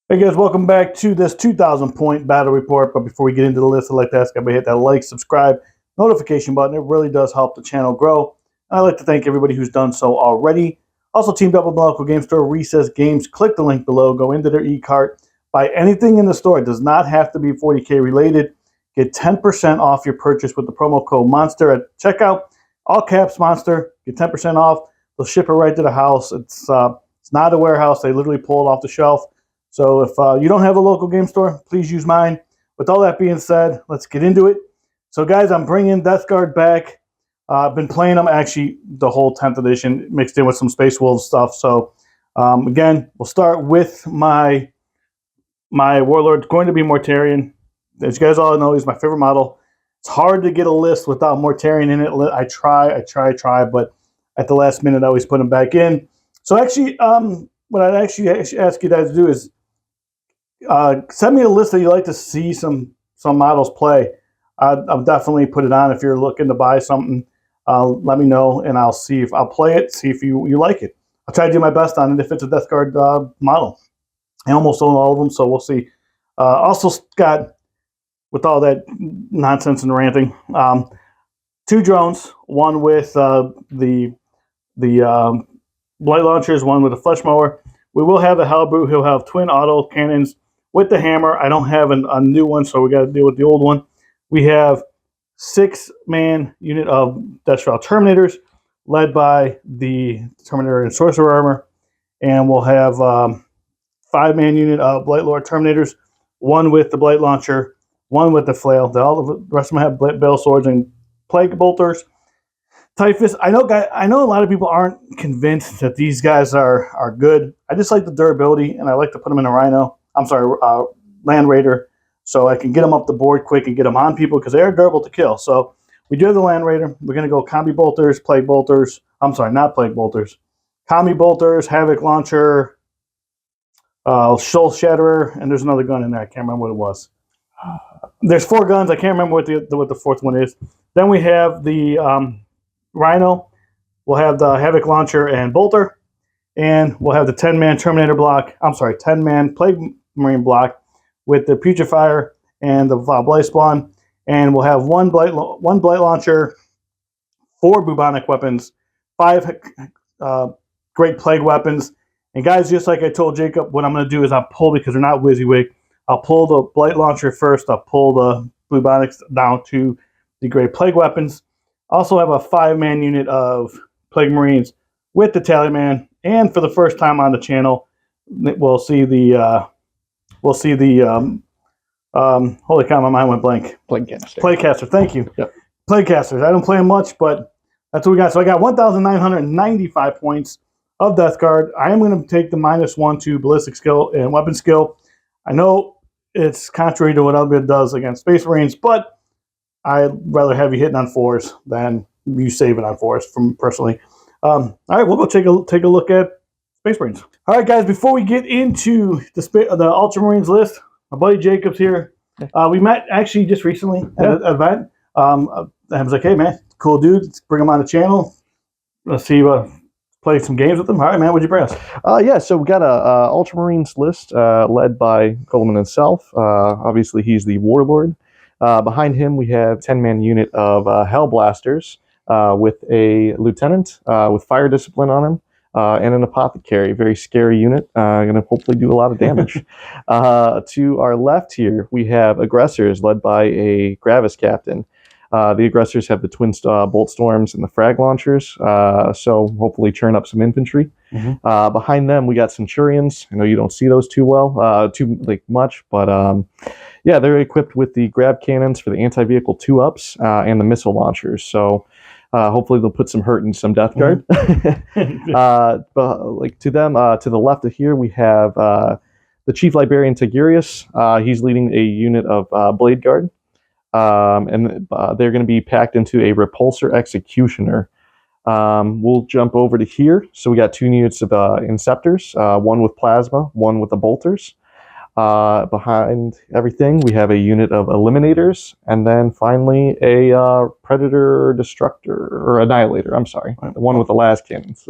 Hey guys, welcome back to this 2,000 point battle report. But before we get into the list, I'd like to ask everybody to hit that like, subscribe, notification button. It really does help the channel grow. And I'd like to thank everybody who's done so already. Also, teamed up with my local game store, Recess Games. Click the link below, go into their e-cart, buy anything in the store. It does not have to be 40K related. Get 10% off your purchase with the promo code MONSTER at checkout. All caps MONSTER. Get 10% off. They'll ship it right to the house. It's not a warehouse. They literally pull it off the shelf. So if you don't have a local game store, please use mine. With all that being said, let's get into it. So guys, I'm bringing Death Guard back. I've been playing them actually the whole 10th edition, mixed in with some Space Wolves stuff. So again, we'll start with my Warlord. It's going to be Mortarion. As you guys all know, he's my favorite model. It's hard to get a list without Mortarion in it. I try, but at the last minute, I always put him back in. So actually, what I'd actually ask you guys to do is send me a list that you like to see some models play. I'll definitely put it on if you're looking to buy something. Let me know, and I'll see if I'll play it, see if you like it. I'll try to do my best on it if it's a Death Guard model. I almost own all of them, so we'll see. Also got, with all that nonsense and ranting, 2 drones, one with the blight launchers, one with a flesh mower. We will have a Halberd. He'll have twin auto cannons with the hammer. I don't have a new one, so we got to deal with the old one. We have 6-man unit of Death Shroud Terminators, led by the Terminator and Sorcerer Armor, and we'll have 5-man unit of Blight Lord Terminators, one with the Blight Launcher, one with the Flail. All the rest of them have Bale Swords and Plague Bolters. Typhus, I know a lot of people aren't convinced that these guys are good. I just like the durability, and I like to put them in a Rhino. I'm sorry, Land Raider, so I can get them up the board quick and get them on people because they are durable to kill. So we do have the Land Raider. We're going to go Combi Bolters, Plague Bolters. I'm sorry, not Plague Bolters. Combi Bolters, Havoc Launcher, Soul Shatterer, and there's another gun in there. I can't remember what it was. There's 4 guns. I can't remember what the 4th one is. Then we have the Rhino. We'll have the Havoc Launcher and Bolter, and we'll have the 10-man Terminator block. I'm sorry, 10-man Plague Marine block with the Putrefier and the Blight Spawn, and we'll have one Blight Launcher, 4 bubonic weapons, 5 great plague weapons. And guys, just like I told Jacob, what I'm going to do is I'll pull, because they're not WYSIWYG, I'll pull the Blight Launcher first. I'll pull the bubonics down to the great plague weapons. Also have a 5-man unit of Plague Marines with the Tallyman, and for the first time on the channel, we'll see the holy cow, my mind went blank. Plaguecaster, thank you. Yep. Plaguecasters. I don't play them much, but that's what we got. So I got 1,995 points of Death Guard. I am going to take the -1 to ballistic skill and weapon skill. I know it's contrary to what Elgin does against Space Marines, but I'd rather have you hitting on 4s than you saving on 4s, from personally. All right, we'll go take a look at Space Marines. All right, guys, before we get into the Ultramarines list, my buddy Jacob's here. We met actually just recently at an event. I was like, hey, man, cool dude. Let's bring him on the channel. Let's see, play some games with him. All right, man, what'd you bring us? Yeah, so we got a Ultramarines list led by Coleman himself. Obviously, he's the Warlord. Behind him, we have 10-man unit of Hellblasters with a Lieutenant with Fire Discipline on him and an Apothecary. Very scary unit. Going to hopefully do a lot of damage. To our left here, we have Aggressors led by a Gravis Captain. The Aggressors have the Twin Bolt Storms and the Frag Launchers, so hopefully churn up some infantry. Mm-hmm. Behind them, we got Centurions. I know you don't see those too well, much, but yeah, they're equipped with the grab cannons for the anti-vehicle 2-ups and the missile launchers. So hopefully they'll put some hurt in some Death Guard. But to the left of here, we have the Chief Librarian Tigurius. He's leading a unit of Blade Guard. And they're going to be packed into a Repulsor Executioner. We'll jump over to here. So we got 2 units of Inceptors, one with Plasma, one with the Bolters. Behind everything, we have a unit of Eliminators, and then finally a Predator Destructor, or Annihilator, I'm sorry, the one with the las cannons.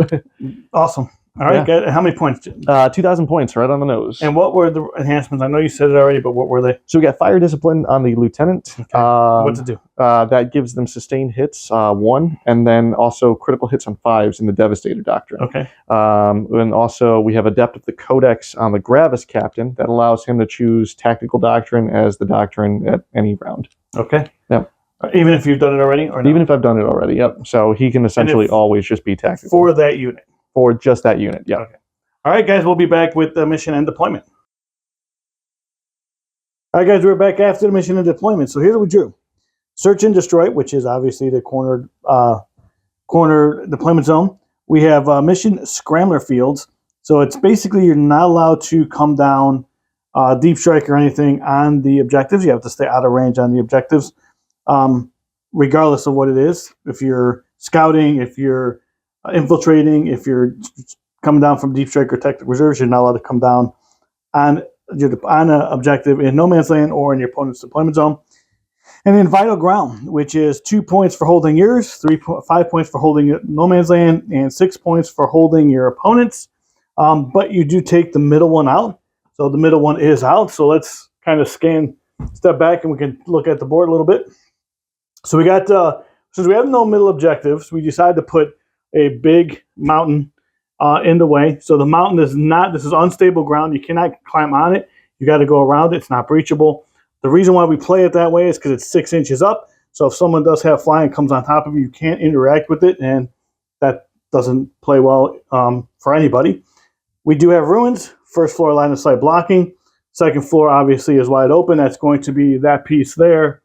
Awesome. All right, good. How many points? 2,000 points, right on the nose. And what were the enhancements? I know you said it already, but what were they? So we got Fire Discipline on the Lieutenant. Okay. What to do? That gives them sustained hits, 1, and then also critical hits on 5s in the Devastator Doctrine. Okay. And also we have Adept of the Codex on the Gravis Captain that allows him to choose Tactical Doctrine as the doctrine at any round. Okay. Yep. Even if you've done it already, or no? Even if I've done it already, yep. So he can essentially always just be tactical. For that unit. For just that unit, yeah. Okay. All right, guys, we'll be back with the mission and deployment. All right, guys, we're back after the mission and deployment. So here's what we drew. Search and Destroy, which is obviously the corner deployment zone. We have mission Scrambler Fields. So it's basically you're not allowed to come down deep strike or anything on the objectives. You have to stay out of range on the objectives, regardless of what it is. If you're scouting, if you're infiltrating, if you're coming down from deep strike or tactical reserves, you're not allowed to come down on an objective in no man's land or in your opponent's deployment zone. And then Vital Ground, which is 2 points for holding yours, 5 points for holding no man's land, and 6 points for holding your opponent's. But you do take the middle one out. So the middle one is out. So let's kind of step back, and we can look at the board a little bit. So we got, since we have no middle objectives, we decided to put a big mountain in the way. So the mountain is not, this is unstable ground. You cannot climb on it. You got to go around it. It's not breachable. The reason why we play it that way is because it's 6 inches up. So if someone does have flying, comes on top of you, you can't interact with it, and that doesn't play well for anybody. We do have ruins. First floor line of sight blocking. Second floor obviously is wide open. That's going to be that piece there.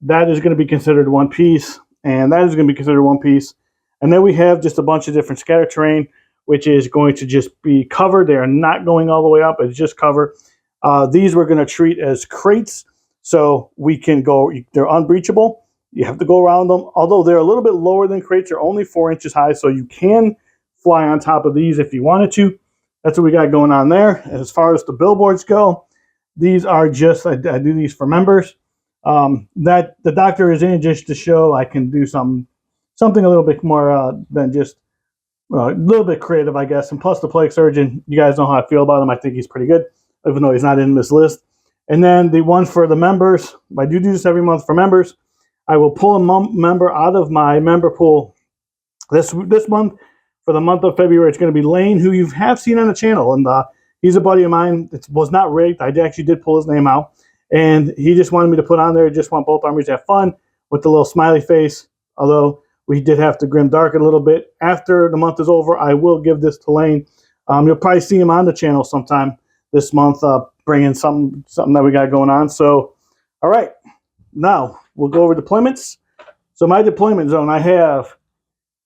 That is going to be considered one piece, and that is going to be considered one piece. And then we have just a bunch of different scatter terrain, which is going to just be covered. They are not going all the way up. It's just cover. These we're going to treat as crates. So we can go, they're unbreachable. You have to go around them. Although they're a little bit lower than crates, they're only 4 inches high. So you can fly on top of these if you wanted to. That's what we got going on there. As far as the billboards go, these are just, I do these for members. That the doctor is in just to show I can do something a little bit more than just a little bit creative, I guess. And plus the plague surgeon, you guys know how I feel about him. I think he's pretty good, even though he's not in this list. And then the one for the members, I do this every month for members. I will pull a member out of my member pool this month. For the month of February, it's going to be Lane, who you have seen on the channel. And he's a buddy of mine. It was not rigged. I actually did pull his name out. And he just wanted me to put on there, just want both armies to have fun with the little smiley face. Although we did have to grim dark it a little bit. After the month is over, I will give this to Lane. You'll probably see him on the channel sometime this month, bringing something that we got going on. So, all right. Now, we'll go over deployments. So my deployment zone, I have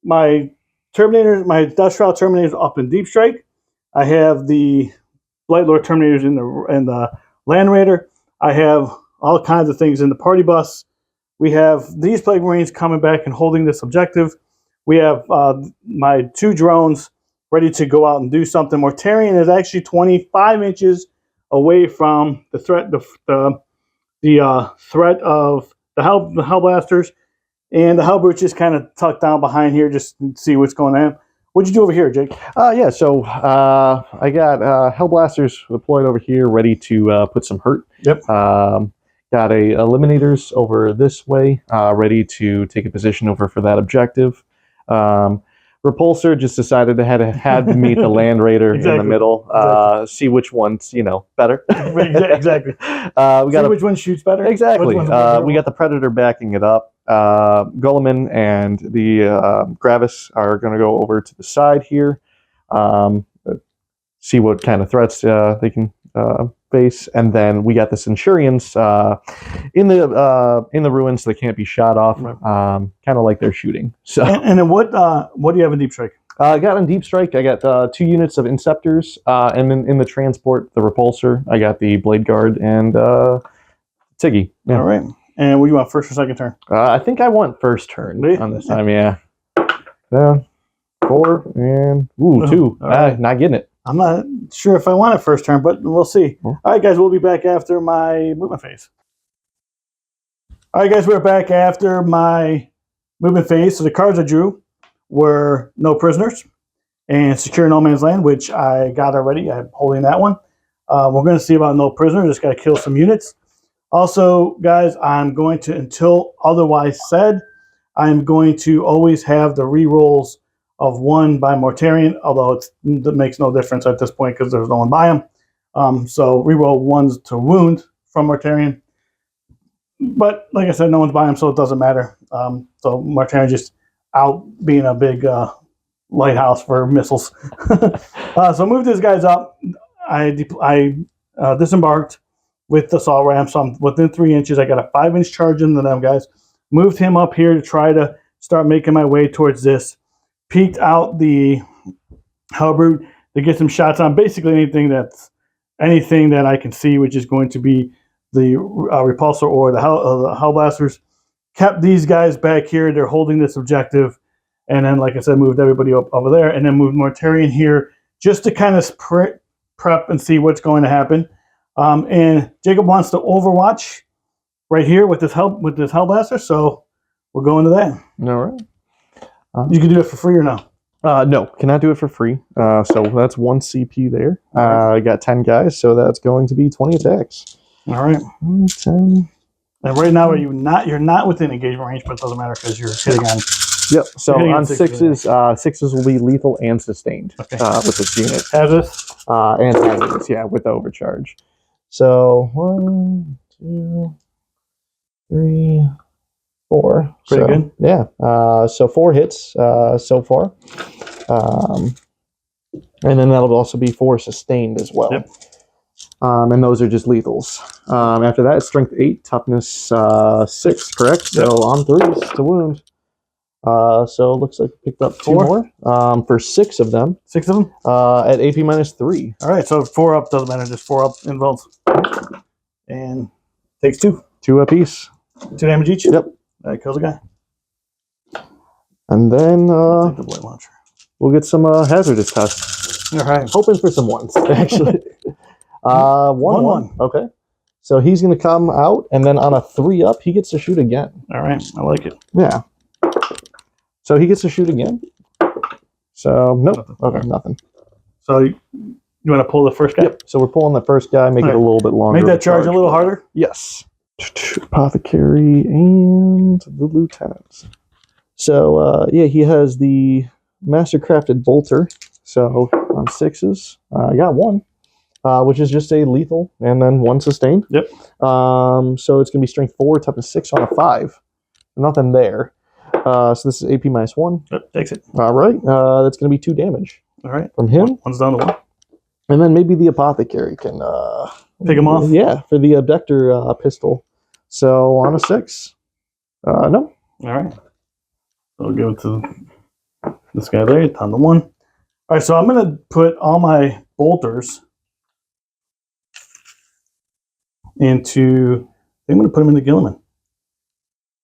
my Terminators, my Dust Shroud Terminators up in Deep Strike. I have the Blight Lord Terminators in the Land Raider. I have all kinds of things in the party bus. We have these Plague Marines coming back and holding this objective. We have my 2 drones ready to go out and do something. Mortarion is actually 25 inches away from the threat, the threat of the Hellblasters. And the Hellbrute is kind of tucked down behind here just to see what's going on. What'd you do over here, Jake? Yeah, so I got Hellblasters deployed over here, ready to put some hurt. Yep. Got a Eliminators over this way, ready to take a position over for that objective. Repulsor just decided had to meet the Land Raider in the middle, see which one's better. Exactly. We got which one shoots better. Exactly. We got the Predator backing it up. Gulliman and the Gravis are going to go over to the side here, see what kind of threats they can face, and then we got the Centurions in the ruins. So they can't be shot off. Kind of like they're shooting. So and then what do you have in Deep Strike? I got on Deep Strike. I got 2 units of Inceptors, and then in the transport, the Repulsor, I got the Blade Guard and Tiggy. Yeah. All right. And what do you want, first or second turn? I think I want first turn on this time, yeah. 4 and 2. Right. Not getting it. I'm not sure if I want it first turn, but we'll see. All right, guys, we'll be back after my movement phase. All right, guys, we're back after my movement phase. So the cards I drew were no prisoners. and secure no man's land, which I got already. I'm holding that one. We're going to see about no prisoner. Just got to kill some units. Also, guys, I'm going to, until otherwise said, I'm going to always have the rerolls of 1 by Mortarion, although it makes no difference at this point because there's no one by him. So reroll 1s to wound from Mortarion. But like I said, no one's by him, so it doesn't matter. So Mortarion just out being a big lighthouse for missiles. So move these guys up. I disembarked with the assault ram, so I'm within 3 inches. I got a 5-inch charge into them guys. Moved him up here to try to start making my way towards this. Peeked out the halberd to get some shots on basically anything that I can see, which is going to be the repulsor or the hellblasters. Kept these guys back here. They're holding this objective. And then, like I said, moved everybody up over there, and then moved Mortarion here just to kind of prep and see what's going to happen. And Jacob wants to overwatch right here with this hellblaster, so we'll go into that. All right. You can do it for free or no? No, cannot do it for free. So that's 1 CP there. I got 10 guys, so that's going to be 20 attacks. All right. 10. And right now, you're not within engagement range, but it doesn't matter because you're hitting on. Yep. So on sixes, sixes will be lethal and sustained with this unit. Hazardous? And hazardous, yeah, with the overcharge. So 1, 2, 3, 4. Pretty good. Yeah. So 4 hits so far. And then that'll also be 4 sustained as well. Yep. And those are just lethals. After that, strength 8, toughness 6, correct? Yep. So on 3s to wound. So it looks like we picked up 2 more for 6 of them. 6 of them? At AP -3. All right, so 4 up doesn't matter, just 4 up involves. And takes 2. 2 apiece. 2 damage each? Yep. All right, kills a guy. And then Take the blade launcher. we'll get some hazardous tests. All right. Hoping for some 1s, actually. 1-1. Okay. So he's going to come out, and then on a 3 up, he gets to shoot again. All right, I like it. Yeah. So he gets to shoot again. So, nope. Nothing. Okay, nothing. So you want to pull the first guy? Yep. So we're pulling the first guy, make it a little bit longer. Make that charge a little harder? Yes. Apothecary and the lieutenant. So, yeah, he has the mastercrafted bolter. So on 6s, I got 1, which is just a lethal, and then 1 sustained. Yep. So it's going to be strength 4, toughness 6 on a 5. Nothing there. So this is AP -1. Yep, takes it. All right. That's going to be 2 damage. All right. From him. 1's down to 1. And then maybe the apothecary can pick him off? Yeah, for the abductor pistol. So on a 6. No. All right. So we'll give it to this guy there, down to 1. All right, so I'm going to put all my bolters into, I'm going to put them into Gilliman.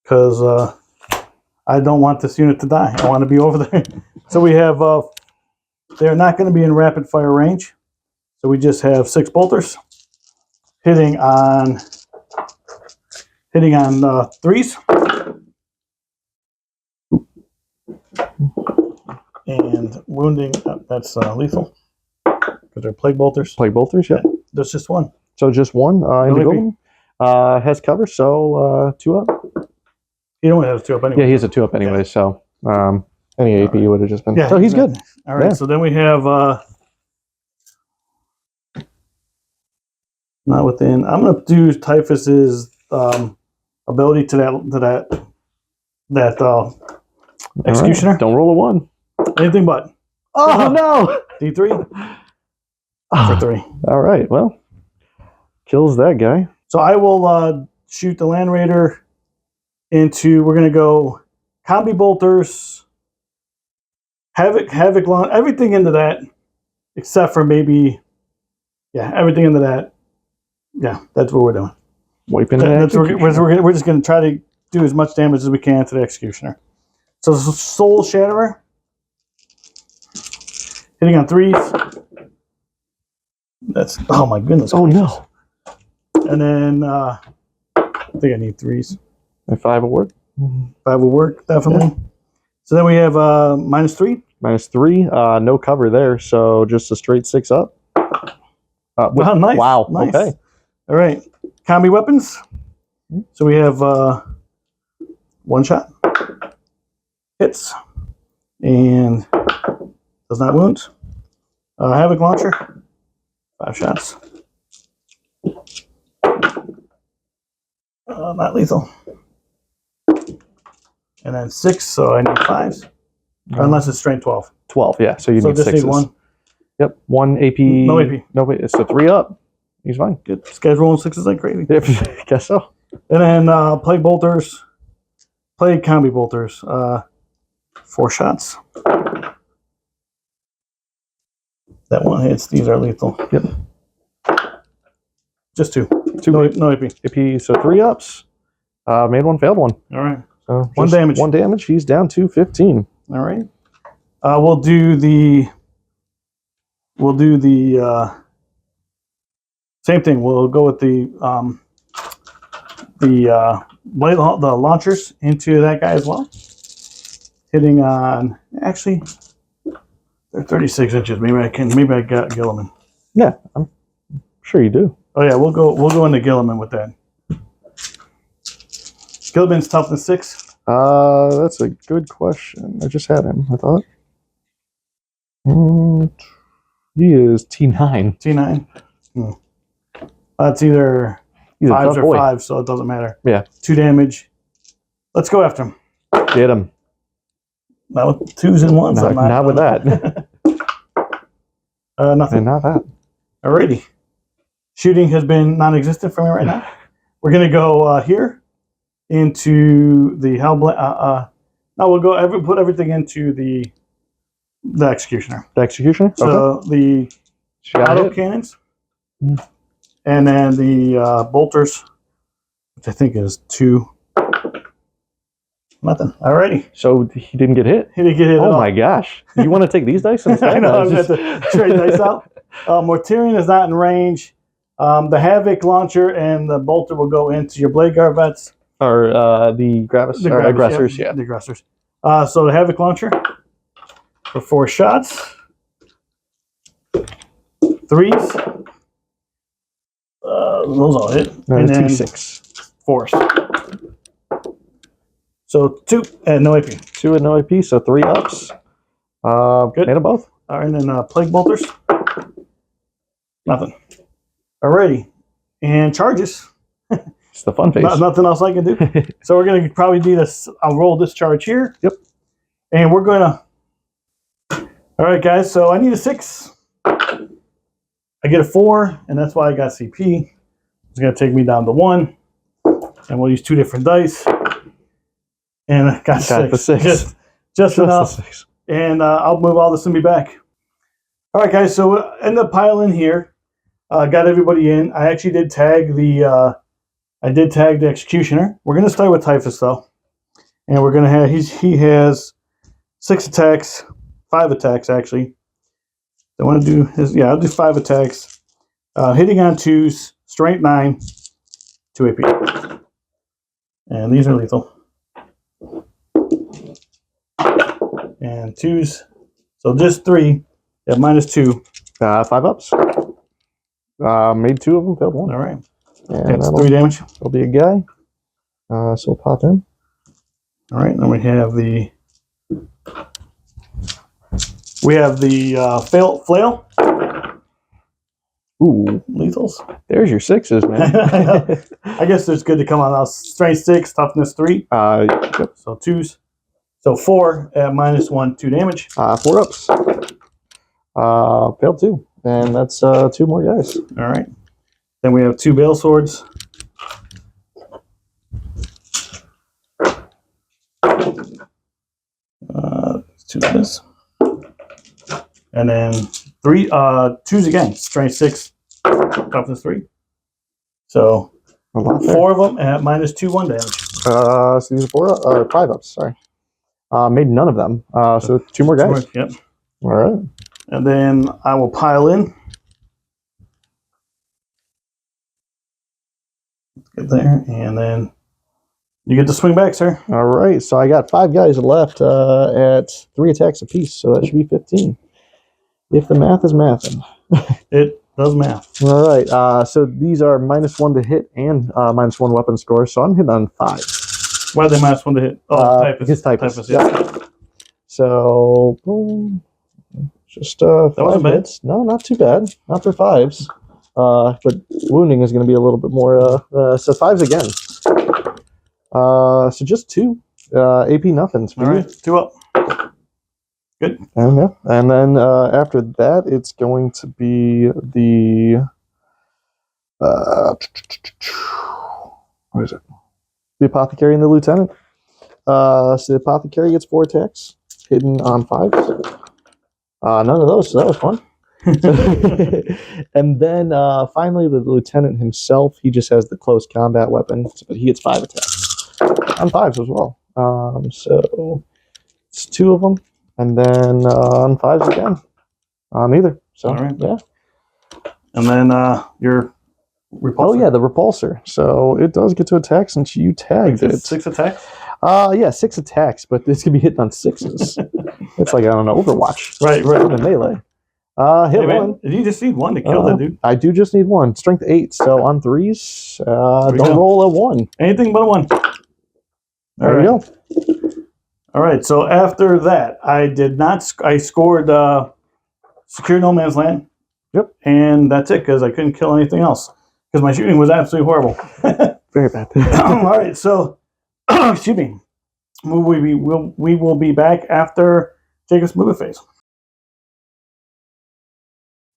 Because I don't want this unit to die. I want to be over there. So we have, they're not going to be in rapid fire range. So we just have 6 bolters hitting on 3s. And wounding, that's lethal. Because they're plague bolters. Plague bolters, yeah. There's just 1. So just 1 in the golem. Has cover, so 2 up. He only has 2 up anyway. Yeah, he has a 2 up anyway, so any AP would have just been. Yeah, so he's good. All right, so then we have not within. I'm going to do Typhus's ability to that executioner. Right. Don't roll a 1. Anything but. Oh no! D3 for 3. All right, well, kills that guy. So I will shoot the Land Raider into. We're going to go combi bolters, havoc launch, everything into that, except for maybe, everything into that. Yeah, that's what we're doing. Wiping it. We're just going to try to do as much damage as we can to the executioner. So Soul Shatterer, hitting on 3s. That's, oh my goodness. Oh no. And then I think I need 3s. A 5 will work. 5 will work, definitely. Yeah. So then we have -3. -3. No cover there, so just a straight 6 up. Wow, nice. Wow. Nice. Okay. All right. Combi weapons. So we have one shot, hits, and does not wound. Havoc launcher, 5 shots. Not lethal. And then 6, so I need 5s. Unless it's strength 12. 12, yeah. So you So need just 6s. need 1. Yep, 1 AP. No AP. No, it's a 3 up. He's fine. Good. This guy's rolling 6s like crazy. Yep, guess so. And then plague bolters, plague combi bolters, 4 shots. That one hits. These are lethal. Yep. Just 2. 2 No AP. AP, so 3 ups. Made 1, failed 1. All right. So 1 damage. 1 damage. He's down to 15. All right. We'll do the same thing. We'll go with the launchers into that guy as well. Hitting on, actually, they're 36 inches. Maybe I got Gilliman. Yeah, I'm sure you do. Oh yeah, we'll go into Gilliman with that. Gilliman's toughness 6. That's a good question. I just had him, I thought. He is T9. T9. That's either He's 5s or boy. 5s, so it doesn't matter. Yeah. 2 damage. Let's go after him. Get him. Not with 2s and 1s. Not with that. Nothing. And not that. Alrighty. Shooting has been non-existent for me right now. We're gonna go here into the now we'll go put everything into the executioner. The executioner. So the auto cannons, and then the bolters, which I think is 2. Nothing. Alrighty. So he didn't get hit? He didn't get hit at all. Oh my gosh. You want to take these dice instead? I know, I'm going to trade dice out. Mortarion is not in range. The Havoc launcher and the bolter will go into your blade guard vets. Or the aggressors, yeah. The aggressors. So the Havoc launcher for 4 shots. 3s. Those all hit. And then 6. 4s. So 2 and no AP. 2 and no AP, so 3 ups. Good. Made them both. And then plague bolters. Nothing. Alrighty. And charges. It's the fun phase. Nothing else I can do. So we're going to probably do this. I'll roll this charge here. Yep. And we're going to... Alright, guys. So I need a 6. I get a 4, and that's why I got CP. It's going to take me down to 1. And we'll use 2 different dice. And I got 6. The 6. Just enough. 6. And I'll move all this in me back. All right, guys. So end up piling here. Got everybody in. I actually did tag the executioner. We're going to start with Typhus though, and we're going to have he has 6 attacks, 5 attacks actually. I want to do his I'll do 5 attacks. Hitting on 2s, strength 9, 2 AP, and these are lethal. And 2s, so just 3 at -2. 5 ups. Made 2 of them, failed 1. All right. And that's 3 damage. That'll be a guy. So we'll pop in. All right, then we have the flail. Ooh, Lethals. There's your 6s, man. I guess it's good to come on now. Strength 6, toughness 3. Yep. So 2s. So 4 at -1, 2 damage. 4 ups. Failed 2. And that's 2 more guys. All right. Then we have 2 Bale Swords. Two of this. And then 3 2s again. Strength 6, toughness 3. So 4 of them at -2, 1 damage. So these are 5 ups, sorry. Made none of them. So 2 more guys. Yep. All right. And then I will pile in. Get there. And then You get to swing back, sir. All right, so I got 5 guys left at 3 attacks apiece, so that should be 15. If the math is mathing. It does math. All right, so these are -1 to hit and -1 weapon score, so I'm hitting on 5. Why are they -1 to hit? Oh, typhus. Because typhus. Typhus, yeah. So, boom. Just That 5 wasn't bad. hits. No, not too bad. Not for 5s. But wounding is going to be a little bit more. So 5s again. So just 2 AP nothings for All you. right, 2 up. Good. And then after that, it's going to be the what is it? The apothecary and the lieutenant. So the apothecary gets 4 attacks, hidden on 5s. None of those, so that was fun. And then finally, the lieutenant himself, he just has the close combat weapon, but he gets 5 attacks on 5s as well. So it's 2 of them, and then on 5s again on either. So All right. yeah. And then your repulsor. Oh yeah, the repulsor. So it does get to attack since you tagged it. 6 attacks. Yeah, 6 attacks, but it's gonna be hitting on 6s. It's like on Overwatch. Right. In melee. Hit Hey, 1. man, you just need 1 to kill that dude. I do just need 1. Strength 8. So on 3s, don't roll a 1. Anything but a 1. There you go. All right. So after that, I did not. I scored secure no man's land. Yep. And that's it because I couldn't kill anything else because my shooting was absolutely horrible. Very bad. All right. So excuse me. We will be back after Jacob's movement phase.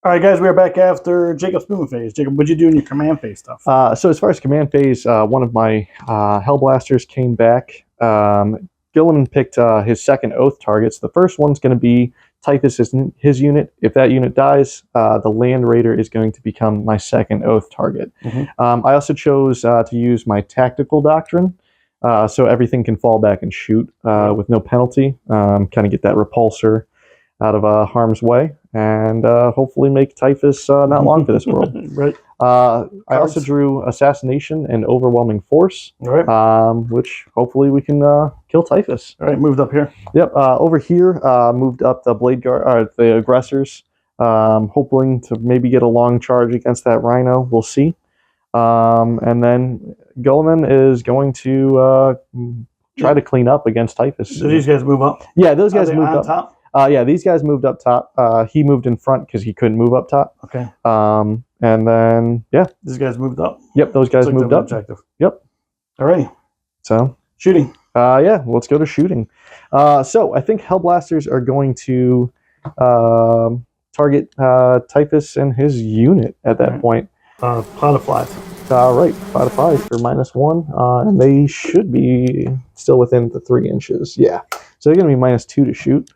All right, guys, we are back after Jacob's movement phase. Jacob, what'd you do in your command phase stuff? So as far as command phase, one of my Hellblasters came back. Gilliman picked his second oath targets. The first one's going to be Typhus, his unit. If that unit dies, the Land Raider is going to become my second oath target. I also chose to use my tactical doctrine, so everything can fall back and shoot with no penalty. Kind of get that repulsor out of harm's way, and hopefully make Typhus not long for this world. Right. I also drew Assassination and Overwhelming Force, which hopefully we can kill Typhus. All right, moved up here. Yep, over here, moved up the Blade Guard, the aggressors, hoping to maybe get a long charge against that Rhino. We'll see. And then Gulliman is going to try to clean up against Typhus. So these guys move up? Yeah, those guys moved up. Top? Yeah, these guys moved up top. He moved in front because he couldn't move up top. Okay. And then, yeah. These guys moved up? Yep, those guys moved up. Objective. Yep. All right. So. Shooting. Yeah, let's go to shooting. So I think Hellblasters are going to target Typhus and his unit at that point. Pot of flies. Right, 5 to 5 for -1. And they should be still within the 3 inches. Yeah. So they're going to be -2 to shoot.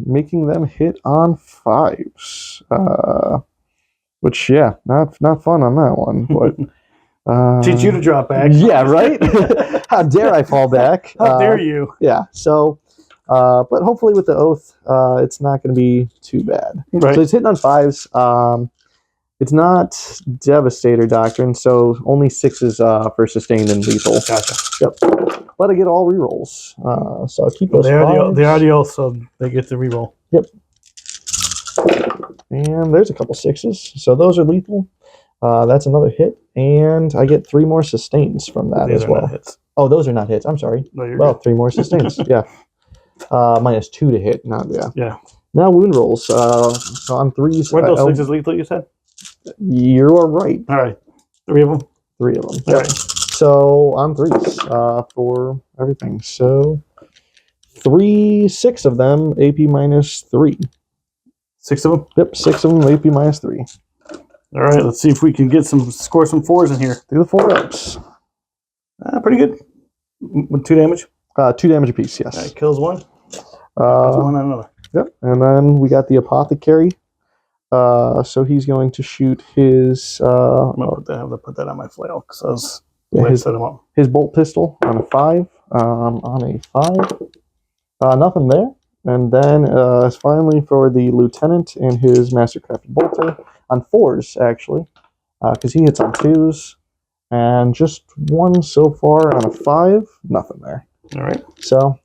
Making them hit on 5s. Which, yeah, not fun on that one. But teach you to drop back. Yeah, right? How dare I fall back? How dare you? Yeah, so, but hopefully with the oath, it's not going to be too bad. Right. So it's hitting on 5s. It's not Devastator Doctrine, so only 6s for sustained and lethal. Gotcha. Yep. But I get all rerolls. So I'll keep those. They already so they get to reroll. Yep. And there's a couple 6s. So those are lethal. That's another hit. And I get 3 more sustains from that as well. Oh, those are not hits. I'm sorry. No, you're well, good. 3 more sustains. Yeah. -2 to hit. Not yeah. Yeah. Now wound rolls. So on 3s. Weren't those 6s lethal, you said? You are right. All right. 3 of them? 3 of them. All right. So on 3s for everything. So 6 of them AP -3. 6 of them? Yep, 6 of them AP -3. All right, let's see if we can score some 4s in here. Do the 4-ups. Pretty good. With 2 damage? 2 damage apiece, yes. All right, kills 1. Kills 1 and another. Yep, and then we got the apothecary. So he's going to shoot his. I'm gonna have to put that on my flail because I was set him up. His bolt pistol on a 5. On a 5, nothing there. And then finally for the lieutenant and his mastercrafted bolter on 4s actually, because he hits on 2s. And just one so far on a 5. Nothing there. All right. So,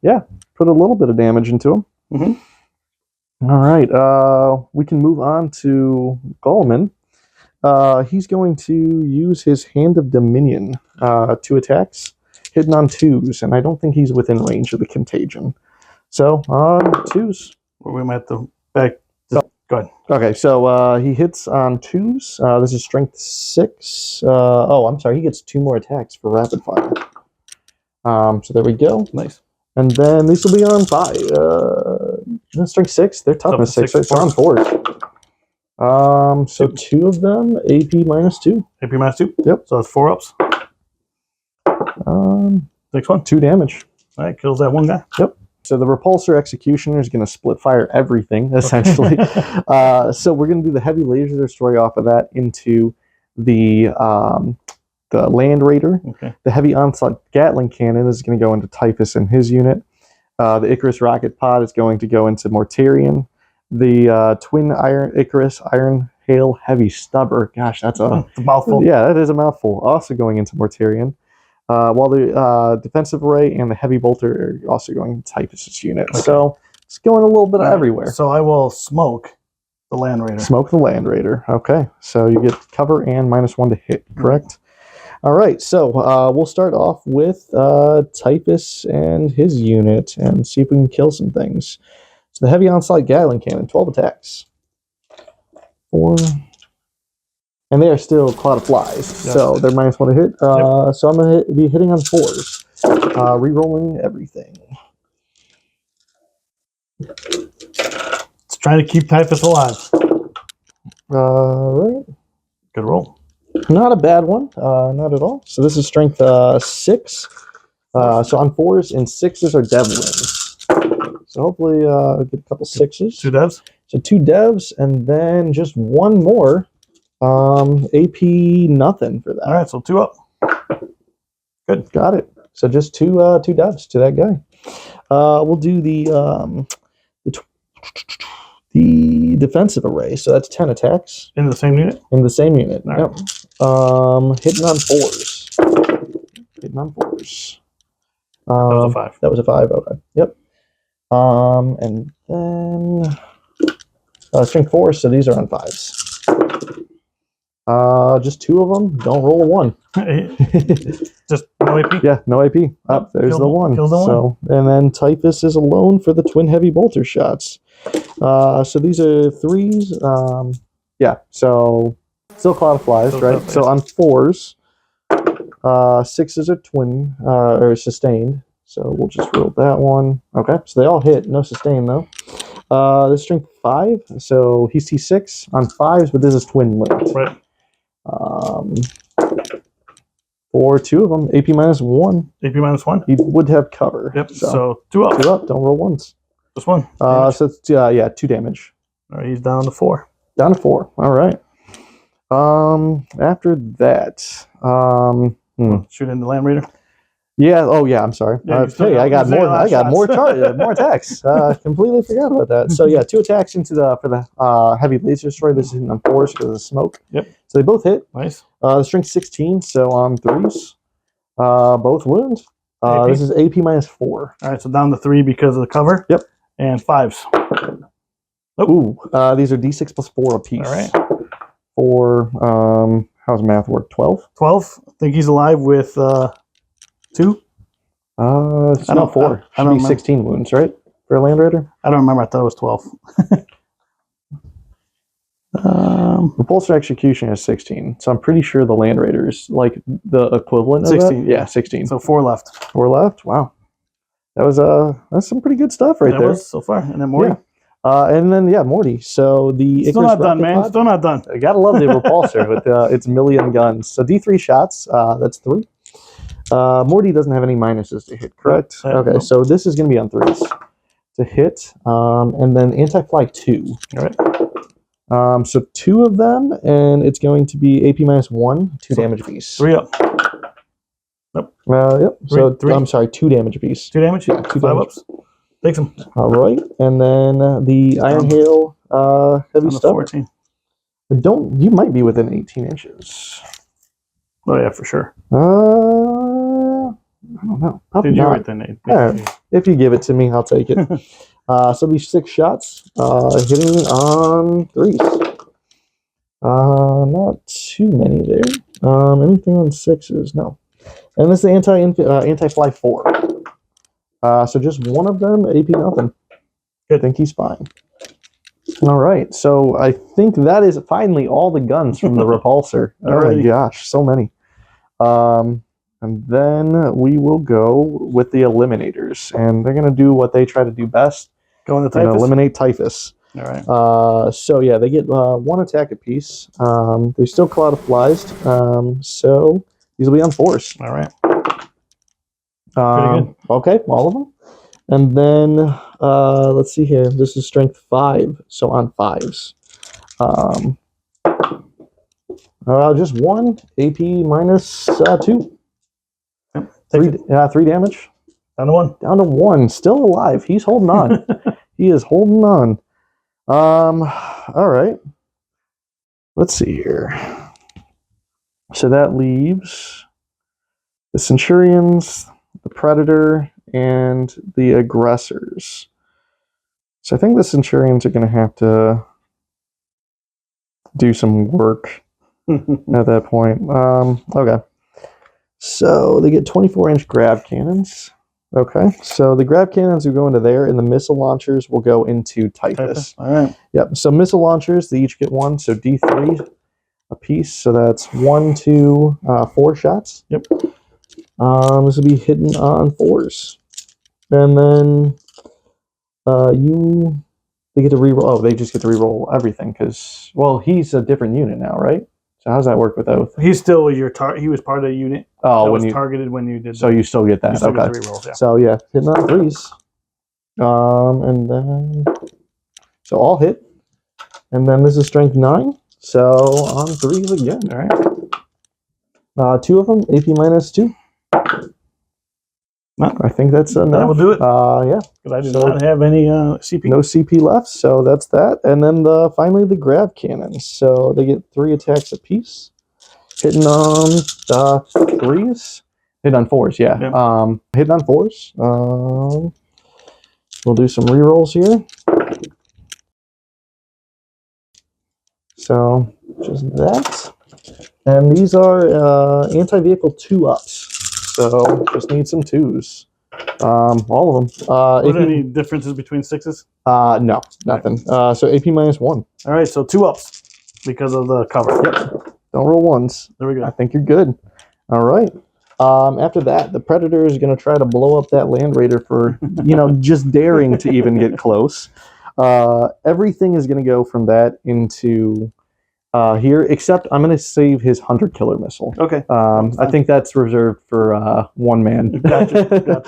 yeah, put a little bit of damage into him. Mm-hmm. All right. We can move on to Goleman. He's going to use his Hand of Dominion, 2 attacks, hitting on 2s, and I don't think he's within range of the contagion. So, on 2s. We might have to back. Go ahead. Okay, so he hits on 2s. This is strength 6. Oh, I'm sorry. He gets 2 more attacks for rapid fire. So there we go. Nice. And then these will be on 5. Strength 6. They're toughness 6, right? So on 4s. So 2 of them, AP minus 2. AP minus 2? Yep. So that's 4 ups. Next one. 2 damage. All right, kills that one guy. Yep. So the Repulsor Executioner is going to split fire everything, essentially. So we're going to do the Heavy Laser Destroy off of that into the Land Raider. Okay. The Heavy Onslaught Gatling Cannon is going to go into Typhus and his unit. The Icarus Rocket Pod is going to go into Mortarion. The Twin Icarus Iron Hail Heavy Stubber. Gosh, that's a mouthful. Yeah, that is a mouthful. Also going into Mortarion. While the Defensive Array and the Heavy Bolter are also going to Typhus' unit. Okay. So it's going a little bit everywhere. So I will smoke the Land Raider. Smoke the Land Raider. Okay. So you get cover and -1 to hit, correct? All right. So we'll start off with Typhus and his unit and see if we can kill some things. So the Heavy Onslaught Gatling Cannon, 12 attacks. 4... And they are still Cloud of Flies, yep. So they're -1 to hit. Yep. So I'm going to be hitting on 4s. Rerolling everything. Let's try to keep Typhus alive. Right. Good roll. Not a bad one. Not at all. So this is strength 6. So on 4s and 6s are Dev wins. So hopefully get a couple 6s. 2 devs? So 2 devs and then just 1 more. AP nothing for that. All right, so 2 up. Good. Got it. So just 2 devs to that guy. We'll do the defensive array. So that's 10 attacks. In the same unit? In the same unit. All yep. Right. Hitting on 4s. Hitting on 4s. That was a 5. That was a 5. Okay. Yep. And then strength 4. So these are on 5s. Just 2 of them. Don't roll a 1. Just no AP? Yeah, no AP. There's the 1. So, and then Typhus is alone for the twin heavy bolter shots. So these are 3s. Yeah, so still Cloud of Flies, right? So on 4s, 6s are twin, or sustained. So we'll just roll that one. Okay, so they all hit. No sustain, though. This strength 5, so he's T6 on 5s, but this is twin linked. Right. For 2 of them, AP -1. AP -1? He would have cover. Yep, so 2 up. 2 up, don't roll 1s. Just 1. So it's, yeah, 2 damage. All right, he's down to 4. Down to 4, all right. After that, shoot in the Land Raider? Yeah. Oh, yeah. I'm sorry. Yeah, hey, I got more. I got more attacks. Completely forgot about that. So yeah, 2 attacks into for the heavy laser destroy. This is on 4s because of the smoke. Yep. So they both hit. Nice. The strength 16. So on 3s, both wound. This is AP -4. All right. So down to 3 because of the cover. Yep. And 5s. Nope. Ooh. These are D6 + 4 apiece. All right. For how's math work? 12. 12. I think he's alive with 2. It's not 4. Should be 16 wounds, right? For a Land Raider? I don't remember. I thought it was 12. Repulsor Execution is 16, so I'm pretty sure the Land Raider is like the equivalent of 16. That. Yeah, 16. So 4 left. 4 left? Wow. That was that's some pretty good stuff right there. Was so far. And then Morty. Yeah. And then, morty. So the Still not done, man. Still not done. I gotta love the Repulsor with its million guns. So D3 shots, that's 3. Morty doesn't have any minuses to hit, correct? Okay, so this is going to be on 3s to hit, and then anti-fly 2. All right. So 2 of them, and it's going to be AP -1, 2 damage apiece. 3 up. Nope. Yep. So 3. I'm sorry, 2 damage apiece. 2 damage? Yeah, 2 5 damage. ups. Takes him. All right, and then the Iron Hail heavy stuff. 14. You might be within 18 inches. Oh yeah, for sure. I don't know. Probably Did you not. write the name? If you give it to me, I'll take it. So these 6 shots, hitting on 3s. Not too many there. Anything on 6s? No. And this is the anti-fly 4. So just one of them, AP nothing. I think he's fine. All right, so I think that is finally all the guns from the repulsor. Oh my gosh, so many. And then we will go with the eliminators, and they're gonna do what they try to do best. Go in the typhus. Eliminate typhus. All right. So yeah, they get 1 attack apiece. They still cloud of flies. So these will be on 4s. All right. Pretty good. Okay, all of them. And then let's see here. This is strength 5, so on 5s. Just 1 AP minus 2. Yep. 3 damage. Down to 1. Down to 1. Still alive. He's holding on. He is holding on. All right. Let's see here. So that leaves the Centurions, the Predator, and the Aggressors. So I think the Centurions are going to have to do some work at that point. Okay. So they get 24-inch grab cannons. Okay. So the grab cannons will go into there, and the missile launchers will go into typhus. All right. Yep. So missile launchers, they each get 1. So D3 a piece. So that's 1, 2, 4 shots. Yep. This will be hitting on 4s. And then they get to reroll. Oh, they just get to reroll everything because, well, he's a different unit now, right? So how does that work with Oath? He's still your he was part of the unit. Oh, that when was targeted when you did. So you still get that. You still okay. get the rerolls, yeah. So yeah, hitting on 3s. And then so all hit. And then this is strength 9. So on 3s again. All right. 2 of them, AP minus 2. Well, I think that's enough. That will do it. Yeah. But I do not have any CP. No CP left, so that's that. And then finally the grab cannons. So they get 3 attacks apiece. Hitting on 3s. Hitting on 4s, yeah. Hitting on 4s. We'll do some rerolls here. So just that. And these are anti-vehicle 2-ups. So just need some 2s. All of them. Are there any differences between 6s? No, nothing. So AP minus 1. All right, so 2-ups because of the cover. Yep. Don't roll 1s. There we go. I think you're good. All right. After that, the Predator is going to try to blow up that Land Raider for, just daring to even get close. Everything is going to go from that into here, except I'm going to save his Hunter Killer Missile. Okay. I think that's reserved for 1 man. Gotcha.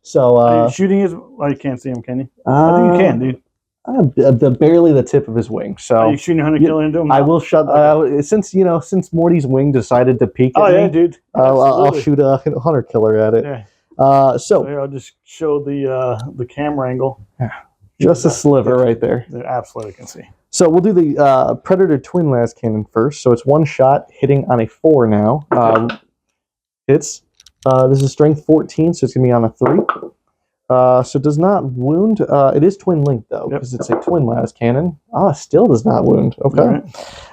So are you shooting his? Oh, you can't see him, can you? I think you can, dude. Barely the tip of his wing. So are you shooting Hunter Killer into him? I will shut. Okay. Since Morty's wing decided to peek at me, yeah, dude. I'll shoot a Hunter Killer at it. Yeah. So here, I'll just show the camera angle. Yeah. Just a sliver right there. Absolutely, can see. So we'll do the Predator Twin Las Cannon first. So it's 1 shot hitting on a 4 now. Hits. This is strength 14, so it's going to be on a 3. So it does not wound. It is twin linked though, because it's a twin las cannon. Still does not wound. Okay. Right.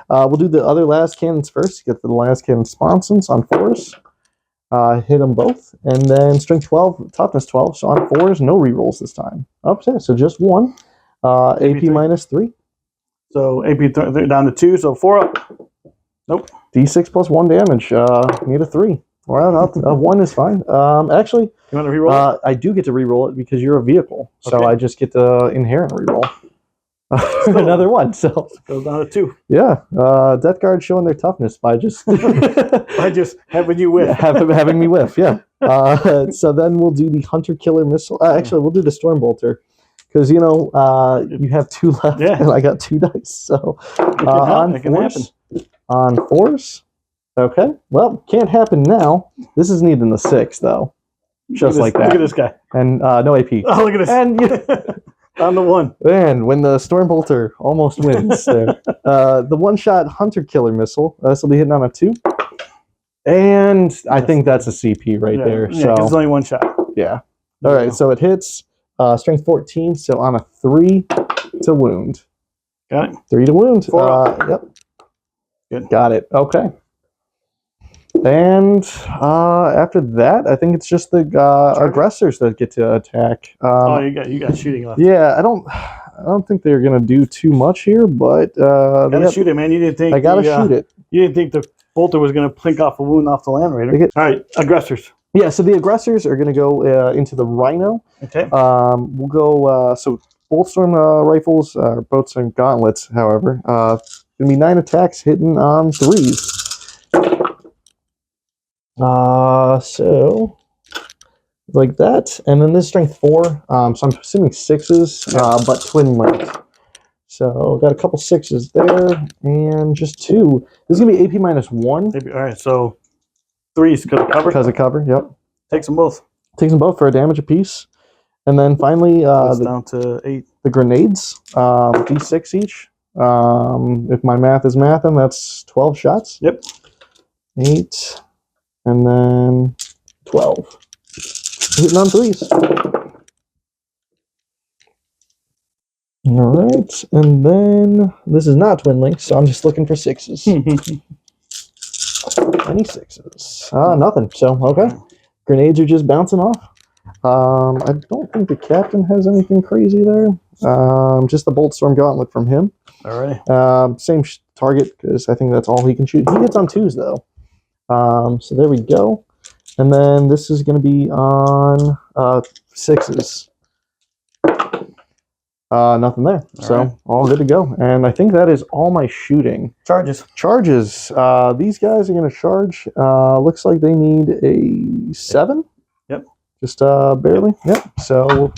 We'll do the other las cannons first. Get the las cannon sponsons on 4s. Hit them both, and then strength 12, toughness 12. So on 4s, no rerolls this time. Okay, so just 1. AP minus 3. So AP down to 2. So 4 up. Nope. D6 plus 1 damage. Need a 3. Well, 1 is fine. Actually, you want to reroll? I do get to reroll it because you're a vehicle, so I just get the inherent reroll. Another 1, so goes down to 2. Yeah, Death Guard showing their toughness by just having you whiff, having me whiff. Yeah. So then we'll do the Hunter Killer Missile. Actually, we'll do the Storm Bolter because you have 2 left, and I got 2 dice. So on 4s. Okay, well, can't happen now. This is needing the 6, though. Just like that. Look at this guy. And no AP. Oh, look at this. And on the 1. And when the Storm Bolter almost wins there. The 1-shot Hunter Killer Missile. This will be hitting on a 2. And I think that's a CP right there. Yeah, 'cause it's only one shot. Yeah. All right, so it hits strength 14, so on a 3 to wound. Got it. 3 to wound. 4. Yep. Good. Got it. Okay. And after that, I think it's just the aggressors that get to attack. Oh, you got shooting left. Yeah, I don't think they're gonna do too much here, but Gotta shoot it, man. You didn't think I gotta shoot it. You didn't think the bolter was gonna plink off a wound off the Land Raider. All right, aggressors. Yeah, so the aggressors are gonna go into the Rhino. Okay. We'll go. So Boltstorm rifles, Boltstorm gauntlets, however, gonna be 9 attacks hitting on 3s. So like that, and then this strength 4. So I'm assuming 6s, but twin linked. So got a couple 6s there, and just 2. This is gonna be AP -1. All right, so 3s because of cover. Because of cover, yep. Takes them both. Takes them both for a damage apiece, and then finally down to 8. The grenades, D6 each. If my math is mathin', that's 12 shots. Yep. 8, and then 12. Hitting on 3s. All right, and then this is not twin links, so I'm just looking for 6s. Any 6s? Nothing. So okay, grenades are just bouncing off. I don't think the captain has anything crazy there. Just the Boltstorm gauntlet from him. Alrighty. Same target because I think that's all he can shoot. He hits on 2s though. So there we go. And then this is going to be on 6s. Nothing there. All good to go. And I think that is all my shooting. Charges. These guys are going to charge. Looks like they need a 7. Yep. Just barely. Yep. So.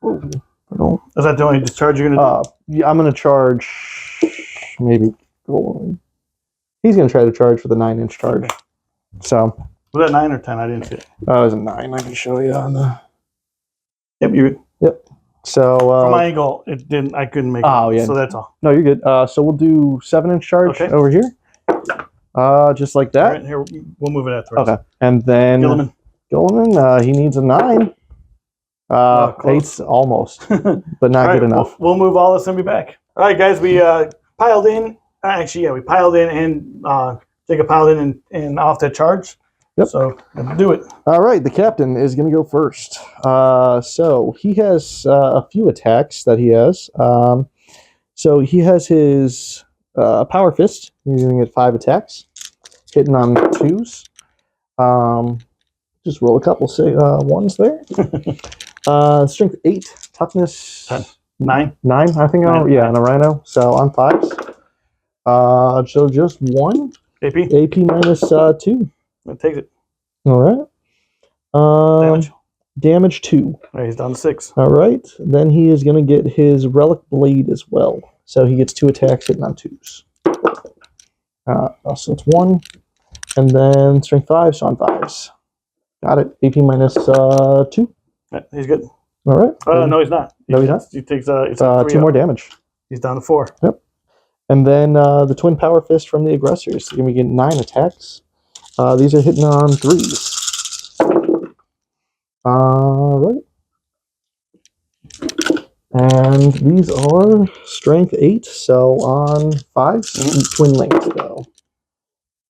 Is that the only discharge you're going to do? Yeah, I'm going to charge. Maybe. He's going to try to charge for the 9-inch charge. Okay. So. Was that 9 or 10? I didn't see it. It was a 9. I can show you on the. Yep. Yep. So from my angle, it didn't. I couldn't make it. Oh yeah. So that's all. No, you're good. So we'll do 7-inch charge over here. Just like that. All right, here we'll move it afterwards. Okay. And then Gilliman, he needs a 9. 8's almost, but not good enough. We'll move all this and be back. All right, guys, we piled in. Actually, yeah, we piled in and Jacob piled in and off that charge. Yep. So let's do it. All right, the captain is going to go first. So he has a few attacks that he has. So he has his power fist. He's going to get 5 attacks, hitting on 2s. Just roll a couple 1s there. Strength 8, toughness 10. 9. 9, I think. Yeah, and a rhino. So on 5s. So just 1. AP -2. That takes it. All right. Damage 2. All right, he's down to 6. All right. Then he is going to get his relic blade as well. So he gets 2 attacks hitting on 2s. So it's 1. And then strength 5, so on 5s. Got it. AP -2. Yeah, he's good. All right. No, he's not. No, he's not. He takes 2 more damage. He's down to 4. Yep. And then the twin power fist from the aggressors. You're going to get 9 attacks. These are hitting on 3s. Right. And these are strength 8, so on 5s, twin linked though.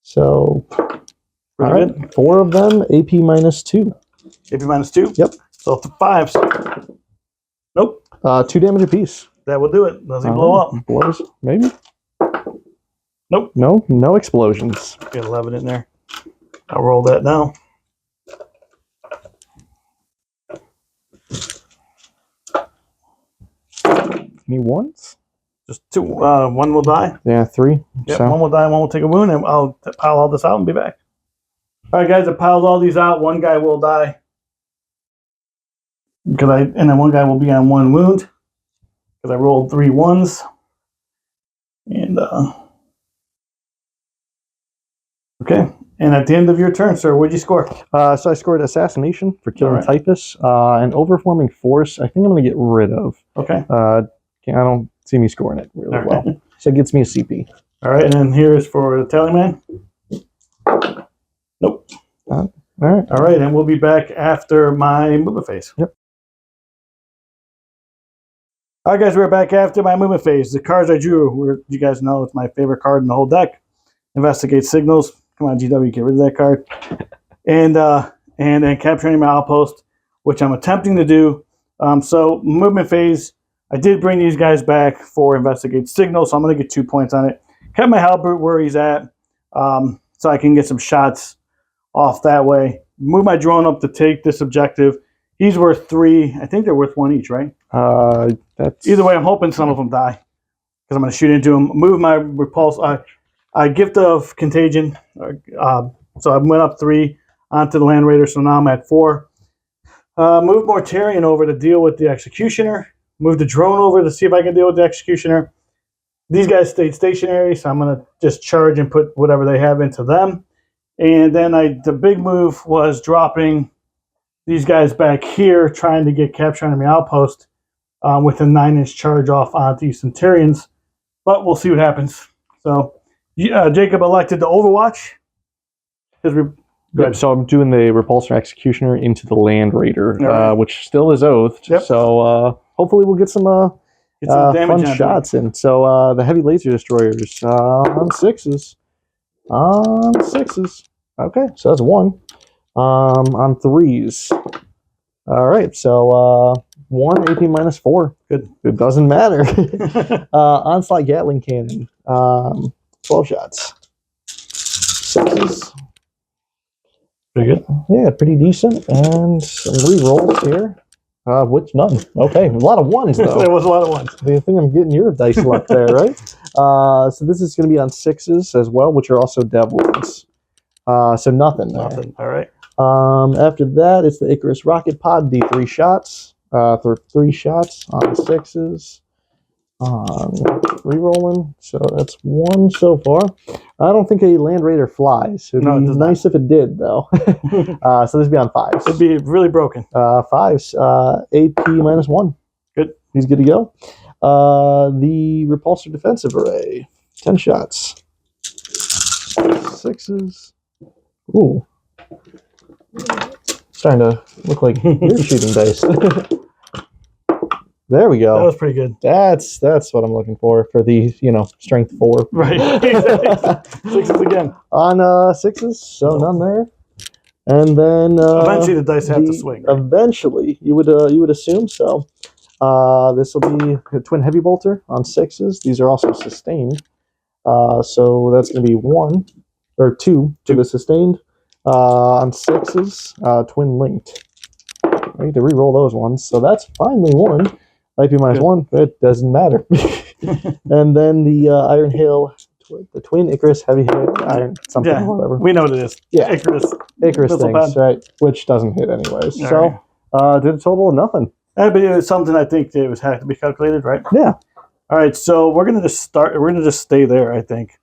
So, all right, 4 of them, AP -2. AP -2? Yep. So 5s. Nope. 2 damage apiece. That will do it. Does he blow up? Blows, maybe. Nope. No explosions. Get 11 in there. I'll roll that now. Any 1s? Just 2. 1 will die. Yeah, 3. Yep, so. 1 will die, 1 will take a wound, and I'll pile all this out and be back. All right, guys, I piled all these out. 1 guy will die. And then 1 guy will be on 1 wound. Because I rolled 3 1s. And, okay. And at the end of your turn, sir, what'd you score? So I scored assassination for killing typhus, and overwhelming force. I think I'm going to get rid of. Okay. I don't see me scoring it really well, so it gets me a CP. All right, and then here's for the tally man. Nope. All right. All right, and we'll be back after my movement phase. Yep. All right, guys, we're back after my movement phase. The cards I drew were, you guys know, it's my favorite card in the whole deck. Investigate Signals. Come on, GW, get rid of that card. And then Capture Enemy Outpost, which I'm attempting to do. So movement phase, I did bring these guys back for Investigate Signal, so I'm going to get 2 points on it. Kept my Halberd where he's at, so I can get some shots off that way. Move my drone up to take this objective. He's worth 3. I think they're worth 1 each, right? That's Either way, I'm hoping some of them die because I'm going to shoot into them. Move my repulse. I Gift of Contagion. So I went up 3 onto the Land Raider, so now I'm at 4. Move Mortarion over to deal with the Executioner. Move the drone over to see if I can deal with the Executioner. These guys stayed stationary, so I'm going to just charge and put whatever they have into them. And then the big move was dropping these guys back here, trying to get Capture Enemy Outpost with a 9-inch charge off onto these Centurions. But we'll see what happens. So Jacob elected to Overwatch. Yep, so I'm doing the Repulsor Executioner into the Land Raider, Right. Which still is oathed. Yep. So hopefully we'll get some damage fun shots in. So the Heavy Laser Destroyers on 6s. On 6s. Okay, so that's 1. On 3s. All right, so 1 AP minus 4. Good. It doesn't matter. Onslaught Gatling Cannon. 12 shots. 6s. Pretty good. Yeah, pretty decent. And some re-rolls here. Which none. Okay, a lot of 1s though. There was a lot of 1s. I think I'm getting your dice luck there, right? So this is going to be on 6s as well, which are also Devils. So nothing there. Nothing. All right. After that, it's the Icarus Rocket Pod, D3 shots. For 3 shots on 6s. Re-rolling. So that's 1 so far. I don't think a Land Raider flies. It'd be nice if it did, though. So this would be on 5s. It'd be really broken. 5s. AP minus 1. Good. He's good to go. The Repulsor Defensive Array. 10 shots. 6s. Ooh. Starting to look like you're shooting dice. There we go. That was pretty good. That's what I'm looking for the strength 4. Right. 6s again. On 6s, so none there. And then Eventually the dice have to swing. Right? Eventually, you would assume so. This will be a Twin Heavy Bolter on 6s. These are also sustained. So that's going to be 1 or 2 to the sustained. On 6s, Twin Linked. I need to re-roll those ones. So that's finally 1. IP minus 1, it doesn't matter. And then the Iron Hail, the Twin Icarus Heavy Hail, Iron something, whatever. We know what it is. Yeah. Icarus things, right? Which doesn't hit anyways. So, did a total of nothing. But it was something I think it was had to be calculated, right? Yeah. All right, so we're gonna just start. We're gonna just stay there, I think.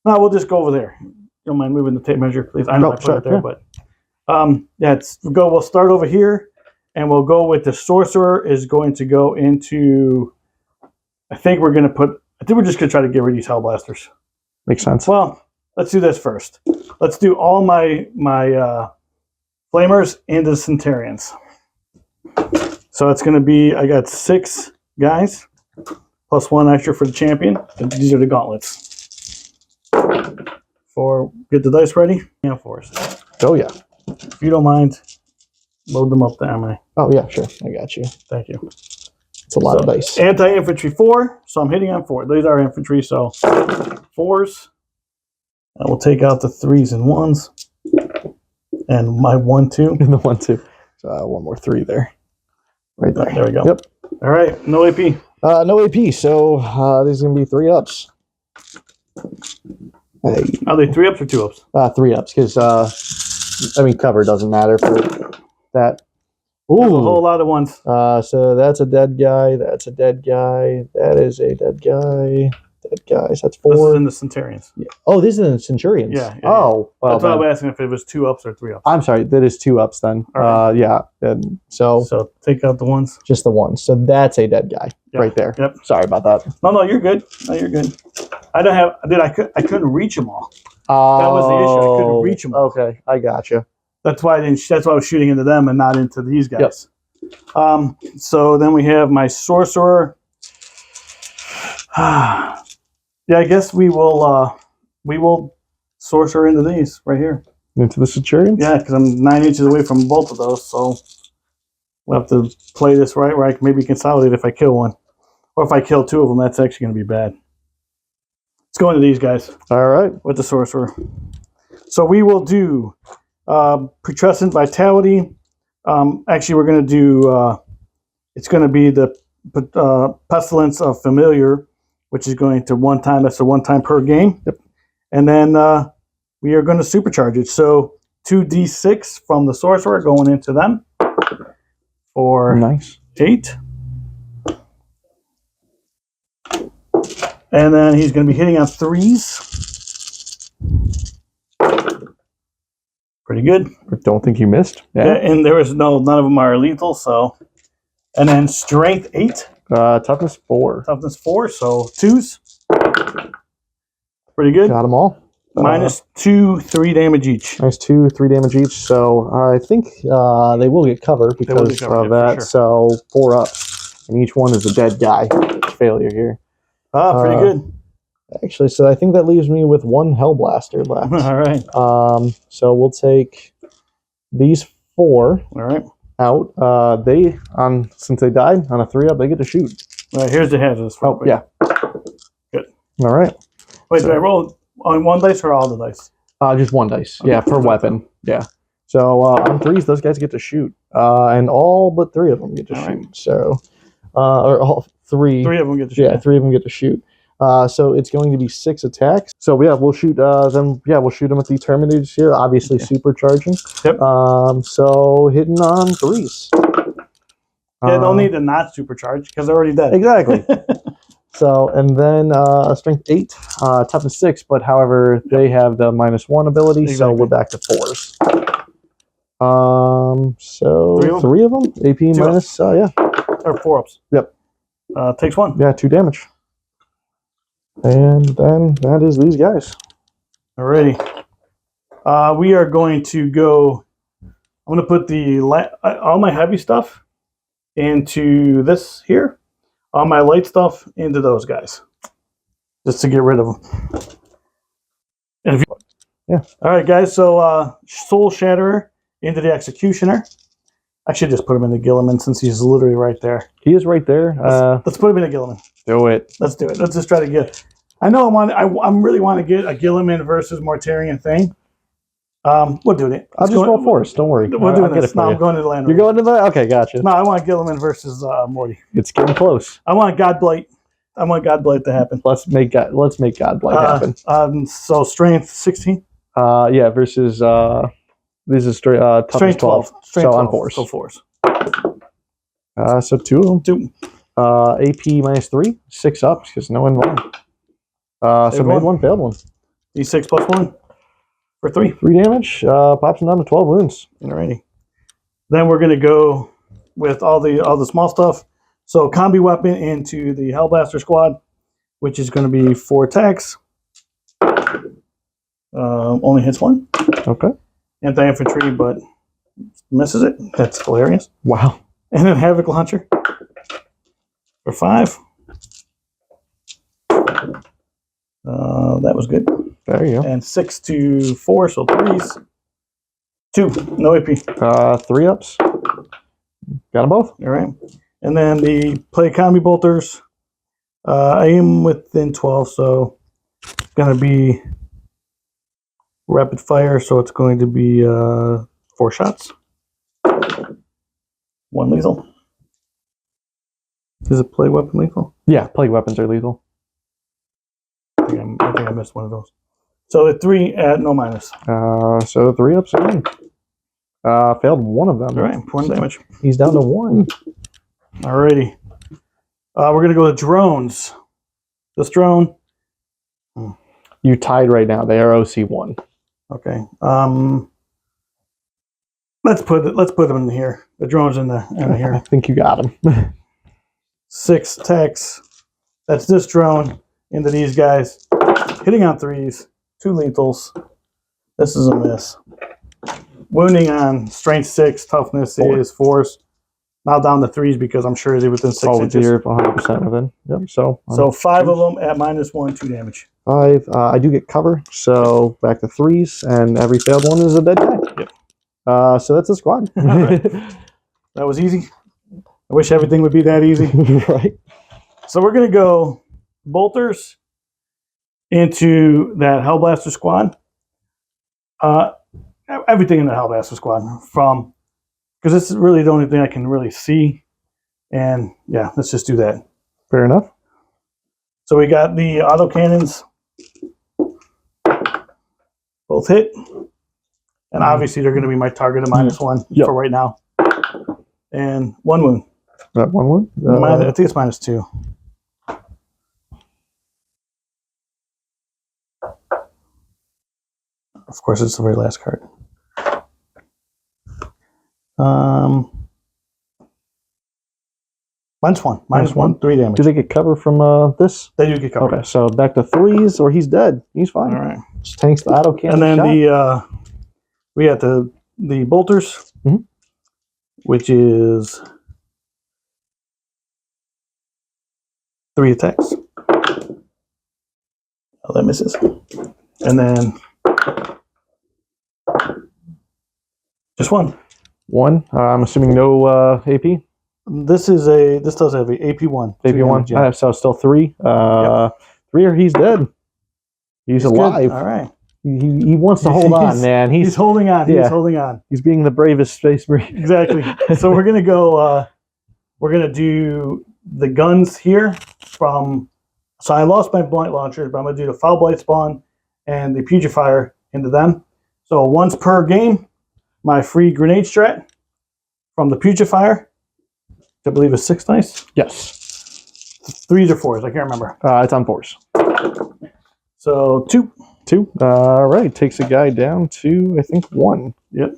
No, we'll just go over there. Don't mind moving the tape measure, please. I know I put it there, but we'll start over here. And we'll go with the Sorcerer is going to go into, I think we're just going to try to get rid of these Hellblasters. Makes sense. Well, let's do this first. Let's do all my Flamers and the Centurions. So it's going to be, I got 6 guys, plus 1 extra for the champion. And these are the gauntlets. Get the dice ready. Yeah, for us. Oh, yeah. If you don't mind, load them up there, am I? Oh, yeah, sure. I got you. Thank you. It's a lot of dice. Anti-infantry 4, so I'm hitting on 4. These are infantry, so 4s. I will take out the 3s and 1s. And my 1, 2. And the 1, 2. So 1 more 3 there. Right there. There we go. Yep. All right, no AP. No AP, so these are going to be 3 ups. Are they 3 ups or 2 ups? 3 ups, because, cover doesn't matter for that. Ooh. There's a whole lot of ones. So that's a dead guy. That's a dead guy. That is a dead guy. Dead guys. That's 4. This is in the Centurions. Yeah. Oh, these are the Centurions. Yeah. Oh. Well, that's why I was asking if it was 2 ups or 3 ups. I'm sorry. That is 2 ups then. Right. Yeah. And so take out the 1s. Just the 1. So that's a dead guy right there. Yep. Sorry about that. No, you're good. No, you're good. I couldn't reach them all. Oh. That was the issue. I couldn't reach them all. Okay. I gotcha. That's why I didn't. That's why I was shooting into them and not into these guys. Yep. So then we have my sorcerer. Yeah, I guess we will sorcerer into these right here. Into the Centurions? Yeah, because I'm 9 inches away from both of those, so we'll have to play this right where I can maybe consolidate if I kill one. Or if I kill two of them, that's actually going to be bad. Let's go into these guys. All right. With the sorcerer. So we will do Putrescent Vitality. Actually, we're going to do, it's going to be the Pestilence of Familiar, which is going to one time. That's a one time per game. Yep. And then we are going to supercharge it. So 2d6 from the sorcerer going into them for nice 8. And then he's going to be hitting on 3s. Pretty good. I don't think you missed. Yeah, and there is none of them are lethal. So, and then strength 8. Toughness 4. Toughness 4. So 2s. Pretty good. Got them all. Minus 2, 3 damage each. Minus 2, 3 damage each. So I think they will get cover because of that. Sure. So 4 ups, and each one is a dead guy. Failure here. Pretty good. Actually, so I think that leaves me with 1 Hellblaster left. All right. So we'll take these 4 All right. out. Since they died on a 3-up, they get to shoot. All right, here's the hazardous. Oh, yeah. Good. All right. Wait, did I roll on one dice or all the dice? Just 1 dice. Okay. Yeah, per weapon. Yeah. So on 3s, those guys get to shoot, and all but 3 of them get to shoot. Right. So, or all 3. 3 of them get to shoot. Yeah, 3 of them get to shoot. So it's going to be 6 attacks. So yeah, we'll shoot them. Yeah, we'll shoot them with the Terminators here. Obviously, supercharging. Yep. So hitting on 3s. Yeah, they'll need to not supercharge because they're already dead. Exactly. So, and then strength 8, toughness 6, but however, they have the -1 ability, exactly. So we're back to 4s. So 3 of them? AP 2 minus, yeah. Or 4 ups. Yep. Takes 1. Yeah, 2 damage. And then that is these guys. Alrighty. We are going to go, I'm going to put all my heavy stuff into this here. All my light stuff into those guys, just to get rid of them. And yeah. All right, guys. So Soul Shatterer into the Executioner. I should just put him in the Gilliman since he's literally right there. He is right there. Let's put him in the Gilliman. Do it. Let's do it. Let's just try to get. I know I really want to get a Gilliman versus Mortarion thing. We'll do it. I'll just roll force. Don't worry. We'll do it. No, I'm going to the land. You're going to the. Okay, gotcha. No, I want Gilliman versus Morty. It's getting close. I want Godblight. I want Godblight to happen. Let's make Godblight happen. So strength 16. Yeah, versus this is strength 12. Strength so 12. On 4s. So 4s. So 2 of them. 2. AP -3, 6 ups because no one won. So made 1, failed 1. D6 +1 for 3. 3 damage. Pops him down to 12 wounds. Alrighty. Then we're gonna go with all the small stuff. So combi weapon into the Hellblaster squad, which is going to be 4 attacks. Only hits 1. Okay. Anti-infantry, but misses it. That's hilarious. Wow. And then Havoc Launcher for 5. That was good. There you go. And 6 to 4, so 3s. 2, no AP. 3 ups. Got them both. All right. And then the play combi bolters. I am within 12, so it's going to be rapid fire, so it's going to be 4 shots. 1 lethal. Is it play weapon lethal? Yeah, plague weapons are lethal. I think I missed one of those. So at 3 at no minus. So 3 ups again. Failed 1 of them. All right, 1 damage. He's down to 1. Alrighty. We're going to go with drones. This drone. You tied right now. They are OC1. Okay. Let's put them in here. The drone's in here. I think you got him. 6 attacks. That's this drone into these guys. Hitting on 3s. 2 lethals. This is a miss. wounding on strength 6, toughness 4. is 4s. Now down to 3s because I'm sure they're within 6 inches. You're 100% within. Yep. So 5 of them at -1, 2 damage. 5. I do get cover, so back to 3s, and every failed one is a dead guy. Yep. So that's a squad. That was easy. I wish everything would be that easy. Right. So we're gonna go bolters into that Hellblaster squad. Everything in the Hellblaster squad, from because this is really the only thing I can really see. And yeah, let's just do that. Fair enough. So we got the autocannons both hit. And obviously they're going to be my target of -1 for right now. And 1 wound. That 1 wound? I think it's -2. Of course, it's the very last card. -1. -1, 3 damage. Do they get cover from this? They do get covered. Okay, so back to 3s, or he's dead. He's fine. All right. Just tanks the auto cannon. And then shot. we had the bolters, which is 3 attacks. Oh, that misses. And then just 1. 1. I'm assuming no AP. This does have a AP1. AP1. Yeah. So still 3. 3, or he's dead. He's alive. Good. All right. He wants to hold on, man. He's holding on. He's holding on. He's being the bravest space marine. Exactly. So we're gonna go. We're gonna do the guns here from. So I lost my blight launchers, but I'm gonna do the foul blight spawn and the putrefier into them. So once per game, my free grenade strat from the putrefier, I believe is 6 dice. Yes. 3s or 4s, I can't remember. It's on 4s. So 2. 2. All right. Takes a guy down to, I think, 1. Yep.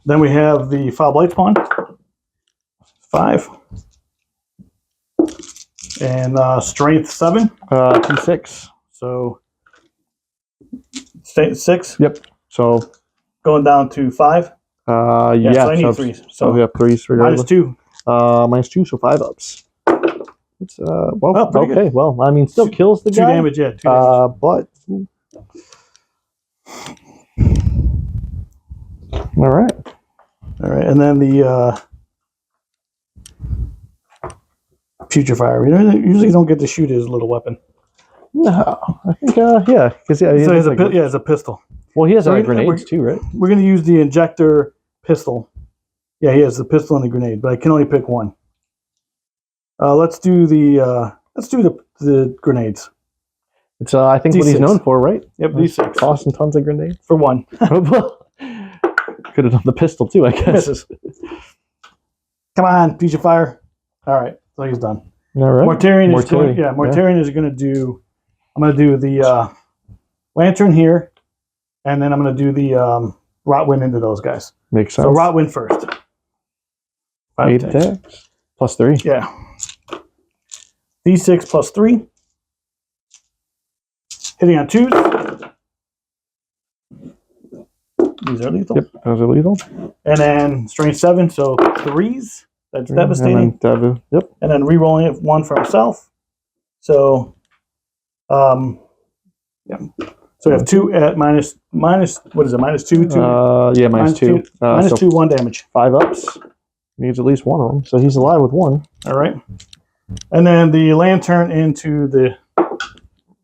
Then we have the foul blight spawn. 5. And strength 7. T6. So 6. Yep. So going down to 5. Yeah. So I need 3s. So we have 3s regardless. -2. -2, so 5 ups. It's well, pretty okay. good. Well, I mean, still kills the 2 guy. damage, yeah. 2 damage. But all right. All right, and then the putrefier. We usually don't get to shoot his little weapon. No, I think yeah, because So it's a pistol. Well, he has grenades too, right? We're going to use the injector pistol. Yeah, he has the pistol and the grenade, but I can only pick 1. Let's do the grenades. It's I think D6. what he's known for, right? Yep, D6 Tossing tons of grenades for 1. Could have done the pistol too, I guess. Misses. Come on, putrefier. All right, so he's done. All right. Mortarian is going to do. I'm going to do the lantern here, and then I'm going to do the Rotwind into those guys. Makes sense. So Rotwind first. 8 attacks. +3. Yeah. D6 +3. Hitting on 2s. These are lethal. Yep, those are lethal. And then strength 7, so 3s. That's devastating. Yep. And then re-rolling it 1 for himself. So, yeah. So we have 2 at minus. What is it? -2. 2. Yeah, -2. -2. 1 damage. 5 ups. Needs at least 1 of them, so he's alive with 1. All right. And then the lantern into the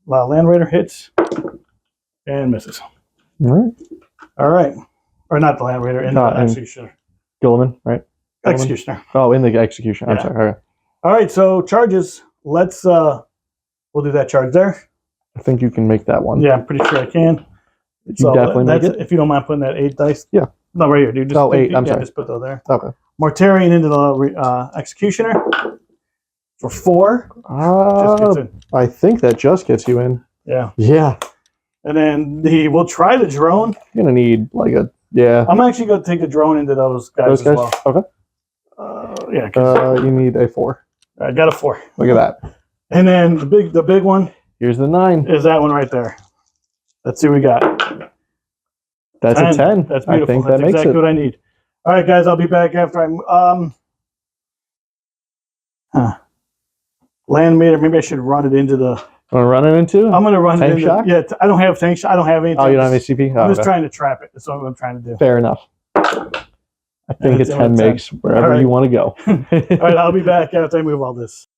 Land Raider hits and misses. All right. All right. Or not the Land Raider, in the Executioner. Gilliman, right? Gilliman? Executioner. Oh, in the Execution. I'm Yeah. sorry. Okay. All right, so charges. Let's, we'll do that charge there. I think you can make that one. Yeah, I'm pretty sure I can. You definitely make it. If you don't mind putting that 8 dice. Yeah. No, right here, dude. Just, 8. I'm sorry. Just put those there. Okay. Mortarian into the Executioner for 4. Just gets in. I think that just gets you in. Yeah. Yeah. And then we'll try the drone. You're going to need like a, yeah. I'm actually going to take a drone into those guys as well. Okay. Yeah. You need a 4. I got a 4. Look at that. And then the big one Here's the 9. is that one right there. Let's see what we got. That's a 10. That's I beautiful. think That's that makes exactly it. what I need. All right, guys, I'll be back after land meter. Maybe I should run it into the. Want to run it into? I'm going to run tank it into. shock? Yeah, I don't have tank shock. I don't have anything. Oh, you don't have ACP? I'm just trying to trap it. That's what I'm trying to do. Fair enough. I think a 10 makes wherever you want to go. All right, I'll be back after I move all this.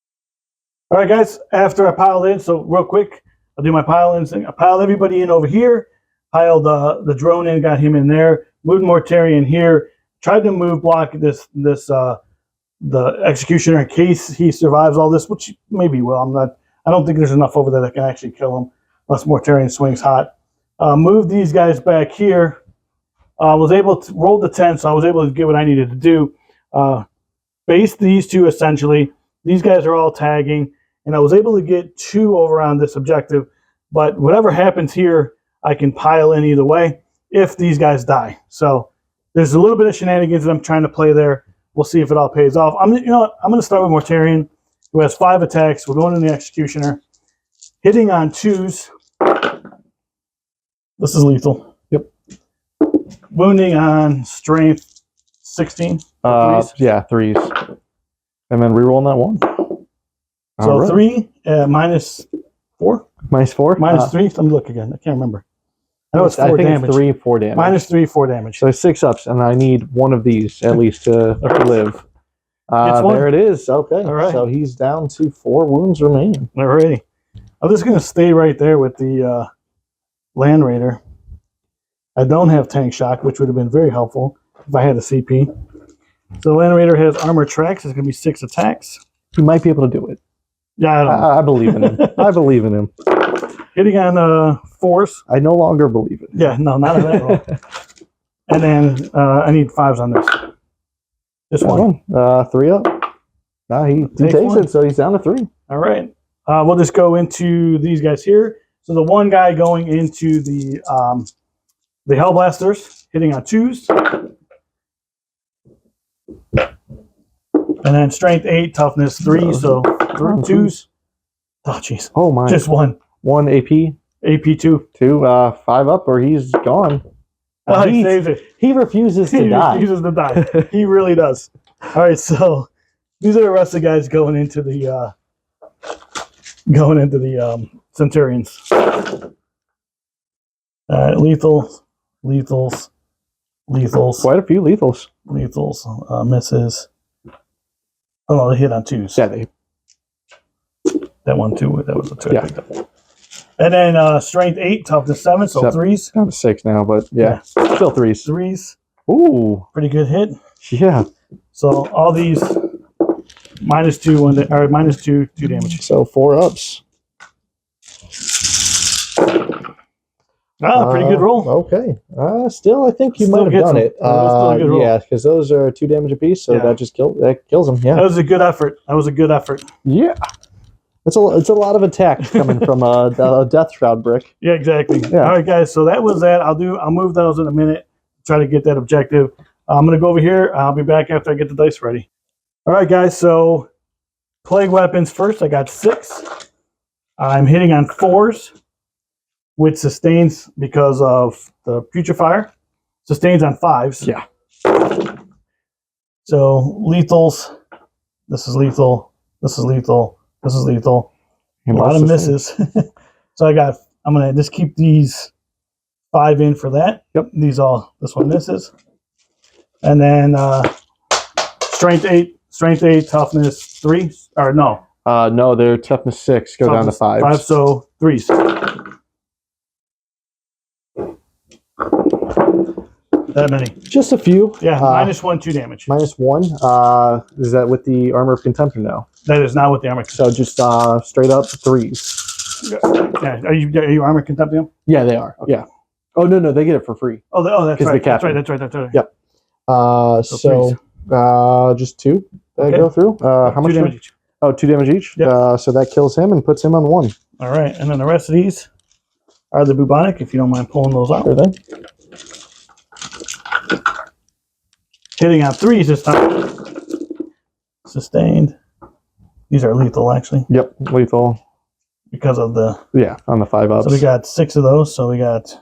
All right, guys, after I piled in, so real quick, I'll do my pile-ins. I piled everybody in over here, piled the drone in, got him in there, moved Mortari in here, tried to block the executioner in case he survives all this, which maybe will. I don't think there's enough over there that can actually kill him unless Mortarian swings hot. Moved these guys back here. Was able to roll the 10, so I was able to get what I needed to do. Base these two essentially. These guys are all tagging, and I was able to get 2 over on this objective. But whatever happens here, I can pile in either way if these guys die. So there's a little bit of shenanigans that I'm trying to play there. We'll see if it all pays off. You know what? I'm going to start with Mortarian, who has 5 attacks. We're going in the Executioner, hitting on 2s. This is lethal. Yep. Wounding on strength 16. Yeah, 3s. And then rerolling that 1. So right. 3 minus 4? Minus 4? Minus 3? Let me look again. I can't remember. I know it's 4 damage. It's 3, 4 damage. Minus 3, 4 damage. So 6 ups, and I need 1 of these at least to live. There it is. Okay. All right. So he's down to 4 wounds remaining. Alrighty. I'm just going to stay right there with the Land Raider. I don't have tank shock, which would have been very helpful if I had a CP. So the Land Raider has armor tracks. It's going to be 6 attacks. He might be able to do it. Yeah, I believe in him. I believe in him. Hitting on 4s. I no longer believe it. Yeah, no, not at all. And then I need 5s on this. This one. 3 up. He takes it, so he's down to 3. All right. We'll just go into these guys here. So the one guy going into the Hellblasters, hitting on 2s. And then strength 8, toughness 3, so 2s. Oh, jeez. Oh, my. Just 1. 1 AP. AP 2. 2, 5 up, or he's gone. He saves it. He refuses to die. He refuses to die. He really does. All right, so these are the rest of the guys going into the Centurions. Lethals. Quite a few lethals. Misses. Oh no, they hit on 2s. Yeah, that one too. That was a 2. Yeah. And then strength 8, toughness 7, so 3s. Down to 6 now, but yeah. Still 3s. 3s. Ooh. Pretty good hit. Yeah. So all these minus 2, 2 damage. So 4 ups. Pretty good roll. Okay. Still, I think you might have done it. Yeah, because those are 2 damage apiece, so that just kills him. Yeah. That was a good effort. Yeah. It's a lot of attacks coming from a Death Shroud brick. Yeah, exactly. Yeah. All right, guys. So that was that. I'll move those in a minute. Try to get that objective. I'm gonna go over here. I'll be back after I get the dice ready. All right, guys. So plague weapons first. I got 6. I'm hitting on 4s, which sustains because of the putrefier. Sustains on 5s. Yeah. So lethals. This is lethal. This is lethal. This is lethal. A lot of misses. So I'm going to just keep these 5 in for that. Yep. This one misses. And then strength 8, toughness 3. Or no. No, they're toughness 6. Go down to 5. 5, so 3s. That many. Just a few. Yeah, minus 1, 2 damage. Minus 1. Is that with the Armor of Contempt or no? That is not with the armor. So just straight up 3s. Yeah. Are you armor contempting them? Yeah, they are. Okay. Yeah. Oh no, they get it for free. Oh, that's right. That's right. Yep. So just 2 that go through. How much damage each? Oh, 2 damage each. Yep. So that kills him and puts him on 1. All right, and then the rest of these are the bubonic. If you don't mind pulling those out. Sure thing. Hitting on 3s this time. Sustained. These are lethal, actually. Yep, lethal. Because of the... Yeah, on the 5 ups. So we got 6 of those. So we got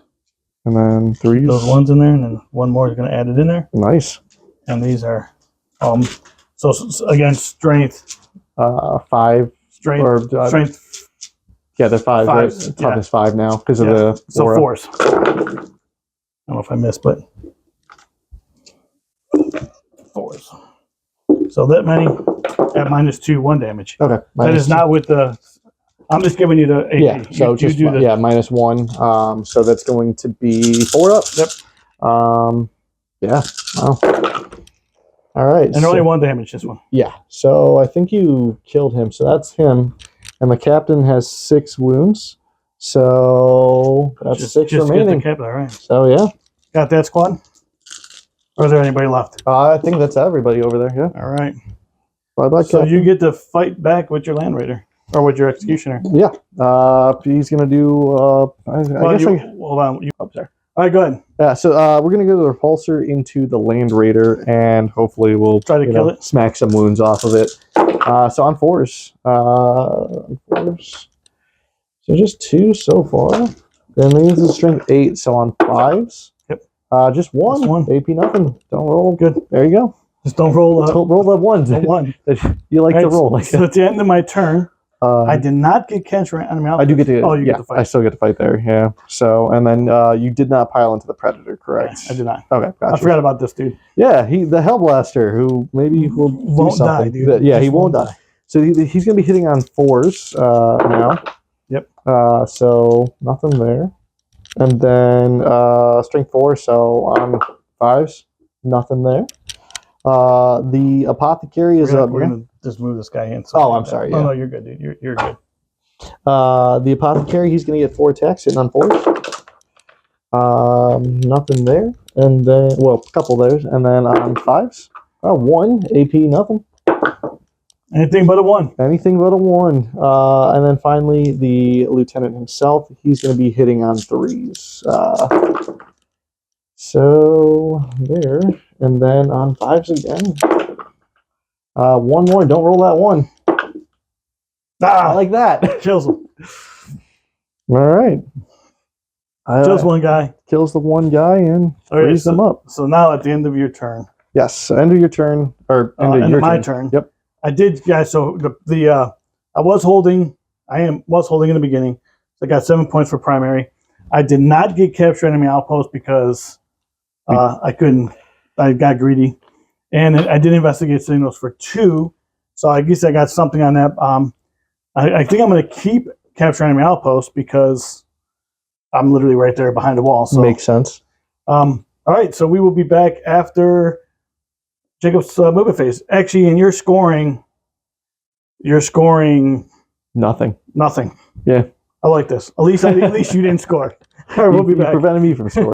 And then 3s. Those ones in there, and then one more is going to add it in there. Nice. And these are, so again, strength. 5. Strength. Or, strength. Yeah, they're 5. Fives, Right? Toughness 5 now because of the So aura. 4s. I don't know if I missed, but 4s. So that many at -2, 1 damage. Okay. That is not with the. I'm just giving you the AP. Yeah. So just do the, -1. So that's going to be 4 up. Yep. Yeah. Wow. All right. And only 1 damage this one. Yeah. So I think you killed him. So that's him. And the captain has 6 wounds. So that's 6 remaining. Get the all right. So yeah. Got that squad? Or is there anybody left? I think that's everybody over there. Yeah. All right. Bye-bye, So Captain. you get to fight back with your Land Raider. Or with your Executioner. Yeah. He's going to do... Hold on. Oh, sorry. All right, go ahead. Yeah, so we're going to go the Repulsor into the Land Raider, and hopefully we'll try to kill it. Smack some wounds off of it. So on 4s. So just 2 so far. Then this is strength 8, so on 5s. Yep. Just 1. Just 1. AP nothing. Don't roll. Good. There you go. Just don't roll. Don't roll the 1s. The 1. You like to roll. So at the end of my turn, I did not get catch right. I do get to. Oh, you get to fight. I still get to fight there. Yeah. So and then you did not pile into the Predator, correct? Yeah, I did not. Okay, gotcha. I forgot about this dude. Yeah, the Hellblaster, who maybe won't die, dude. Yeah, he won't die. So he's going to be hitting on 4s now. Yep. So nothing there, and then strength 4. So on 5s, nothing there. The Apothecary is up. We're gonna just move this guy in. So I'm sorry. No, you're good, dude. You're good. The Apothecary, he's going to get 4 attacks, hitting on 4s. Nothing there, and then a couple there, and then on 5s, 1 AP, nothing. Anything but a 1. Anything but a 1. And then finally, the Lieutenant himself, he's going to be hitting on 3s. So there, and then on 5s again. 1 more. Don't roll that 1. I like that. Kills him. All right. Kills 1 guy. Kills the 1 guy and frees them up. So now at the end of your turn. Yes, end of your turn, or end of your my turn. turn. Yep. I did, guys. So I was holding in the beginning. So I got 7 points for primary. I did not get capture enemy outpost because I couldn't. I got greedy, and I did investigate signals for 2. So I guess I got something on that. I think I'm going to keep capture enemy outpost because I'm literally right there behind the wall. So makes sense. All right, so we will be back after Jacob's movement phase. Actually, in your scoring, you're scoring nothing. Nothing. Yeah, I like this. At least you didn't score. All right, we'll be back. Prevented me from scoring.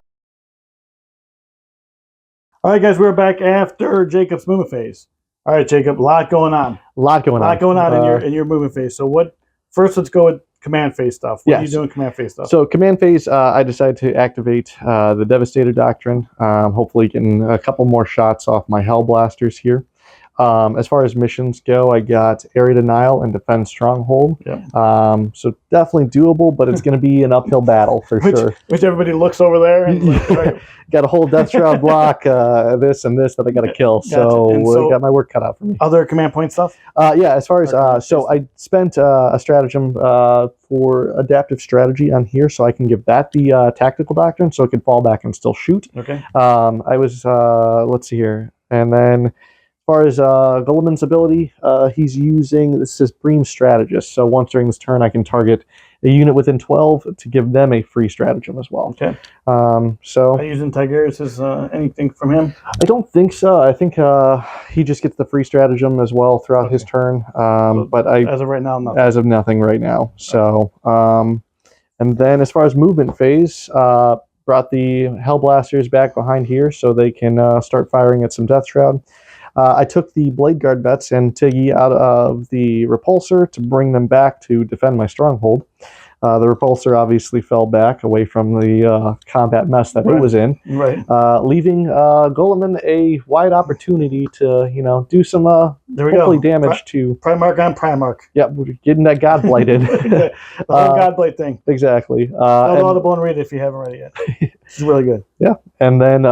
All right, guys, we're back after Jacob's movement phase. All right, Jacob, a lot going on. A lot going on in your movement phase. So what? First, let's go with command phase stuff. What are you doing command phase stuff? So command phase, I decided to activate the Devastator Doctrine. Hopefully getting a couple more shots off my Hellblasters here. As far as missions go, I got Area Denial and Defend Stronghold. Yep. So definitely doable, but it's going to be an uphill battle for sure. Which everybody looks over there and got a whole Death Shroud block, this and this that I got to kill. Gotcha. So got my work cut out for me. Other command point stuff? Yeah, as far as so I spent a stratagem for adaptive strategy on here, so I can give that the tactical doctrine, so it can fall back and still shoot. Okay. I was let's see here, and then. As far as Gulliman's ability, he's using this Supreme Strategist. So once during this turn, I can target a unit within 12 to give them a free stratagem as well. Okay. So are you using Tigerius as anything from him? I don't think so. I think he just gets the free stratagem as well throughout his turn. But as of right now, nothing. As of nothing right now. So and then as far as movement phase, brought the Hellblasters back behind here so they can start firing at some Death Shroud. I took the Blade Guard vets and Tiggy out of the Repulsor to bring them back to defend my stronghold. The repulsor obviously fell back away from the combat mess that it was in, leaving Goleman a wide opportunity to, do some hopefully damage to Primarch on Primarch. Yep, we're getting that God blighted. The whole God blight thing. Exactly. Audible and read it if you haven't read it yet. It's really good. Yeah, and then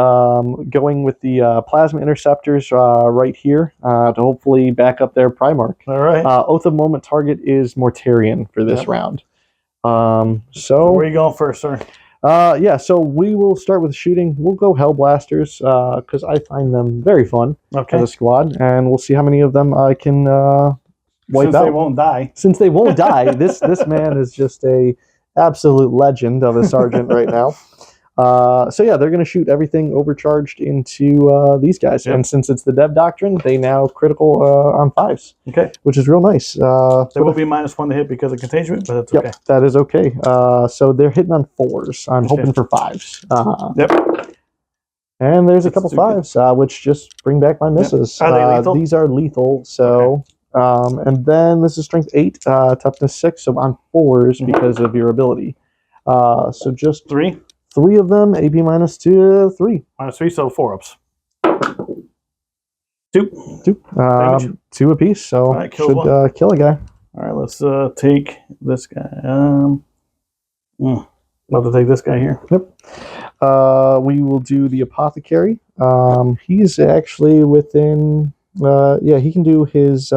going with the plasma interceptors right here to hopefully back up their Primarch. All right. Oath of Moment target is Mortarion for this round. So where are you going first, sir? Yeah, so we will start with shooting. We'll go Hellblasters because I find them very fun as a squad, and we'll see how many of them I can wipe out. Since they won't die. Since they won't die, this man is just a absolute legend of a sergeant right now. So yeah, they're going to shoot everything overcharged into these guys, and since it's the Dev Doctrine, they now critical on 5s. Okay, which is real nice. They will be -1 to hit because of contagion, but that's okay. That is okay. So they're hitting on 4s. I'm hoping for 5s. And there's a couple 5s, which just bring back my misses. Are they lethal? These are lethal. So, and then this is strength 8, toughness 6. So on 4s because of your ability. So just 3 of them, AP -2, 3. -3, so 4-ups. 2. 2 apiece, so should kill a guy. All right, let's take this guy. Love to take this guy here. Yep. We will do the Apothecary. He's actually within... yeah, he can do his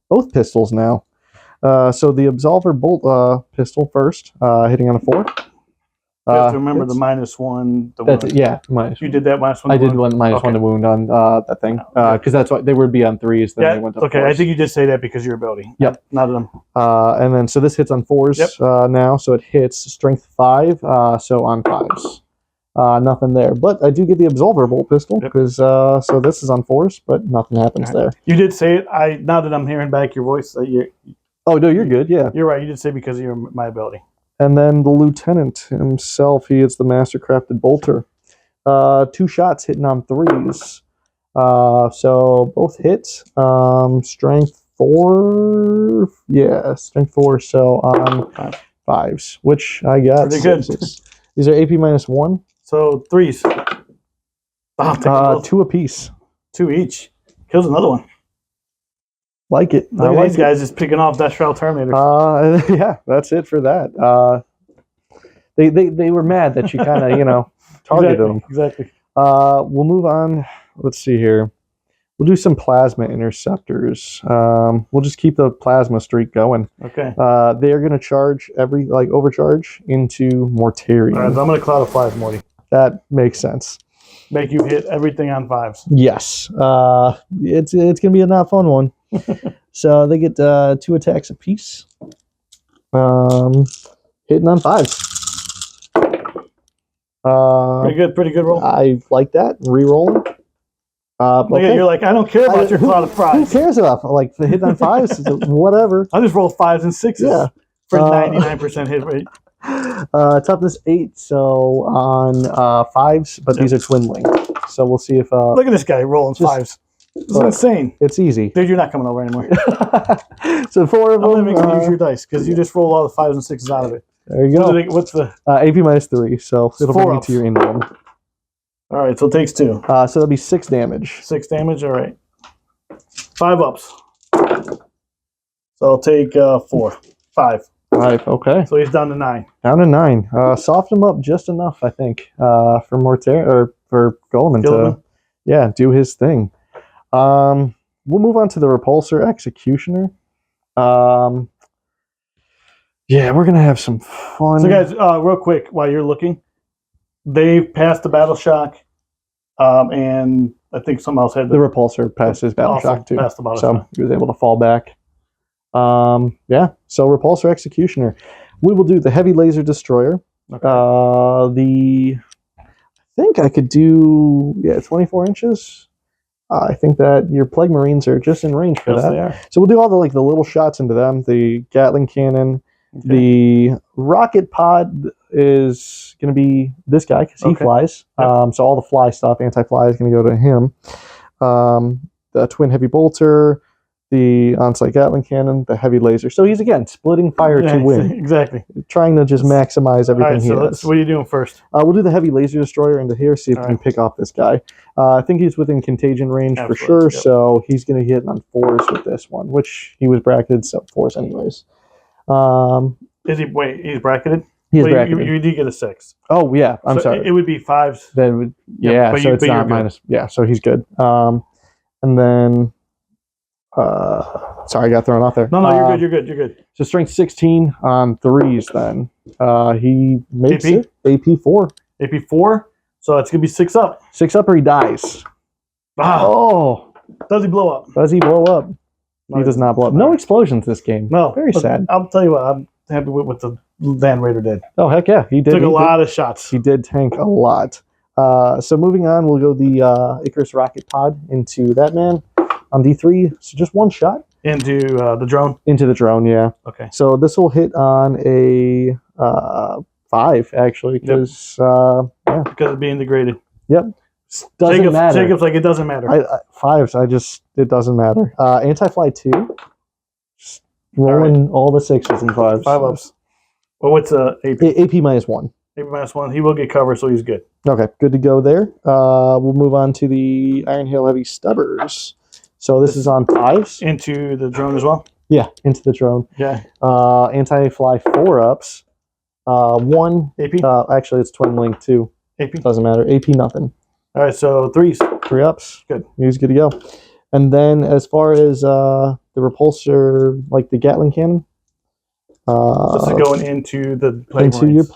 both pistols now. So the Absolver Bolt pistol first, hitting on a 4. You have to remember the -1. The that's yeah, minus. You did that -1. I did -1 to wound on that thing because that's why they would be on 3s. Then they went to 4s. I think you did say that because your ability. Yep, not them. And then so this hits on 4s now, so it hits strength 5. So on 5s, nothing there. But I do get the Absolver Bolt pistol because so this is on 4s, but nothing happens there. You did say it. Now that I'm hearing back your voice, oh no, you're good. Yeah, you're right. You did say because of my ability. And then the Lieutenant himself, he is the Mastercrafted Bolter. 2 shots hitting on 3s. So both hits. Strength 4. Yeah, strength 4. So on 5s, which I got. Pretty good. These are AP -1. So 3s. Oh, 2 apiece. 2 each. Kills another one. Like it. Look at these guys just picking off Death Shroud Terminators. Yeah, that's it for that. They were mad that you kind of, targeted them. Exactly. We'll move on. Let's see here. We'll do some Plasma Interceptors. We'll just keep the Plasma streak going. Okay. They are going to charge overcharge into Mortarion. All right, so I'm going to Cloud of Flies, Morty. That makes sense. Make you hit everything on 5s. Yes. It's going to be a not fun one. So they get 2 attacks apiece. Hitting on 5s. Pretty good roll. I like that. Re-rolling. Okay. You're like, I don't care about your Cloud of Flies. Who cares about the hit on 5s? Whatever. I just roll 5s and 6s for 99% hit rate. Toughness 8, so on 5s, but these are twinling. So we'll see if... Look at this guy rolling 5s. This is insane. It's easy. Dude, you're not coming over anymore. So 4 of them... I'm going to make you use your dice, because you just roll all the 5s and 6s out of it. There you go. What's the... AP -3, so it'll bring you to your end roll. All right, so it takes 2. So that'll be 6 damage. 6 damage, all right. 5 ups. So I'll take 4. 5. 5, okay. So he's down to 9. Down to 9. Soften him up just enough, I think, for for Goleman to do his thing. We'll move on to the Repulsor Executioner. Yeah, we're gonna have some fun. So guys, real quick, while you're looking, they've passed the battle shock, and I think someone else had the Repulsor passed his battle shock too. Passed the battle shock. He was able to fall back. Yeah. So Repulsor Executioner, we will do the Heavy Laser Destroyer. Okay. I think I could do 24 inches. I think that your Plague Marines are just in range for that. They are. So we'll do all the little shots into them. The Gatling Cannon. Okay. The rocket pod is going to be this guy because he flies. Yep. So all the fly stuff, anti-fly, is going to go to him. The Twin Heavy Bolter, the on-site Gatling cannon, the heavy laser. So he's again splitting fire to win, Exactly. trying to just maximize everything. All right, so what are you doing first? We'll do the heavy laser destroyer into here. See if we can pick off this guy. I think he's within contagion range for sure. Yep. So he's going to hit on 4s with this one, which he was bracketed, so 4s anyways. Is he? Wait, he's bracketed. He's bracketed. You did get a 6. Oh yeah, I'm sorry. It would be 5s. Then yeah, so it's not minus. Yeah, so he's good. And then. Sorry, I got thrown off there. No, you're good. You're good. So strength 16 on 3s. Then he makes AP? it AP 4. AP 4. So it's gonna be 6 up. 6 up, or he dies. Oh, does he blow up? Does he blow up? He does not blow up. No explosions this game. No, very sad. I'll tell you what. I'm happy with what the Van Raider did. Oh heck yeah, he did. Took a lot of shots. He did tank a lot. So moving on, we'll go the Icarus rocket pod into that man. On D3, so just 1 shot. Into the drone? Into the drone, yeah. Okay. So this will hit on a 5, actually, because because of being degraded. Yep. Doesn't matter. Jacob's like, it doesn't matter. 5s, it doesn't matter. Anti-fly 2. Just rolling all the 6s and 5s. 5 ups. Well, what's AP? AP -1. AP -1. He will get cover, so he's good. Okay, good to go there. We'll move on to the Iron Hail Heavy Stubbers. So this is on 5s. Into the drone as well? Yeah, into the drone. Yeah. Anti-fly 4-ups. 1. AP? Actually, it's twin link 2. AP? Doesn't matter. AP nothing. All right, so 3s. 3 ups. Good. He's good to go. And then as far as the repulsor, like the Gatling cannon. This is going into the Plague Marines.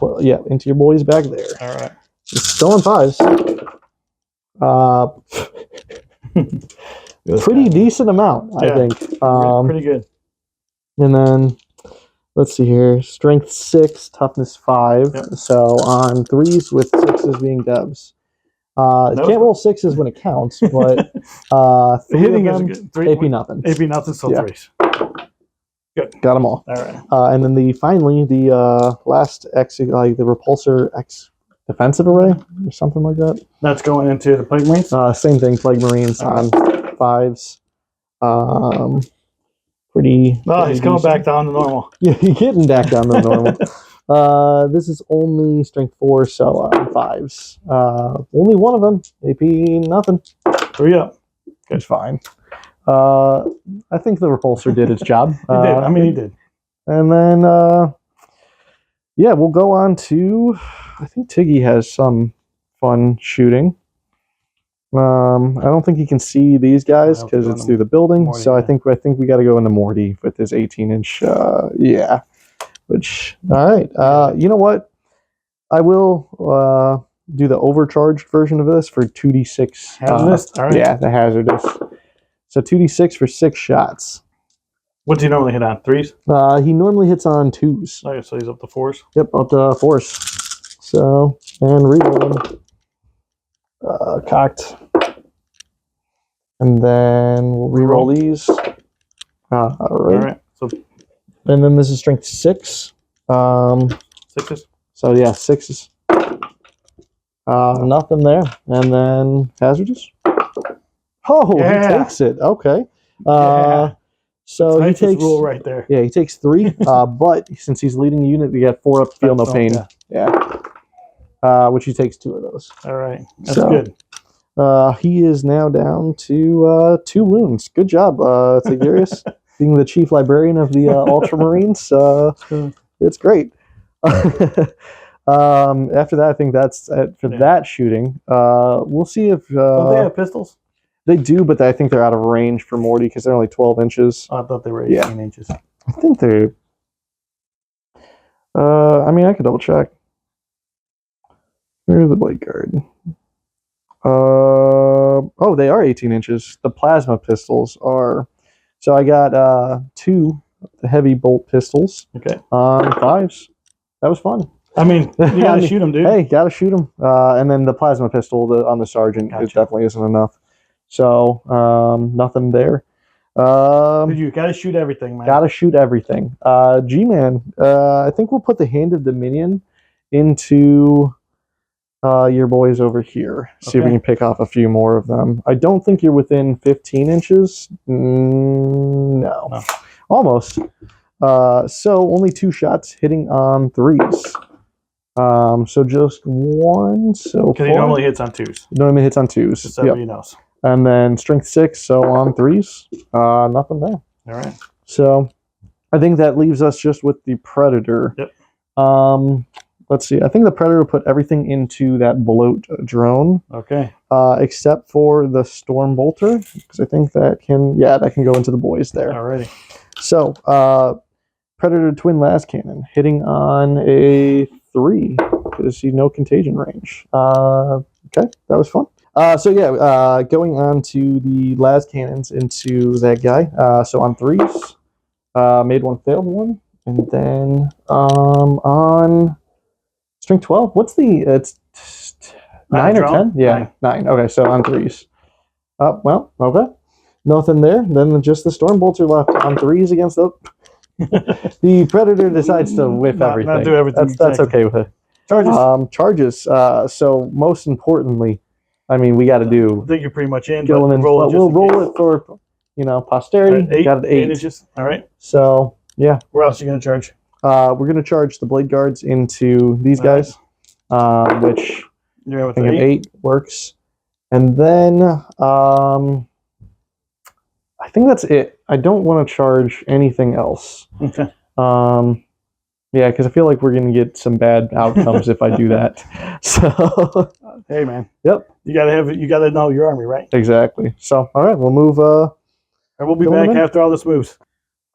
Into your boys back there. All right. It's still on 5s. Pretty decent amount, I think. Pretty good. And then, let's see here. Strength 6, toughness 5. Yep. So on 3s with 6s being devs. Can't roll 6s when it counts, but 3 hitting of them, is good. AP nothing. AP nothing, so 3s. Good. Got them all. All right. And then finally the last the repulsor X defensive array or something like that. That's going into the Plague Marines? Same thing, Plague Marines on 5s. Pretty he's coming back down to normal. Yeah, he's getting back down to normal. This is only strength 4, so on 5s. Only one of them. AP nothing. 3 up. Good. It's fine. I think the repulsor did its job. He did. He did. And then, we'll go on to. I think Tiggy has some fun shooting. I don't think he can see these guys because it's through the building. Morty, so I think we got to go into Morty with his 18-inch. Which all right. You know what? I will do the overcharged version of this for 2d6. Hazardous. All right. Yeah, the hazardous. So 2d6 for 6 shots. What does he normally hit on? 3s? He normally hits on 2s. Okay, so he's up to 4s? Yep, up to 4s. So, and reroll them. Cocked. And then we'll reroll these. All right. So, and then this is strength 6. 6s? So yeah, 6s. Nothing there. And then hazardous. Oh, he takes it. Okay. So he takes rule right there. Yeah, he takes 3. But since he's leading the unit, you get 4 up, feel no pain. Yeah. Which he takes 2 of those. All right. That's good. He is now down to 2 wounds. Good job, Tigurius. Being the chief librarian of the Ultramarines. It's great. After that, I think that's it for that shooting. We'll see if don't they have pistols? They do, but I think they're out of range for Morty because they're only 12 inches. Oh, I thought they were 18 inches. I think they're. I could double check. Where's the blade guard? They are 18 inches. The plasma pistols are. So I got 2 heavy bolt pistols. Okay. On 5s. That was fun. I mean, you gotta shoot them, dude. Hey, gotta shoot them. And then the plasma pistol on the sergeant, it definitely isn't enough. So, nothing there. You gotta shoot everything, man. Gotta shoot everything. G-Man, I think we'll put the Hand of Dominion into your boys over here. See if we Okay. can pick off a few more of them. I don't think you're within 15 inches. No. Almost. So only 2 shots hitting on 3s. So just 1 so Because he normally hits on 2s. Normally hits on 2s. Just so everybody knows. And then strength 6, so on 3s. Nothing there. All right. So I think that leaves us just with the Predator. Yep. Let's see. I think the Predator put everything into that bloat drone. Okay. Except for the Storm Bolter, because I think that can go into the boys there. Alrighty. So Predator twin las cannon hitting on a 3 because no contagion range. Okay, that was fun. Going on to the las cannons into that guy. So on 3s, made 1, failed 1, and then on string 12. What's the it's 9 or 10? Yeah, 9. Okay, so on 3s. Well, okay. Nothing there. Then just the Storm Bolter left on 3s against the the Predator decides to whiff everything. Not do everything. That's okay with it. Charges. Charges. So most importantly, I mean, we got to do. I think you're pretty much in. We'll roll it for posterity. Right, got it 8 inches. All right. So yeah. Where else are you gonna charge? We're gonna charge the blade guards into these guys, which You're with I think 8 works, and then I think that's it. I don't want to charge anything else. Okay. Yeah, because I feel like we're gonna get some bad outcomes if I do that. So hey, man. Yep. You gotta know your army, right? Exactly. So all right, we'll move. And we'll be back after all this moves.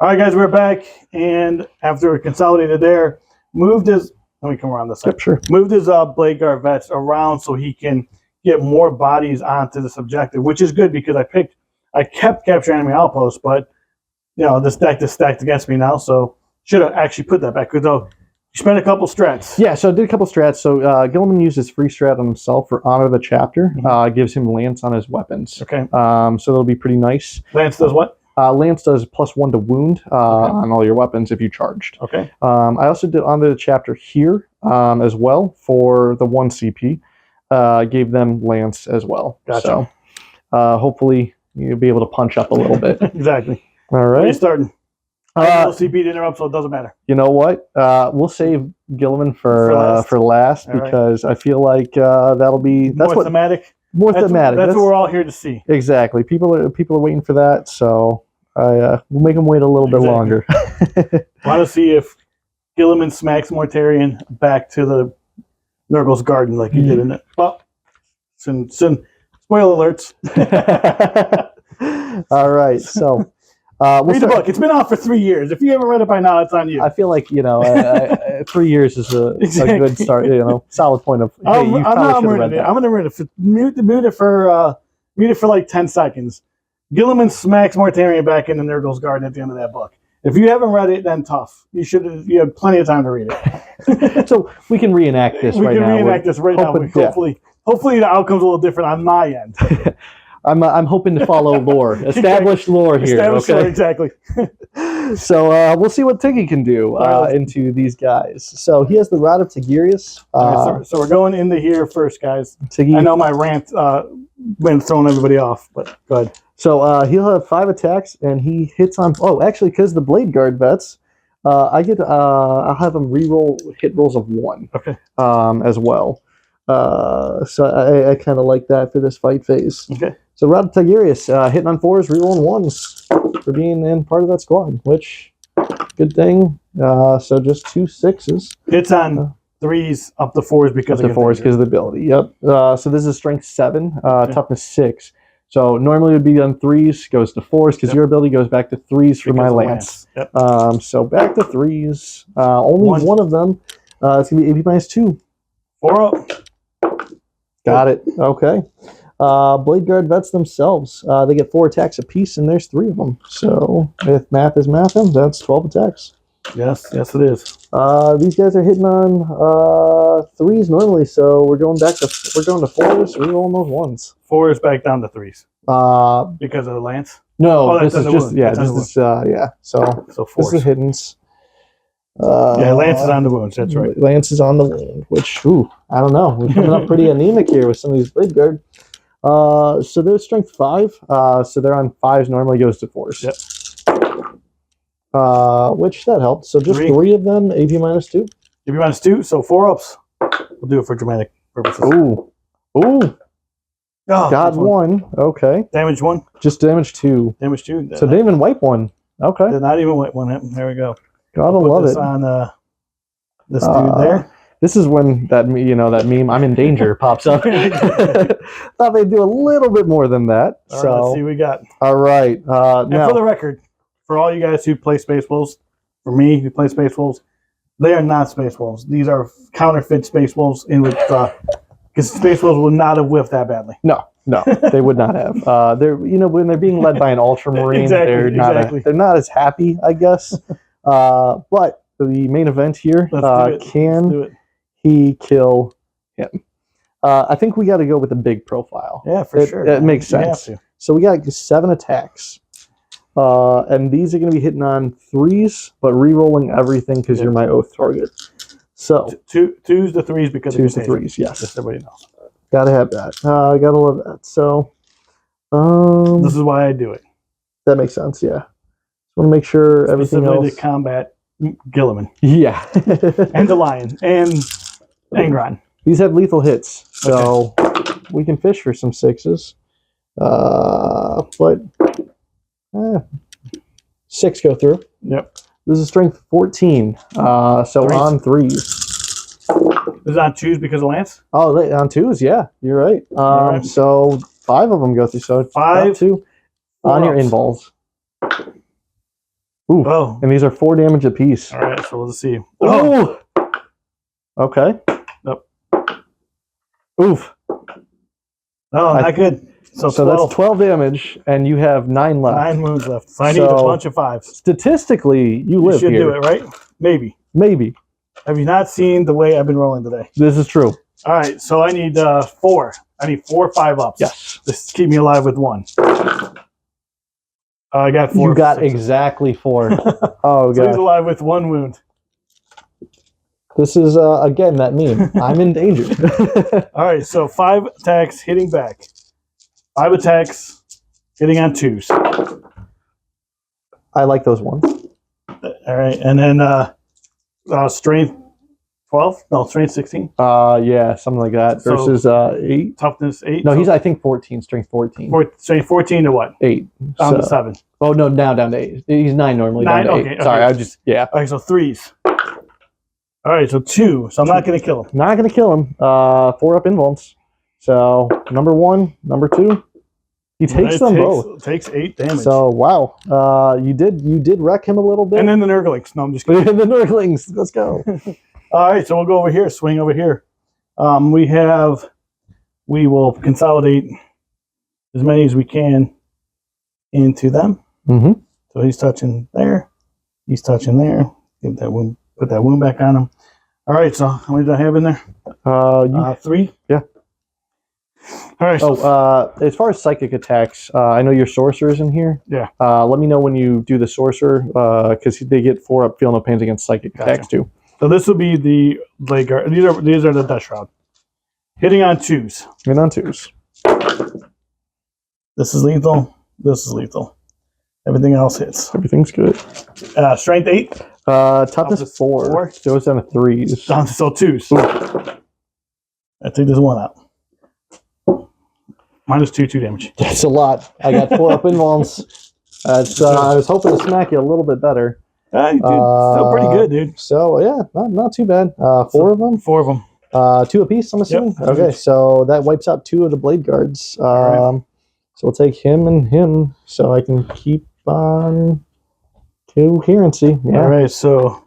All right, guys, we're back, and after we consolidated there, moved his. Let me come around this side. Yep, sure. Moved his blade guard vets around so he can get more bodies onto this objective, which is good because I kept capturing enemy outposts, but this deck is stacked against me now, so should have actually put that back. Because you spent a couple strats. Yeah, so I did a couple strats. So Gilliman used his free strat on himself for Honor the Chapter. Gives him Lance on his weapons. Okay. So that'll be pretty nice. Lance does what? Lance does +1 to wound on all your weapons if you charged. Okay. I also did Honor the Chapter here as well for the 1 CP. Gave them Lance as well. Gotcha. So hopefully you'll be able to punch up a little bit. Exactly. All right. Where are you starting? CP to interrupt, so it doesn't matter. You know what? We'll save Gilliman for last because I feel like that'll be more thematic. More thematic. That's what we're all here to see. Exactly. People are waiting for that, so we'll make them wait a little bit longer. Want to see if Gilliman smacks Mortarion back to the Nurgle's garden like he did in it. Well, soon. Spoiler alerts. All right, so. Read the book. It's been out for 3 years. If you haven't read it by now, it's on you. I feel like 3 years is a good start. Solid point of. Hey, I'm gonna read it. Mute it for like 10 seconds. Gilliman smacks Mortarion back into Nurgle's garden at the end of that book. If you haven't read it, then tough. You have plenty of time to read it. So we can reenact this right now. We can reenact this right now. Hopefully the outcome's a little different on my end. I'm hoping to follow lore, established lore here. Lore, exactly. So we'll see what Tiggy can do into these guys. So he has the Rod of Tigurius. So we're going into here first, guys. Tiggy. I know my rant been throwing everybody off, but go ahead. So he'll have 5 attacks, and he hits on. Oh, actually, because the Blade Guard vets, I'll have him reroll hit rolls of 1. Okay. As well. So I kind of like that for this fight phase. Okay. So Rod of Tigurius hitting on 4s, rerolling 1s for being in part of that squad, which good thing. So just 2 6s. Hits on 3s up to 4s because of the 4s because of the ability. Yep. So this is strength 7, toughness 6. So normally it would be on 3s, goes to 4s because your ability goes back to 3s for my lance. Yep. So back to 3s. Only one of them. It's gonna be AP -2. 4-0. Got it. Okay. Blade Guard vets themselves. They get 4 attacks apiece, and there's 3 of them. So if math is mathing, that's 12 attacks. Yes, it is. These guys are hitting on 3s normally, so we're going to 4s. We're rolling those 1s. 4s back down to 3s. Because of the lance. No, this is just So So 4s. this is hiddens. Yeah, Lance is on the wounds. That's right. Lance is on the wound, which, I don't know. We're coming up pretty anemic here with some of these blade guard. So they're strength 5. So they're on 5s, normally goes to 4s. Yep. Which that helped. So just 3 of them, AP -2. AP -2, so 4 ups. We'll do it for dramatic purposes. Ooh. Oh, got 1. Okay. Damage 1. Just damage 2. Damage 2. So didn't even wipe 1. Okay. Did not even wipe 1. There we go. Gotta love this it. On this dude there. This is when that meme "I'm in danger" pops up. Thought they'd do a little bit more than that. All right, let's see what we got. All right. And now, for the record, for all you guys who play Space Wolves, for me who play Space Wolves, they are not Space Wolves. These are counterfeit Space Wolves in which because Space Wolves would not have whiffed that badly. No, they would not have. They're when they're being led by an Ultramarine, they're not as happy, I guess. But the main event here, can he kill him? I think we got to go with the big profile. Yeah, for sure. It makes sense. So we got 7 attacks. And these are going to be hitting on 3s, but re-rolling everything because you're my oath target. So 2s to 3s because 2s to 3s, yes. Just everybody knows. Gotta have that. Gotta love that. So this is why I do it. That makes sense. Yeah. Want to make sure everything else. To combat Gilliman. Yeah. And the Lion and Angron. These have lethal hits, so we can fish for some 6s. But 6 go through. Yep. This is strength 14. So 3s. On 3s. Is it on 2s because of Lance? Oh, on 2s, yeah. You're right. Right. So 5 of them go through. So 5 2 on your invols. Ooh. Oh. And these are 4 damage apiece. All right, so let's see. Oh. Okay. Nope. Oof. Oh, not good. So that's 12 damage, and you have 9 left. 9 wounds left. So I need a bunch of 5s. Statistically, you live should here. Do it, right? Maybe. Have you not seen the way I've been rolling today? This is true. All right, so I need 4. I need 4 5-ups. Yes. Just keep me alive with 1. I got 4. You got exactly 4. Oh, God. So he's alive with 1 wound. This is, again, that meme. I'm in danger. All right, so 5 attacks hitting back. 5 attacks hitting on 2s. I like those ones. All right, and then strength 12? No, strength 16. Yeah, something like that. Versus 8. Toughness 8. No, he's I think 14. Strength 14. Strength 14 to what? 8. Down to 7. Oh no, now down to 8. He's 9 normally. 9. Down to 8. Sorry, I just All right, so 3s. All right, so 2. So I'm not going to kill him. Not going to kill him. 4 up invulns. So number 1, number 2. He takes them both. Takes 8 damage. So wow, you did wreck him a little bit. And then the Nurglings. No, I'm just kidding. The Nurglings. Let's go. All right, so we'll go over here. Swing over here. We will consolidate as many as we can into them. Mm-hmm. So he's touching there. He's touching there. Give that wound. Put that wound back on him. All right. So how many do I have in there? 3. Yeah. All right. So, as far as psychic attacks, I know your sorcerer's in here. Yeah. Let me know when you do the sorcerer, because they get 4 up, feel no pains against psychic attacks too. So this will be the blade guard. These are the Death Shroud. Hitting on 2s. Hitting on 2s. This is lethal. This is lethal. Everything else hits. Everything's good. Strength 8. Toughness 4. Goes down to 3s. Down to 2s. I take this 1 out. -2 damage. That's a lot. I got 4 up invulns. I was hoping to smack you a little bit better. Dude, still pretty good, dude. So yeah, not too bad. 4 of them. 4 of them. 2 apiece, I'm assuming. Yep. Okay, so that wipes out 2 of the blade guards. Right. So we'll take him and him, so I can keep on coherency. Yeah. All right, so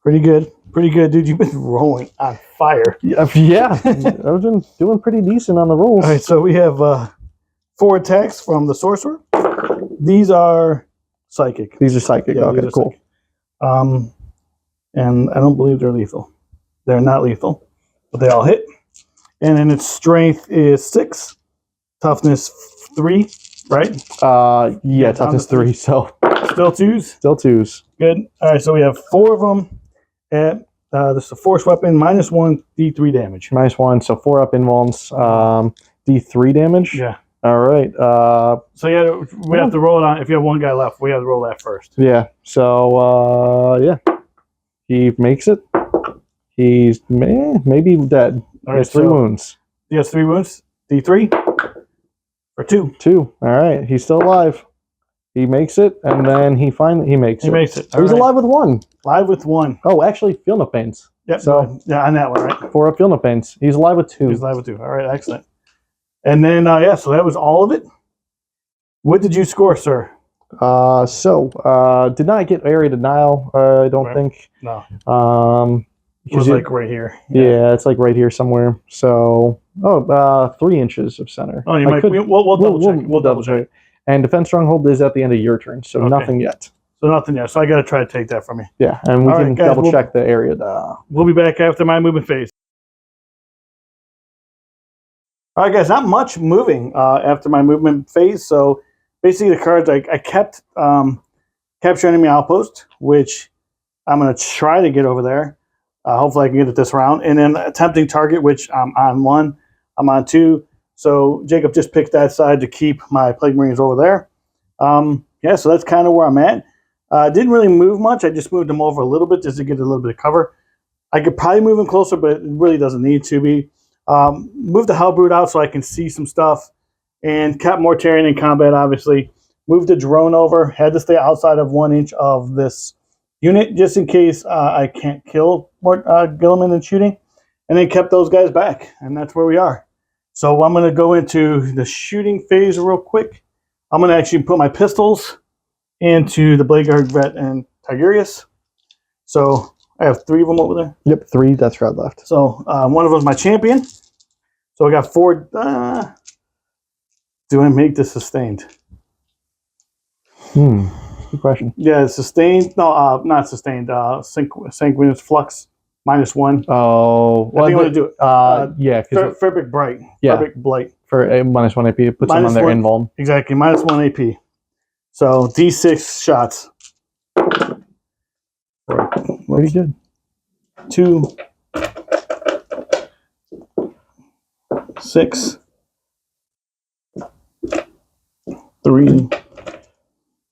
pretty good, dude. You've been rolling on fire. Yeah, I've been doing pretty decent on the rolls. All right, so we have 4 attacks from the sorcerer. These are psychic. These are psychic. Yeah, okay, cool. Psychic. And I don't believe they're lethal. They're not lethal, but they all hit. And then its strength is 6, toughness 3, right? Yeah, toughness 3, so Still 2s? still 2s. Good. All right, so we have 4 of them at this is a force weapon, -1 D3 damage. -1, so 4 up invulns. D3 damage? Yeah. All right. So yeah, we have to roll it on. If you have one guy left, we have to roll that first. Yeah. So yeah, he makes it. He's maybe dead. All He has right, 3 wounds. He has 3 wounds. D3 or 2. 2. All right. He's still alive. He makes it, and then he makes it. He makes it. He's alive with 1. Live with 1. Oh, actually, feel no pains. Yep. So yeah, on that one, right? 4 up, feel no pains. He's alive with 2. He's live with 2. All right, excellent. And then yeah, so that was all of it. What did you score, sir? Did not get area denial. I don't think. No. It Was was like right here. Yeah, it's like right here somewhere. So, 3 inches of center. Oh, you might. We'll double check. We'll double check. And defense stronghold is at the end of your turn, so nothing yet. So nothing yet. So I got to try to take that from you. Yeah, and we All can right, guys, double check the area. We'll be back after my movement phase. All right, guys, not much moving after my movement phase. So basically the cards, I kept Capture Enemy Outpost, which I'm going to try to get over there. Hopefully I can get it this round. And then Attempting Target, which I'm on 1. I'm on 2. So Jacob just picked that side to keep my Plague Marines over there. Yeah, so that's kind of where I'm at. Didn't really move much. I just moved them over a little bit just to get a little bit of cover. I could probably move them closer, but it really doesn't need to be. Move the Hellbrute out so I can see some stuff. And kept Mortarion in combat, obviously. Moved the drone over. Had to stay outside of 1 inch of this unit just in case I can't kill Gilliman in shooting. And then kept those guys back. And that's where we are. So I'm going to go into the shooting phase real quick. I'm going to actually put my pistols into the Blade Guard Vet and Tigurius. So I have 3 of them over there. Yep, 3 Death Shroud left. So one of them is my champion. So I got 4. Do I make this sustained? Good question. Yeah, sustained. No, not sustained. Sanguineous Flux -1. Oh, I think I'm going to do it. Yeah, because Ferbic Bright. Yeah. Ferbic Blight. for a -1 AP, it puts them on their invuln. Exactly, -1 AP. So D6 shots. Pretty good. 2, 6, 3,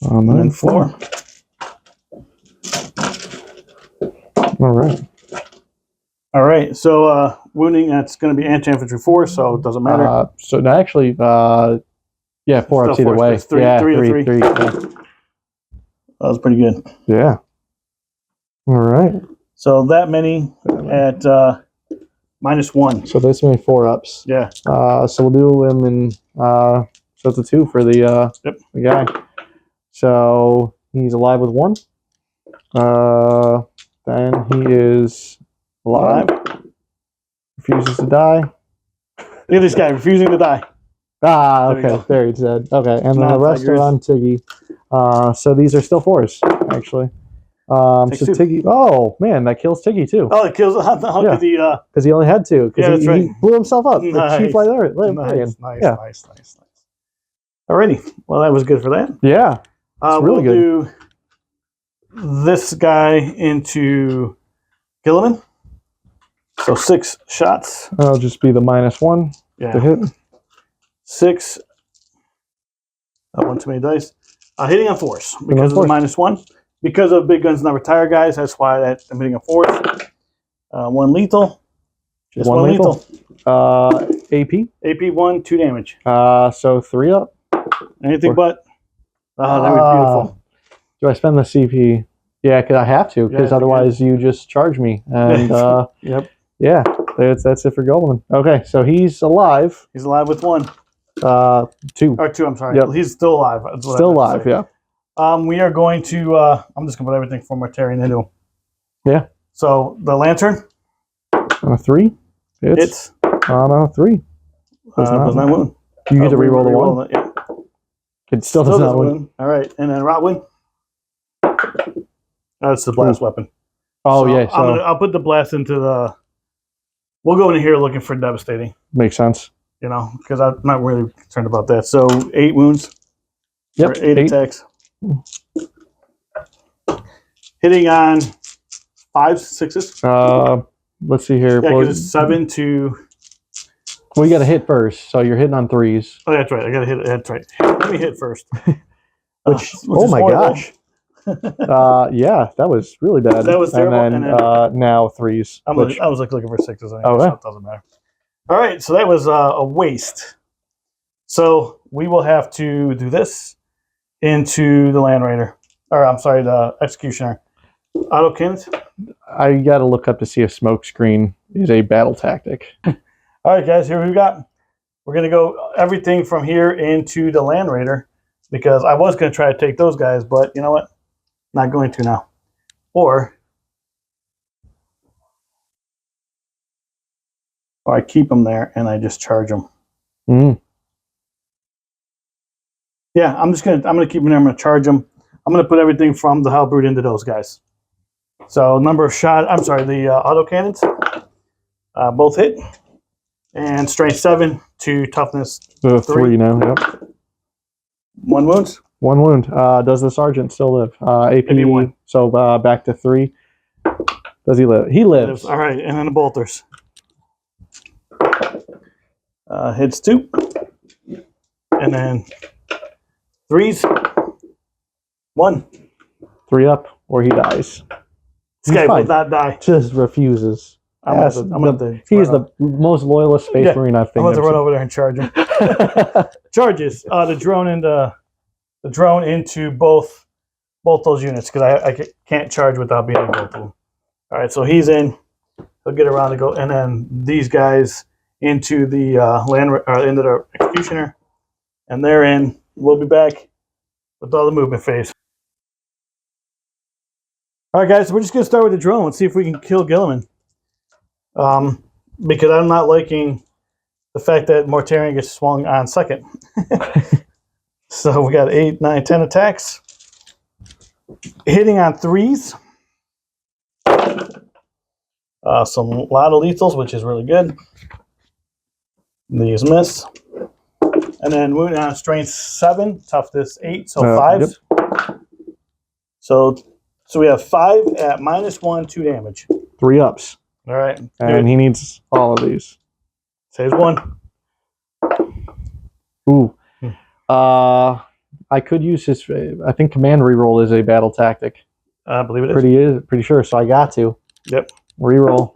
and 4. All right. All right. So wounding, that's going to be anti-infantry 4, so it doesn't matter. So no, actually, yeah, 4 ups either way. Three, yeah, 3 to 3. Yeah. That was pretty good. Yeah. All right. So that many at -1. So that's only 4 ups. Yeah. So we'll do him in. So it's a 2 for the the guy. So he's alive with 1. Then he is alive. Refuses to die. Look at this guy refusing to die. Ah, okay. There he's dead. Okay, and then the rest are on Tiggy. So these are still 4s, actually. So Tiggy. Oh man, that kills Tiggy too. Oh, it kills because he only had 2. Because he blew himself up. Nice. The chief Nice. Alrighty. Well, that was good for that. Yeah. Really good. We'll do this guy into Gilliman. So 6 shots. That'll just be the -1 to hit. 6. That one too many dice. Hitting on 4s because of the -1. Because of big guns not retire, guys. That's why I'm hitting a 4th. 1 lethal. Just 1 lethal. AP. AP 1, 2 damage. So 3 up. Anything but. Oh, that was beautiful. Do I spend the CP? Yeah, because I have to. Because otherwise, you just charge me. And yep. Yeah, that's it for Goldman. Okay, so he's alive. He's alive with 1. 2. Or 2. I'm sorry. Yep. He's still alive. Still alive. Yeah. We are going to. I'm just gonna put everything from Mortarion into him. Yeah. So the lantern. On a 3. It's on a 3. Does not wound. You get to reroll the 1. Yeah. It still does not wound. All right, and then Rotwin. That's the blast weapon. Oh yeah. So I'll put the blast into the. We'll go in here looking for devastating. Makes sense. You know, because I'm not really concerned about that. So 8 wounds. Yep. Or 8 attacks. Hitting on 5s, 6s. Let's see here. Yeah, Well, because it's 7 to. well, you got to hit first, so you're hitting on 3s. Oh, that's right. I got to hit. That's right. Let me hit first. Which oh my horrible. gosh. Yeah, that was really bad. That was terrible. And then, now 3s. I was like looking for 6s anyway, Oh, so yeah. it doesn't matter. All right, so that was a waste. So we will have to do this into the Land Raider. Or I'm sorry, the Executioner. Auto cannons. I got to look up to see if smokescreen is a battle tactic. All right, guys, here we got. We're going to go everything from here into the Land Raider because I was going to try to take those guys, but you know what? Not going to now. Or I keep them there and I just charge them. Mm. Yeah, I'm gonna keep them there. I'm gonna charge them. I'm gonna put everything from the halberd into those guys. So number of shot. I'm sorry, the auto cannons. Both hit, and strength 7 to toughness 3 now. Yep. 1 wounds. 1 wound. Does the sergeant still live? AP. Maybe 1. So back to 3. Does he live? He lives. All right, and then the bolters. Hits 2, and then 3s. 1. 3 up, or he dies. This guy will not die. Just refuses. I'm gonna he is the most loyalist Space Marine I've I'm going to run over there and charge him. Charges the drone into both those units because I can't charge without being in both of them. All right, so he's in. He'll get around to go, and then these guys into the into the Executioner, and they're in. We'll be back with all the movement phase. All right, guys, so we're just going to start with the drone and see if we can kill Gilliman. Because I'm not liking the fact that Mortarion gets swung on second. So we got 8, 9, 10 attacks. Hitting on 3s. A lot of lethals, which is really good. These miss. And then moving on, strength 7, toughness 8, so 5s. Yep. So we have 5 at -1, 2 damage. 3 ups. All right. And he needs all of these. Saves 1. Ooh. I could use his. I think command reroll is a battle tactic. I believe it is. Pretty sure. So I got to. Yep. Reroll.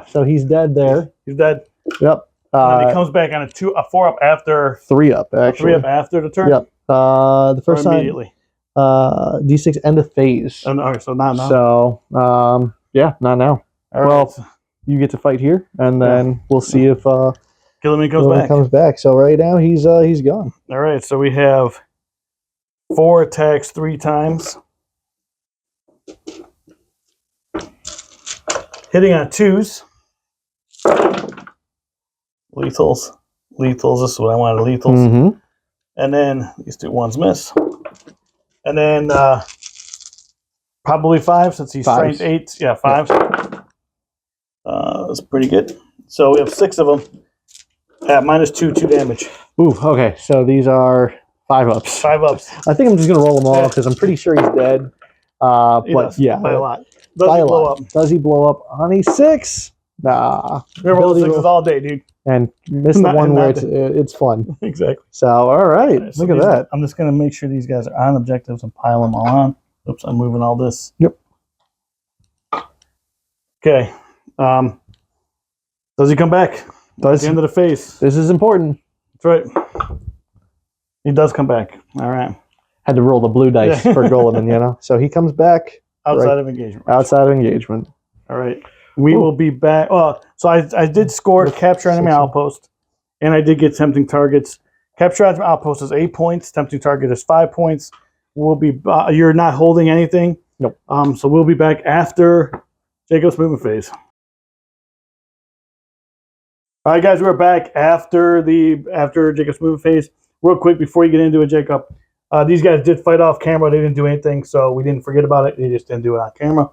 So he's dead there. He's dead. Yep. And he comes back on a 4 up after. 3 up actually. 3 up after the turn. Yep. The first time. Immediately. D6 end of phase. Oh, no, so not now. So yeah, not now. All right. Well, you get to fight here, and then we'll see if Gilliman comes back. So right now he's gone. All right. So we have 4 attacks 3 times. Hitting on 2s. Lethals. This is what I wanted. Lethals. Mm-hmm. And then these 2 1s miss. And then probably 5 since he's strength 8. Yeah, 5s. That's pretty good. So we have 6 of them at -2, 2 damage. Ooh, okay. So these are 5 ups. 5 ups. I think I'm just gonna roll them all because I'm pretty sure he's dead. But yeah, by a lot. Does he blow up? Does he blow up on a 6? Nah. We're rolling 6s all day, dude. And miss the one where it's fun. Exactly. So all right, So look at that. I'm just gonna make sure these guys are on objectives and pile them all on. Oops, I'm moving all this. Yep. Okay. Does he come back? At the end of the phase. This is important. That's right. He does come back. All right. Had to roll the blue dice for Goleman, you know. So he comes back outside of engagement. Outside of engagement. All right. We will be back. Oh, so I did score capture enemy outpost, and I did get tempting targets. Capture enemy outpost is 8 points. Tempting target is 5 points. We'll be. You're not holding anything. Nope. So we'll be back after Jacob's movement phase. All right, guys, we're back after Jacob's movement phase. Real quick before you get into it, Jacob. These guys did fight off camera. They didn't do anything, so we didn't forget about it. They just didn't do it on camera.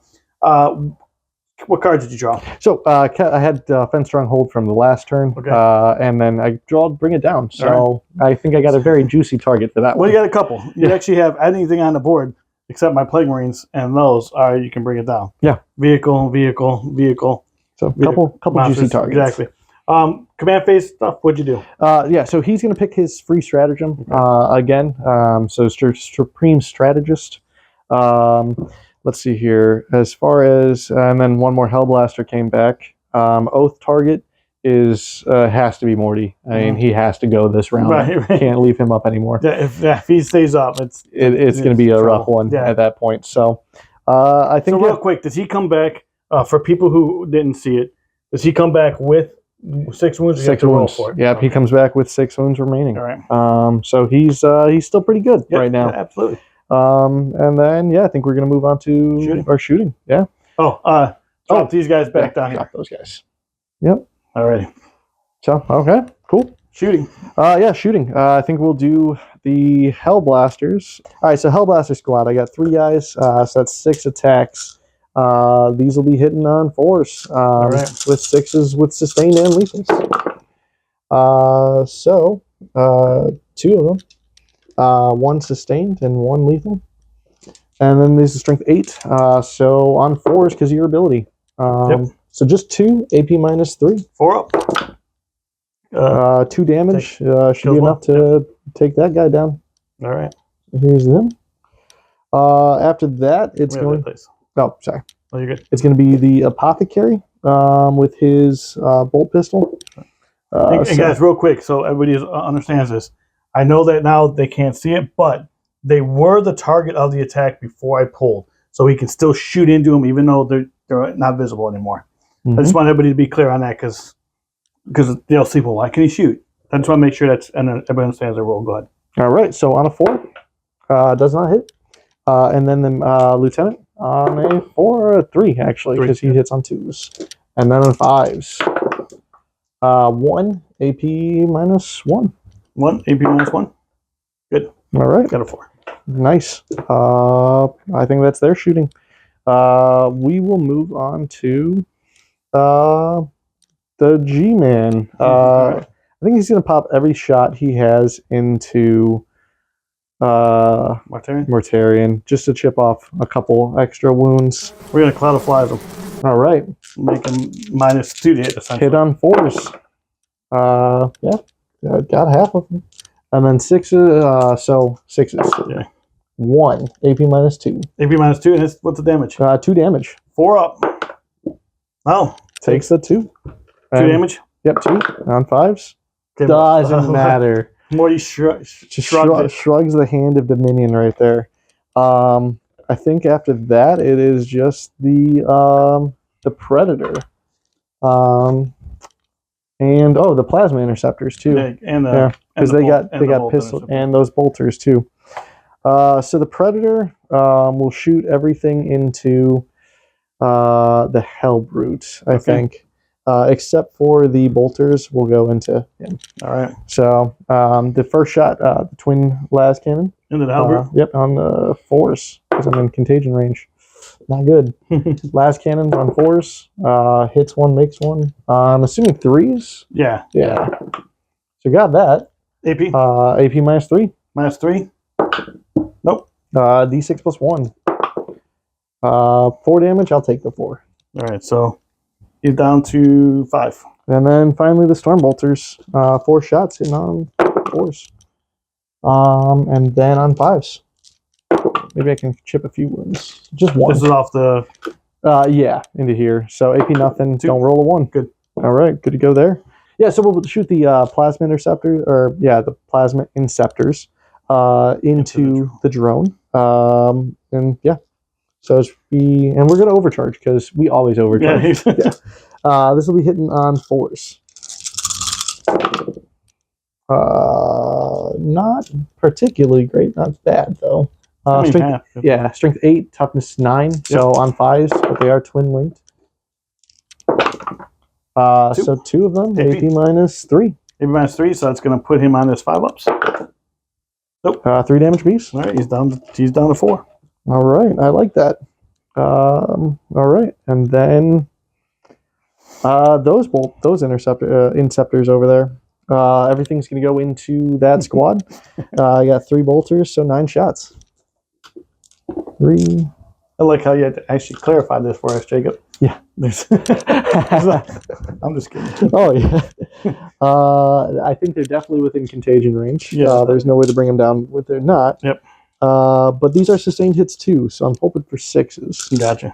what card did you draw? So I had Fence Stronghold from the last turn, Okay. and then I drawed Bring It Down. So I think I got a very juicy target for that one. Well, you got a couple. You actually have anything on the board except my Plague Marines, and those are you can bring it down. Yeah. Vehicle. So couple monsters, juicy targets. Exactly. Command phase stuff. What'd you do? Yeah, so he's going to pick his free stratagem again. So Supreme Strategist. Let's see here. As far as and then one more Hellblaster came back. Oath target is has to be Morty. I mean, he has to go this round. Right. Can't leave him up anymore. Yeah, if he stays up, it's going to be a rough one at that point. So I think. So real quick, does he come back? For people who didn't see it, does he come back with 6 wounds? Or 6 wounds. Yeah, he comes back with 6 wounds remaining. All right. So he's still pretty good right now. Yeah, absolutely. And then I think we're gonna move on to our shooting. Yeah. Drop these guys back down here. Drop those guys. Yep. Alrighty. So okay, cool. Shooting. Shooting. I think we'll do the Hellblasters. All right, so Hellblaster squad. I got 3 guys. So that's 6 attacks. These will be hitting on 4s. With 6s with sustained and lethals. 2 of them. 1 sustained and 1 lethal. And then there's a strength 8. So on 4s because of your ability. So just 2 AP -3. 4 up. 2 damage should be enough to take that guy down. All right. Here's them. After that, it's going. Oh, sorry. Oh, you're good. It's going to be the Apothecary with his bolt pistol. And guys, real quick, so everybody understands this. I know that now they can't see it, but they were the target of the attack before I pulled, so he can still shoot into them even though they're not visible anymore. I just want everybody to be clear on that because they'll see, well, why can he shoot? I just want to make sure and then everybody understands the rule. Go ahead. All right, so on a 4, does not hit. And then the Lieutenant on a 4 or a 3, actually, because he hits on 2s. And then on 5s. 1 AP -1. 1 AP -1. Good. All right. Got a 4. Nice. I think that's their shooting. We will move on to the G-Man. I think he's going to pop every shot he has into Mortarion, just to chip off a couple extra wounds. We're going to Cloud of Flies him. All right. Make him -2 to hit, essentially. Hit on 4s. Got half of them. And then 6s, so 6s. Yeah. 1, AP -2. AP -2, and what's the damage? 2 damage. 4 up. Oh. Takes the 2. 2 damage? Yep, 2 on 5s. Doesn't matter. Morty shrugs the hand of Dominion right there. I think after that it is just the Predator. And the Plasma Interceptors too. Yeah, because they got pistol and those bolters too. So the Predator will shoot everything into the Hellbrute, I think. Except for the bolters will go into him. All right. So the first shot, the twin las cannon. Into the Hellbrute? Yep, on the 4s, because I'm in contagion range. Not good. Las cannon on 4s. Hits 1, makes 1. I'm assuming 3s? Yeah. Yeah. So got that. AP? AP -3. -3? Nope. D6 +1. 4 damage, I'll take the 4. All right, so he's down to 5. And then finally the Storm Bolters. 4 shots hitting on 4s. And then on 5s. Maybe I can chip a few wounds. Just 1. This is off the... into here. So AP nothing, 2. Don't roll a 1. Good. All right, good to go there. Yeah, so we'll shoot the Plasma Interceptor, the Plasma Inceptors into the drone. And yeah. So and we're going to overcharge because we always overcharge. Yeah. This will be hitting on 4s. Not particularly great. Not bad though. Strength 8, toughness 9. Yep. So on 5s, but they are twin linked. 2. So 2 of them. AP -3. AP -3. So that's going to put him on his 5-ups. Nope. 3 damage piece. All right. He's down to 4. All right, I like that. All right, and then Those interceptors over there. Everything's going to go into that squad. I got 3 bolters, so 9 shots. 3. I like how you had to actually clarify this for us, Jacob. Yeah. I'm just kidding. Oh, yeah. I think they're definitely within contagion range. Yeah. There's no way to bring them down if they're not. Yep. But these are sustained hits too, so I'm hoping for 6s. Gotcha.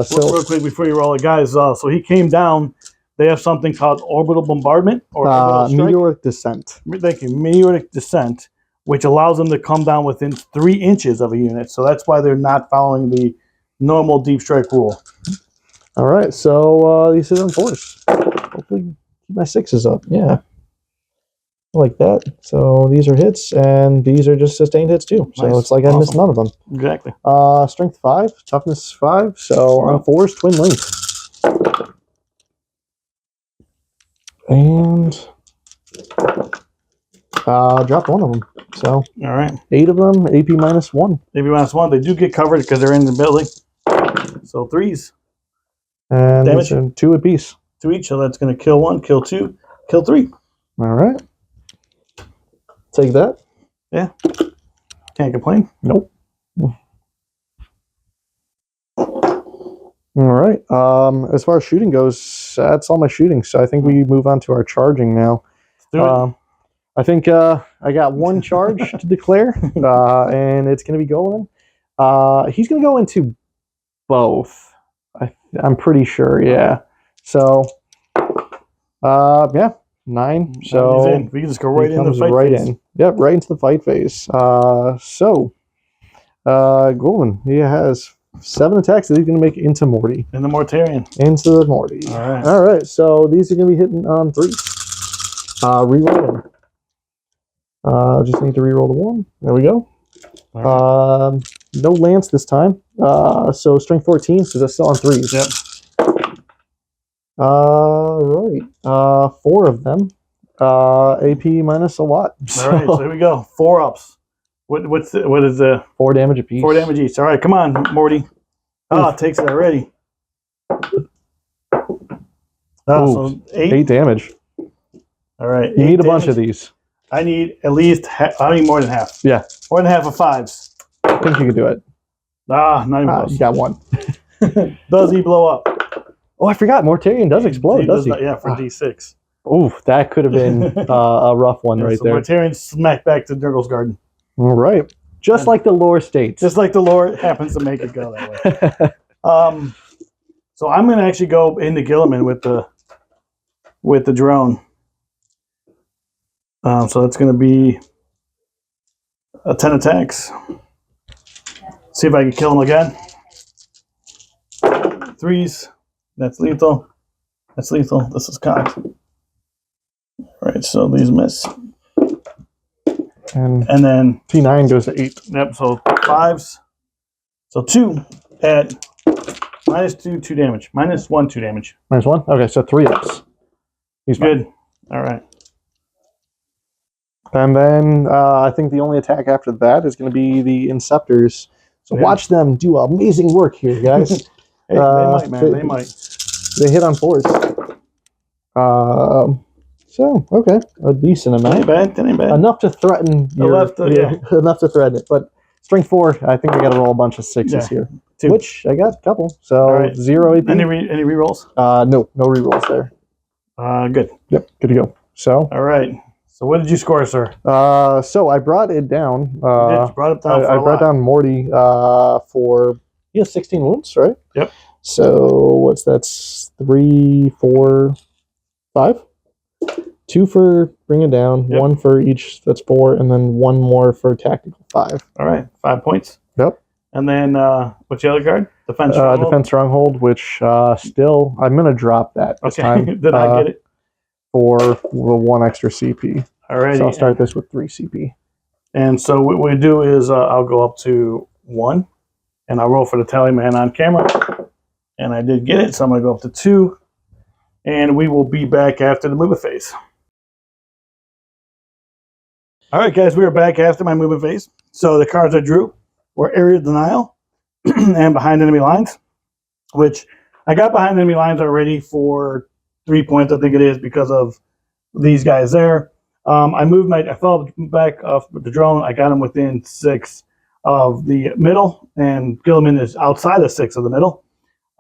So real quick before you roll it, guys. So he came down. They have something called orbital bombardment or orbital strike. meteoric descent. Thank you. Meteoric descent, which allows them to come down within 3 inches of a unit. So that's why they're not following the normal deep strike rule. All right, so these hit on 4s. Hopefully keep my 6s up. Yeah. Like that. So these are hits, and these are just sustained hits too. So Nice. it's like I missed none of them. Exactly. Strength 5, toughness 5. So on 4s, twin length. And dropped 1 of them. So All right. 8 of them, AP -1. Maybe -1. They do get covered because they're in the building. So 3s. And Damage. these are 2 apiece. 2 each. So that's going to kill 1, kill 2, kill 3. All right. Take that. Yeah. Can't complain. Nope. All right. As far as shooting goes, that's all my shooting. So I think we move on to our charging now. Do it. I think I got 1 charge to declare, and it's going to be going. He's going to go into both. I'm pretty sure. Yeah. So, yeah, 9. So He's in. We can just go right in the fight phase. Yep, right into the fight phase. Golden, he has 7 attacks that he's going to make into Morty. In the Mortarian. Into the Morty. All right. All right, so these are going to be hitting on 3. Reroll them. Just need to reroll the 1. There we go. Right. No lance this time. So strength 14, so that's still on 3s. Yep. Right. 4 of them. AP minus a lot. All right, so here we go. 4 ups. What is the 4 damage apiece. 4 damage each? All right, come on, Morty. It takes it already. So 8 damage. All right. You need a bunch of these. I need at least. I need more than half. Yeah. More than half of 5s. I think you can do it. Not even close. You got 1. Does he blow up? Oh, I forgot. Mortarion does explode, does he? Yeah, for D6. Oof, that could have been a rough one right so there. Mortarion smack back to Nurgle's Garden. All right. Just like the lore states. Just like the lore happens to make it go that way. So I'm going to actually go into Gilliman with the drone. So that's going to be 10 attacks. See if I can kill him again. 3s. That's lethal. That's lethal. This is cocked. All right, so these miss. And then T9 goes to 8. Yep, so 5s. So 2 at -2, 2 damage. -1, 2 damage. -1? Okay, so 3 ups. He's good. All right. And then I think the only attack after that is going to be the Inceptors. So watch them do amazing work here, guys. Hey, they might, man. They might. They hit on 4s. So, okay. A decent amount. That ain't bad. Enough to threaten enough to threaten it. But strength 4, I think I got to roll a bunch of 6s here. 2. Which I got a couple. So 0 AP. Any rerolls? No rerolls there. Good. Yep, good to go. So. All right. So what did you score, sir? So I brought it down. You brought it down. I brought down Morty for 16 wounds, right? Yep. So that's 3, 4, 5. 2 for bring it down, 1 for each. That's 4, and then 1 more for tactical 5. All right, 5 points. Yep. And then what's the other card? Defense Stronghold. Defense Stronghold, which still I'm gonna drop that this time. Did I get it? For 1 extra CP. All right. So I'll start this with 3 CP. And so what we do is I'll go up to 1, and I'll roll for the tally man on camera. And I did get it, so I'm going to go up to 2. And we will be back after the movement phase. All right, guys, we are back after my movement phase. So the cards I drew were Area Denial and Behind Enemy Lines, which I got Behind Enemy Lines already for 3 points, I think it is, because of these guys there. I fell back off the drone. I got him within 6 of the middle, and Gilliman is outside of 6 of the middle.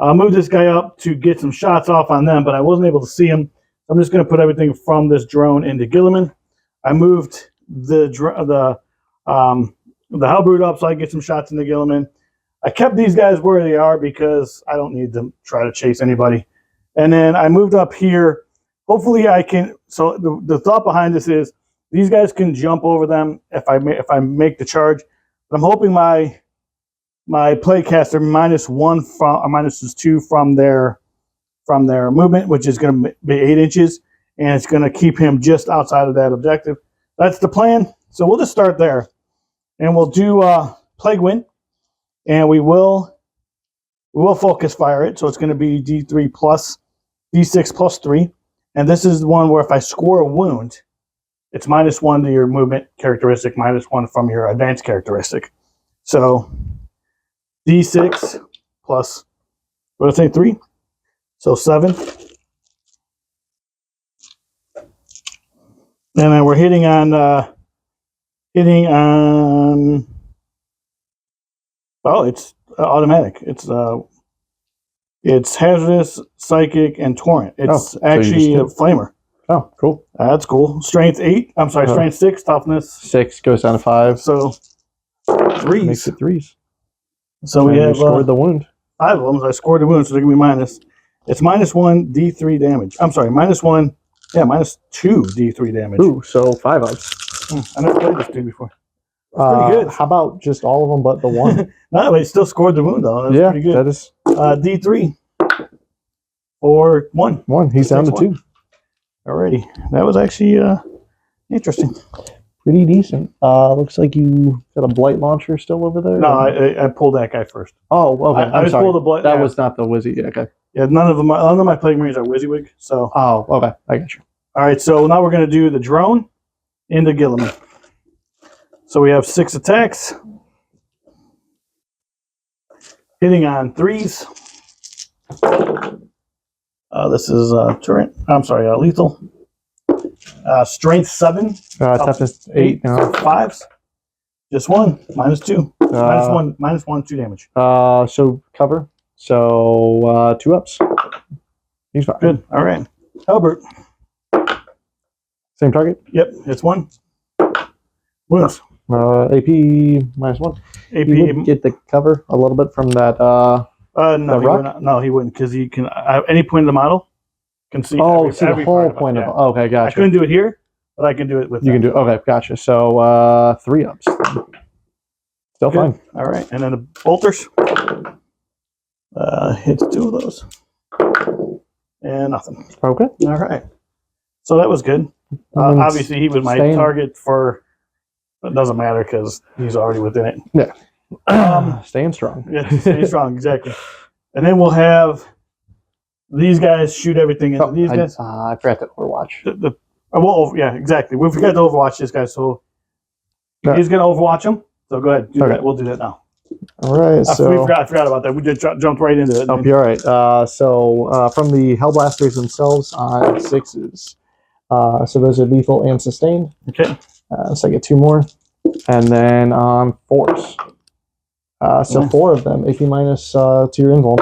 I moved this guy up to get some shots off on them, but I wasn't able to see him. I'm just going to put everything from this drone into Gilliman. I moved the halberd up so I can get some shots into Gilliman. I kept these guys where they are because I don't need to try to chase anybody. And then I moved up here. Hopefully I can. So the thought behind this is these guys can jump over them if I make the charge. But I'm hoping my playcaster -1 from -2 from their movement, which is going to be 8 inches, and it's going to keep him just outside of that objective. That's the plan. So we'll just start there, and we'll do Plague Wind, and we will focus fire it. So it's going to be D3 plus D6 plus 3, and this is the one where if I score a wound, it's -1 to your movement characteristic, -1 from your advanced characteristic. So D6 plus, what did I say, 3? So 7. And then we're hitting on, oh, it's automatic. It's hazardous, psychic, and torrent. It's actually a flamer. Oh, cool. That's cool. Strength 8. I'm sorry, strength 6, toughness 6 goes down to 5. So 3s. Makes it 3s. So we have scored the wound. 5 of them. I scored the wound, so they're gonna be minus. It's -1 D3 damage. I'm sorry, -1. Yeah, -2 D3 damage. Ooh, so 5 ups. I never played this dude before. Pretty good. How about just all of them but the 1? No, but he still scored the wound though. That's pretty good. That is D3 or 1. 1. He's down to 2. Alrighty, that was actually interesting. Pretty decent. Looks like you got a blight launcher still over there. No, I pulled that guy first. Oh, okay. I just pulled the blight. That was not the Wizzy. Okay. Yeah, none of my Plague Marines are WYSIWYG. So. Oh, okay. I got you. All right, so now we're going to do the drone into Gilliman. So we have 6 attacks. Hitting on 3s. This is turret. I'm sorry, lethal. Strength 7. Toughness 8 now. 5s. Just 1. -2. -1, 2 damage. So cover. So 2 ups. He's fine. Good. All right. Albert. Same target. Yep. It's 1. Wounds. AP -1. AP. He would get the cover a little bit from that. No, he wouldn't. No, he wouldn't, because he can. Any point of the model can see. Every whole point of. Okay, gotcha. I couldn't do it here, but I can do it with. You can do. Okay, gotcha. So 3 ups. Still Good. fine. All right, and then the bolters. Hits 2 of those, and nothing. Okay. All right. So that was good. Obviously, he was my target for. It doesn't matter because he's already within it. Yeah. Staying strong. Yeah, staying strong, exactly. And then we'll have these guys shoot everything into these guys. I forgot to Overwatch. Yeah, exactly. We forgot to Overwatch this guy, so he's going to Overwatch him. So go ahead. Do that. We'll do that now. All right. I forgot about that. We just jumped right into it. Oh, you're right. So from the Hellblasters themselves on 6s. So those are lethal and sustained. Okay. So I get 2 more. And then on 4s. So 4 of them, AP minus to your invuln.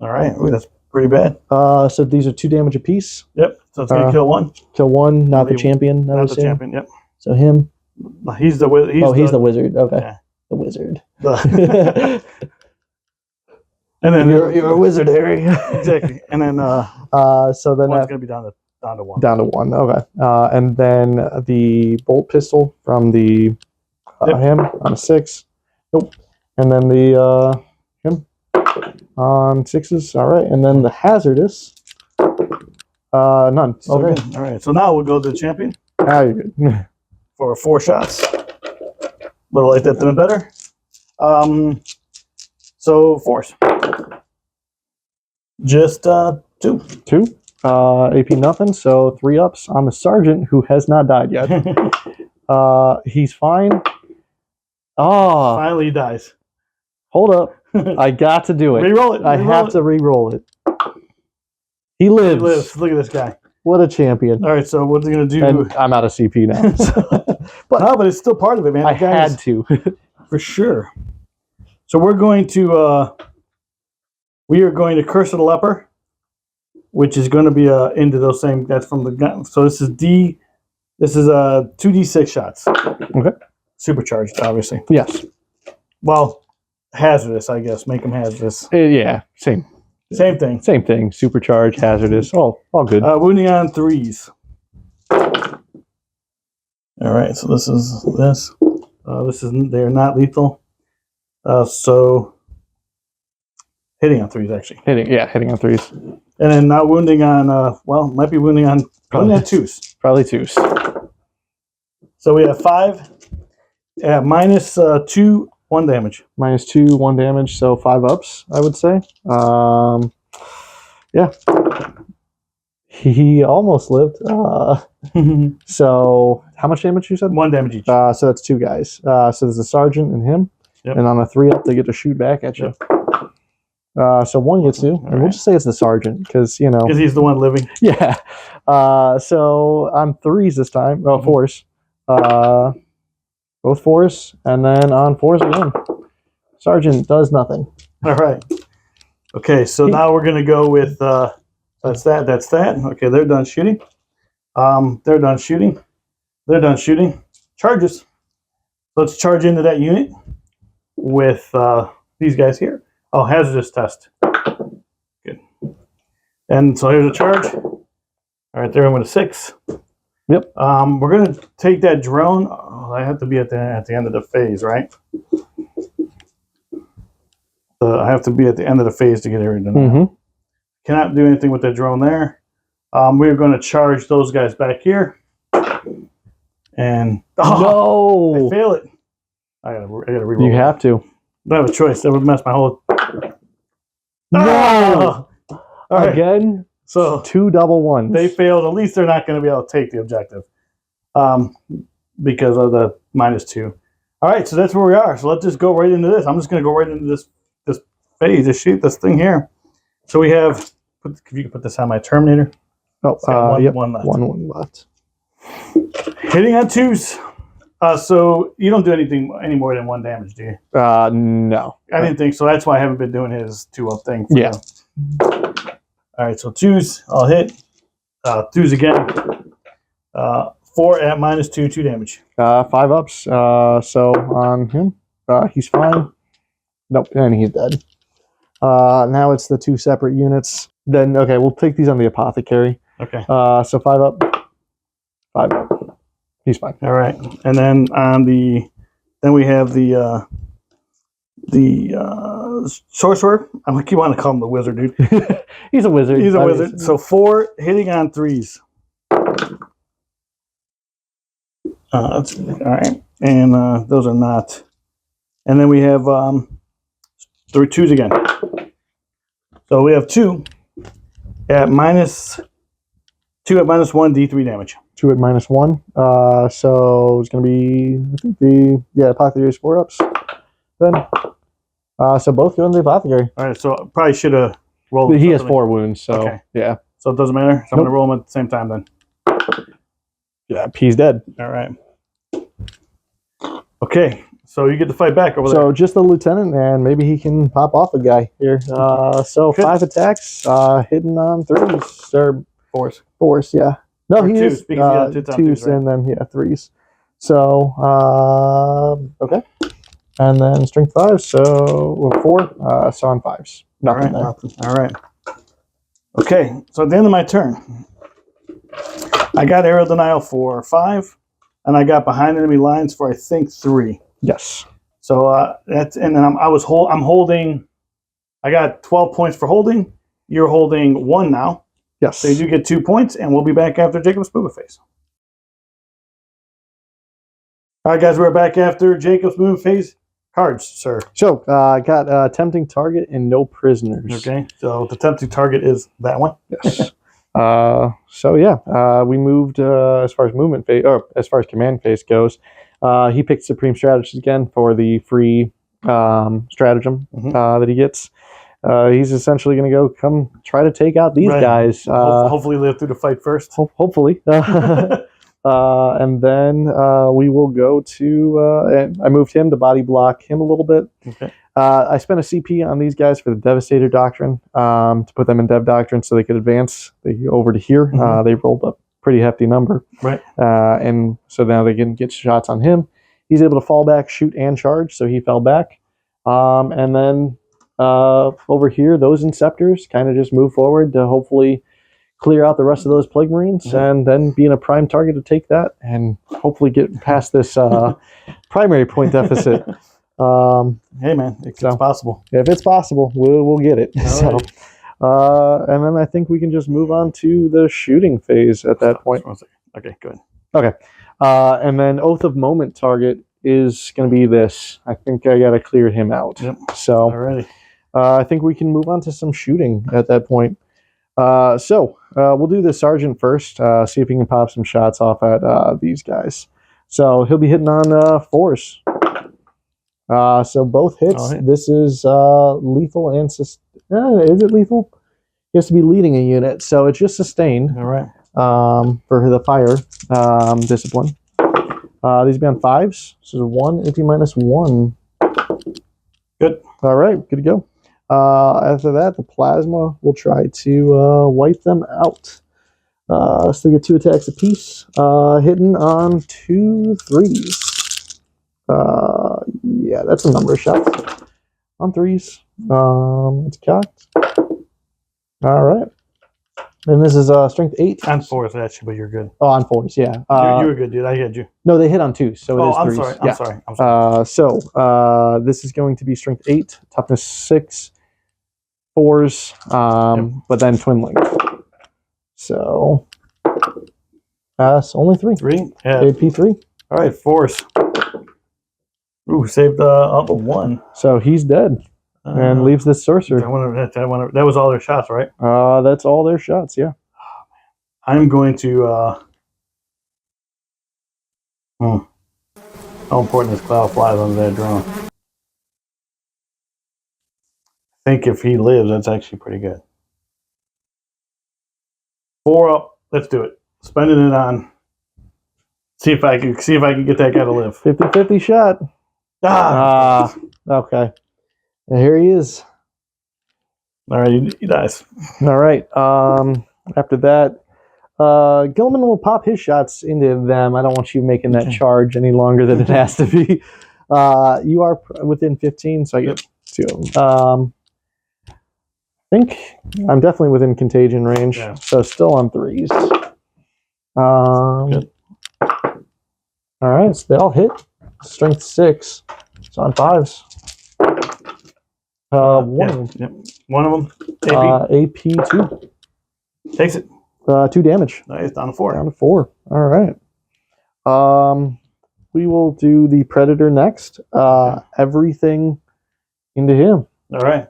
All right. Ooh, that's pretty bad. So these are 2 damage apiece. Yep. So it's going to kill 1. Kill 1, not the champion. Not the champion, yep. So him. He's the wizard. He's the wizard. Okay. Yeah. The wizard. And then you're a wizard, Harry. Exactly. And then so then that's going to be down to 1. Down to 1. Okay. And then the bolt pistol from the him on a 6. Nope. And then the him on 6s. All right. And then the hazardous. None. So okay. Good. All right. So now we'll go to the champion. Ah, you're good. For 4 shots. But I like that then better. So 4s. Just 2. 2. AP nothing. So 3 ups on the sergeant who has not died yet. He's fine. Oh, finally he dies. Hold up. I got to do it. Reroll it. I have to re-roll it. He He lives. lives. Look at this guy. What a champion. All right, so what's he going to do? And I'm out of CP now. But, no, but it's still part of it, man. I had to. For sure. So we're going to... we are going to Curse of the Leper, which is going to be into those same... That's from the gun. So this is 2d6 shots. Okay. Supercharged, obviously. Yes. Well, hazardous, I guess. Make them hazardous. Yeah, same. Same thing. Same thing. Supercharged, hazardous, all good. Wounding on 3s. All right, so this is this. They're not lethal. So hitting on 3s actually. Hitting on 3s. And then not wounding on. Might be wounding on 2s. Probably 2s. So we have 5 at minus 2, 1 damage. Minus 2, 1 damage, so 5 ups, I would say. Yeah. He almost lived. So how much damage you said? 1 damage each. So that's 2 guys. So there's a sergeant and him. Yep. And on a 3 up, they get to shoot back at you. Yep. So 1 gets 2. And we'll just say it's the sergeant because, Because he's the one living. Yeah. So on 3s this time. Oh, 4s. Both 4s. And then on 4s again. Sergeant does nothing. All right. Okay, so now we're going to go with... That's that. Okay, they're done shooting. They're done shooting. They're done shooting. Charges. Let's charge into that unit with these guys here. Oh, hazardous test. Good. And so here's a charge. All right, there I'm with a 6. Yep. We're gonna take that drone. Oh, I have to be at the end of the phase, right? I have to be at the end of the phase to get everything. Mm-hmm. Cannot do anything with the drone there. We're going to charge those guys back here. And no, I fail it. I gotta reroll. You have to. Don't have a choice. That would mess my whole. No. All right. Again. So 2 double 1s. They failed. At least they're not going to be able to take the objective, because of the -2. All right. So that's where we are. So let's just go right into this. I'm just going to go right into this phase. Just shoot this thing here. So we have. If you can put this on my Terminator. Oh, yep. One left. Hitting on 2s. So you don't do any more than 1 damage, do you? No. I didn't think so. That's why I haven't been doing his 2-up thing. Yeah. All right, so 2s, I'll hit. 2s again. 4 at -2, 2 damage. 5 ups. So on him, he's fine. Nope, and he's dead. Now it's the 2 separate units. Then okay, we'll take these on the apothecary. Okay. So 5 up. 5 up. He's fine. All right, and then on then we have the sorcerer. I'm gonna keep on to call him the wizard, dude. He's a wizard. He's a wizard. So 4 hitting on 3s. That's all right, and those are not. And then we have 3 2s again. So we have 2 at -2 at -1 D3 damage. 2 at -1. So it's gonna be I think apothecary's 4 ups. Then so both go in the apothecary. All right, so I probably should have rolled. He has 4 wounds, so okay. Yeah. So it doesn't matter. So I'm gonna roll them at the same time then. Yeah, he's dead. All right. Okay, so you get to fight back over there. So just the lieutenant, and maybe he can pop off a guy here. So 5 attacks, hidden on 3s or 4s. 4s, yeah. No, Or he 2s, is because he had 2s, right? and then 3s. So okay, and then strength 5. So 4. So on 5s. Nothing there. Nothing. All right. Okay, so at the end of my turn, I got aerial denial for 5, and I got behind enemy lines for I think 3. Yes. So that's and then I'm holding. I got 12 points for holding. You're holding 1 now. Yes. So you do get 2 points, and we'll be back after Jacob's movement phase. All right, guys, we're back after Jacob's movement phase. Cards, sir. So I got tempting target and no prisoners. Okay, so the tempting target is that one. Yes. So yeah, we moved as far as movement phase, or as far as command phase goes. He picked Supreme Strategist again for the free stratagem that he gets. He's essentially going to go come try to take out these guys. Hopefully live through the fight first. Hopefully. And then we will go to... and I moved him to body block him a little bit. Okay. I spent a CP on these guys for the Devastator Doctrine to put them in Dev Doctrine so they could advance over to here. Mm-hmm. They rolled a pretty hefty number. Right. And so now they can get shots on him. He's able to fall back, shoot, and charge, so he fell back. And then over here, those Inceptors kind of just move forward to hopefully clear out the rest of those Plague Marines, mm-hmm. and then be in a prime target to take that and hopefully get past this primary point deficit. Hey man, it's possible. If it's possible, we'll get it. So, and then I think we can just move on to the shooting phase at that point. Okay, good. Okay, and then Oath of Moment target is going to be this. I think I got to clear him out. Yep. So, alrighty. I think we can move on to some shooting at that point. So we'll do the Sergeant first. See if he can pop some shots off at these guys. So he'll be hitting on 4s. So both hits. This is lethal and is it lethal? He has to be leading a unit, so it's just sustained. All right. For the fire discipline. These be on 5s. So 1 AP -1. Good. All right, good to go. After that, the plasma will try to wipe them out. So they get 2 attacks apiece. Hitting on 2 3s. Yeah, that's a number of shots. On 3s. It's cocked. All right. And this is strength 8. On 4s, actually, but you're good. Oh, on 4s, yeah. You were good, dude. I had you. No, they hit on 2s, so it is 3s. Sorry. Yeah. I'm sorry. So this is going to be strength 8, toughness 6, 4s, but then twin length. So only 3. 3? Yeah. AP 3. All right, 4s. Ooh, saved up a 1. So he's dead and leaves this sorcerer. That was all their shots, right? That's all their shots, yeah. I'm going to... How important is Cloud flies on that drone? I think if he lives, that's actually pretty good. 4 up. Let's do it. Spending it on. See if I can get that guy to live. 50-50 shot. Okay. And here he is. All right, he dies. All right. After that, Gilman will pop his shots into them. I don't want you making that charge any longer than it has to be. You are within 15, so I get 2. I think I'm definitely within contagion range, so still on 3s. Good. All right, so they all hit. Strength 6. It's on 5s. One of them. One of them. AP 2. Takes it. 2 damage. Nice. Down to 4. Down to 4. All right. We will do the Predator next. Everything into him. All right.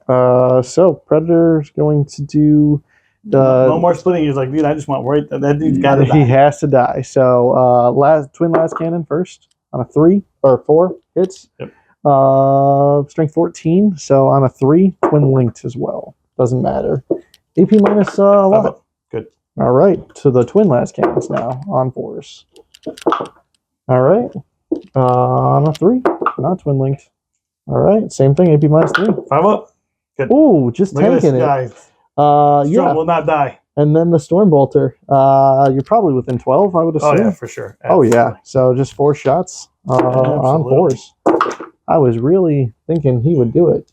So Predator's going to do no more splitting. He's like, dude, I just want that dude's got to die. He has to die. So twin last cannon first on a 3 or 4 hits. Yep. Strength 14. So on a 3, twin linked as well. Doesn't matter. AP minus a lot. Good. All right. So the twin last cannons now on 4s. All right. On a 3, not twin linked. All right, same thing. AP minus 3. 5 up. Good. Ooh, just tanking it. Yeah, will not die. And then the Stormbolter. You're probably within 12, I would assume. Oh yeah, for sure. Absolutely. Oh yeah. So just 4 shots on 4s. I was really thinking he would do it.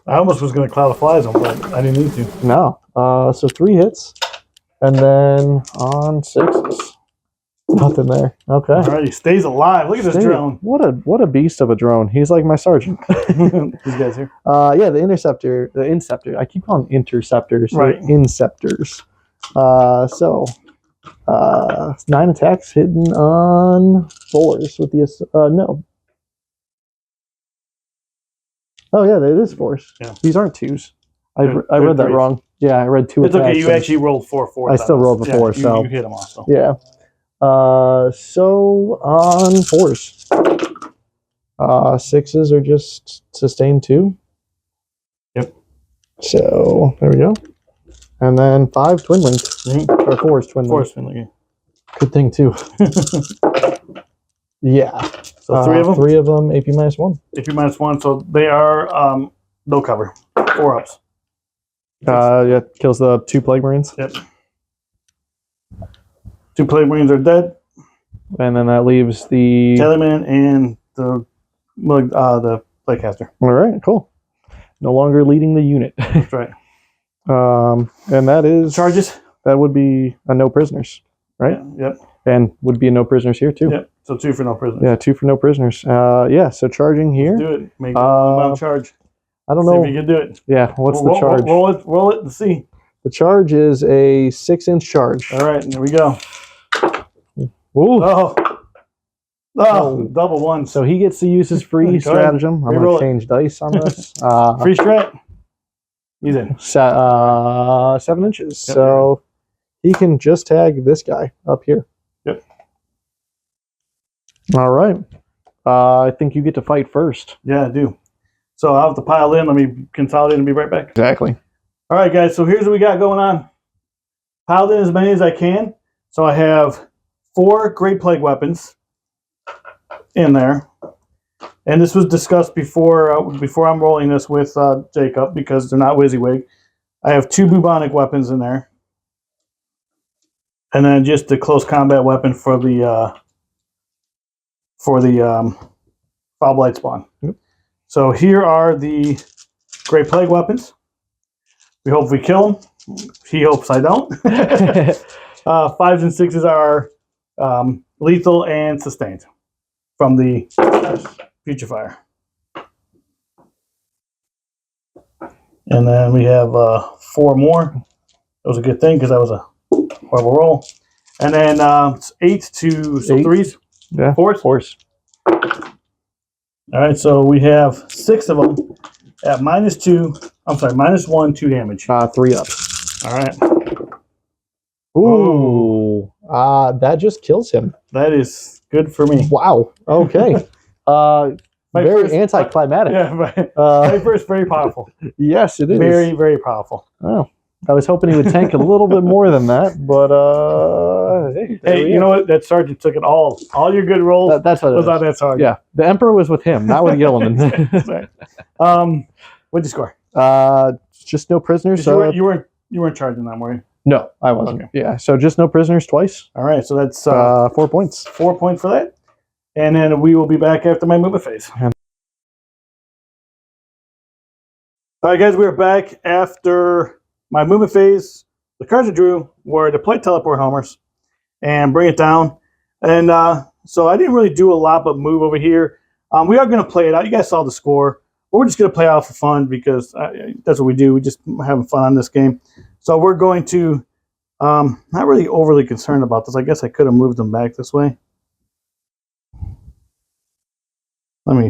I almost was going to Cloud of Flies him, but I didn't need to. No. So 3 hits, and then on 6s. Nothing there. Okay. All right, he stays alive. Look at this drone. What a beast of a drone. He's like my sergeant. These guys here. Yeah, the Inceptor. I keep calling interceptors. Right. Inceptors. So 9 attacks hidden on 4s with the no. Oh yeah, it is 4s. Yeah. These aren't 2s. I read that wrong. Yeah, I read 2 It's attacks. Okay. You actually rolled 4 4s. I still rolled the 4, so you hit them also. Yeah. So on 4s. 6s are just sustained 2. Yep. So there we go. And then 5 twin link. Or 4 is twin link. Twin link. Good thing too. Yeah. So 3 of them? 3 of them, AP -1. AP -1, so they are no cover. 4 ups. Yeah, kills the 2 plague marines. Yep. 2 plague marines are dead. And then that leaves the Tallyman and the playcaster. All right, cool. No longer leading the unit. That's right. And that is Charges. That would be a no prisoners, right? Yeah, yep. And would be a no prisoners here too. Yep. So 2 for no prisoners. Yeah, 2 for no prisoners. Yeah. So charging here. Let's do it. Make it a charge. I don't See know if you can do it. Yeah. What's the charge? Roll it and see. The charge is a 6-inch charge. All right, here we go. Ooh. Oh, double one. So he gets to use his free stratagem. I'm going to change dice on this. Free strat. He's in. 7 inches. Yep, so he can just tag this guy up here. Yep. All right. I think you get to fight first. Yeah, I do. So I'll have to pile in. Let me consolidate and be right back. Exactly. All right, guys. So here's what we got going on. Piled in as many as I can. So I have 4 Great Plague weapons in there. And this was discussed before I'm rolling this with Jacob because they're not WYSIWYG. I have 2 bubonic weapons in there. And then just the close combat weapon for the Foul Blight Spawn. Yep. So here are the Great Plague weapons. We hope we kill them. He hopes I don't. 5s and 6s are lethal and sustained from the Future Fire. And then we have 4 more. That was a good thing because that was a horrible roll. And then 8 to 3s. Yeah. 4s. All right, so we have 6 of them at -2. I'm sorry, -1, 2 damage. 3 ups. All right. Ooh. That just kills him. That is good for me. Wow. Okay. Very anticlimactic. Yeah, my first, very powerful. Yes, it is. Very, very powerful. Oh, I was hoping he would tank a little bit more than that, but hey, you know what? That sergeant took it all. All your good rolls that's what was on that sergeant. Yeah, the Emperor was with him, not with Gilliman. Right. What'd you score? Just no prisoners. You weren't charging them, were you? No, I wasn't. Okay. Yeah, so just no prisoners twice. All right, so that's 4 points. 4 points for that. And then we will be back after my movement phase. All right, guys, we are back after my movement phase. The cards I drew were to play teleport homers and bring it down. And so I didn't really do a lot but move over here. We are going to play it out. You guys saw the score. But we're just going to play out for fun because that's what we do. We just having fun on this game. So we're going to, not really overly concerned about this. I guess I could have moved them back this way. All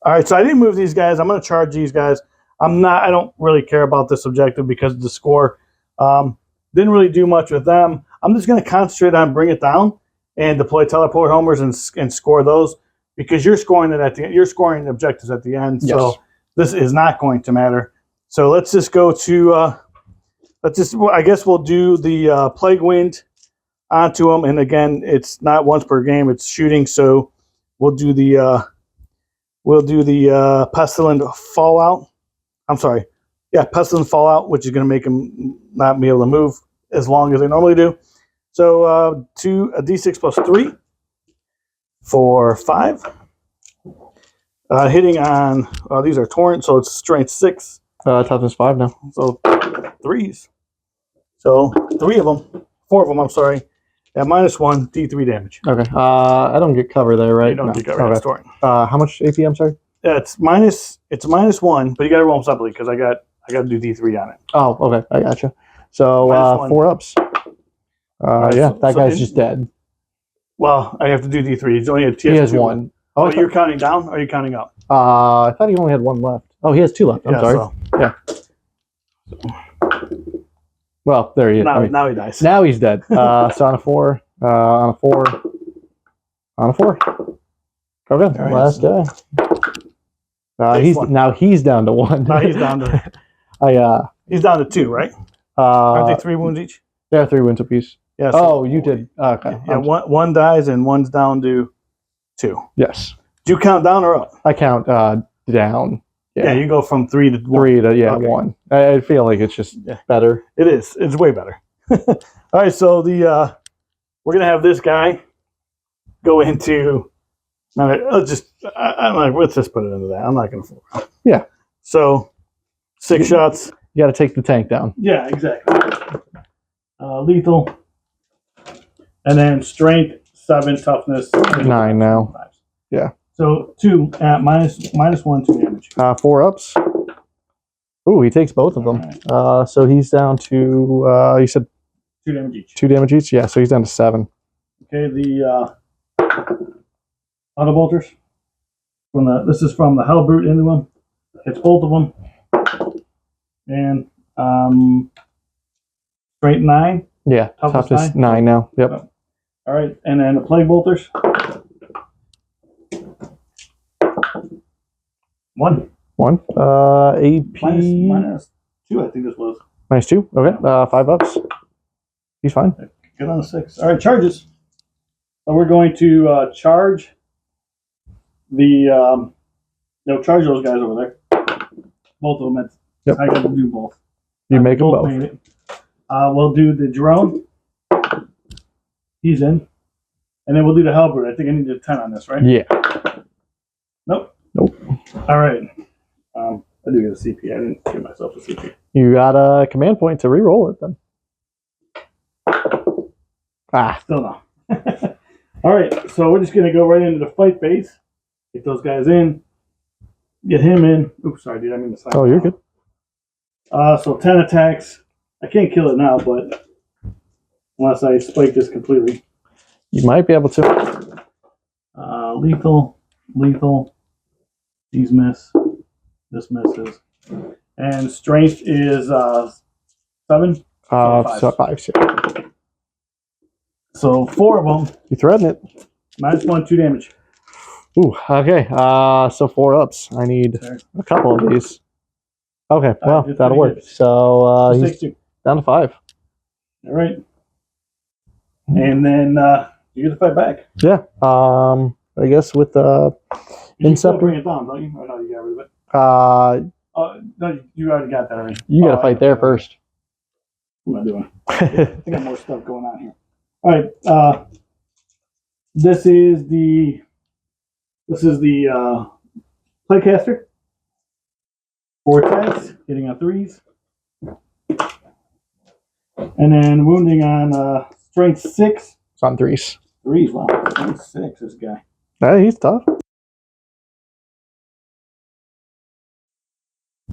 right, so I didn't move these guys. I'm going to charge these guys. I don't really care about this objective because of the score. Didn't really do much with them. I'm just going to concentrate on bring it down and deploy teleport homers and score those because you're scoring it at the end. You're scoring the objectives at the end. Yes. So this is not going to matter. So let's just go to I guess we'll do the Plague Wind onto them. And again, it's not once per game. It's shooting. So we'll do the Pestilent Fallout. I'm sorry. Yeah, Pestilent Fallout, which is going to make them not be able to move as long as they normally do. So a D6 plus 3 for 5. Hitting on, these are torrent, so it's strength 6. Toughness 5 now. So 3s. So 3 of them, 4 of them, I'm sorry, at -1, D3 damage. Okay. I don't get cover there, right? You don't get cover. Okay. Torrent. How much AP, I'm sorry? Yeah, it's -1, but you got to roll them separately because I got to do D3 on it. Oh, okay. I gotcha. So 4 ups. Yeah, that guy's just dead. Well, I have to do D3. He's only had He has 1. Oh, you're counting down or are you counting up? I thought he only had 1 left. Oh, he has 2 left. I'm sorry. So. Yeah. Well, there he is. Now he dies. Now he's dead. So on a 4, on a 4, on a 4. Okay, right, last guy. He's down to 1. Now he's down to. He's down to 2, right? Aren't they 3 wounds each? They're 3 wounds apiece. Yeah. So, you did. Okay. Yeah. One dies and one's down to 2. Yes. Do you count down or up? I count down. Yeah. You go from 3 to 1. 3 to 1. I feel like it's just better. It is. It's way better. All right. So we're gonna have this guy go into. Let's just put it into that. I'm not gonna fool around. Yeah. So 6 shots. You got to take the tank down. Yeah, exactly. Lethal, and then strength 7, toughness 9 now. 5. Yeah. So 2 at -1, 2 damage. 4 ups. Ooh, he takes both of them. Right. So he's down to you said 2 damage each. 2 damage each. Yeah. So he's down to 7. Okay. The auto bolters. This is from the Hell Brute into them. Hits both of them. And straight 9. Yeah, toughness 9 now. Yep. All right, and then the plague bolters. 1. AP -2. I think this was -2. Okay. 5 ups. He's fine. Get on a 6. All right, charges. So we're going to charge the. Charge those guys over there. Both of them. Yep. I got to do both. You make them both. We'll do the drone. He's in. And then we'll do the Hellbird. I think I need a 10 on this, right? Yeah. Nope. All right. I do get a CP. I didn't give myself a CP. You got a command point to re-roll it then. Still no. All right. So we're just going to go right into the fight phase. Get those guys in. Get him in. Oops, sorry, dude. I mean to slide. Oh, you're good. So 10 attacks. I can't kill it now, but unless I spike this completely. You might be able to. Lethal. These miss. This misses. And strength is 7. So 5. Yeah. So 4 of them. You threaten it. -1, 2 damage. Ooh, okay. So 4 ups. I need a couple of these. Okay, well, that'll work. Good. So he's down to 5. All right. And then you get to fight back. Yeah. I guess with you still bring it down, don't you? Or no, you got rid of it. No, you already got that already. You got to fight there first. What am I doing? I got more stuff going on here. All right. This is the Playcaster. 4 attacks, hitting on 3s. And then wounding on strength 6. It's on 3s. 3s, wow. Strength 6, this guy. Hey, he's tough.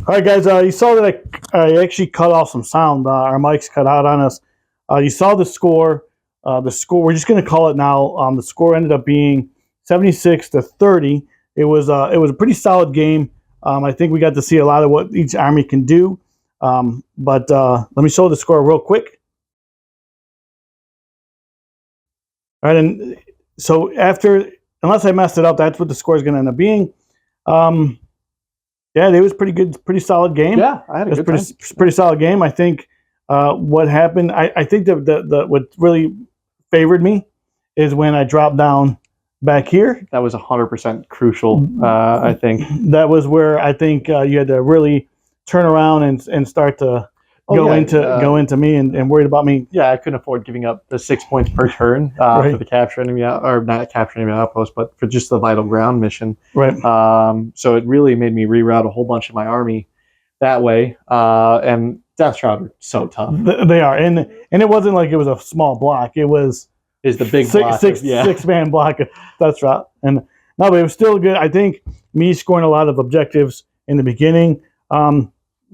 All right, guys, you saw that I actually cut off some sound. Our mics cut out on us. You saw the score. We're just going to call it now. The score ended up being 76-30. It was a pretty solid game. I think we got to see a lot of what each army can do. But let me show the score real quick. All right, and so unless I messed it up, that's what the score is going to end up being. Yeah, it was pretty good, pretty solid game. Yeah, I had a good time. Pretty solid game. I think what happened, I think the what really favored me is when I dropped down back here. That was 100% crucial, I think. That was where I think you had to really turn around and start to go into me and worried about me. Yeah, I couldn't afford giving up the 6 points per turn for the capture enemy, or not capture enemy outpost, but for just the vital ground mission. Right. So it really made me reroute a whole bunch of my army that way. And Death Shroud are so tough. They are, and it wasn't like it was a small block. It was the big block, six-man block of Death Shroud, and no, but it was still good. I think me scoring a lot of objectives in the beginning.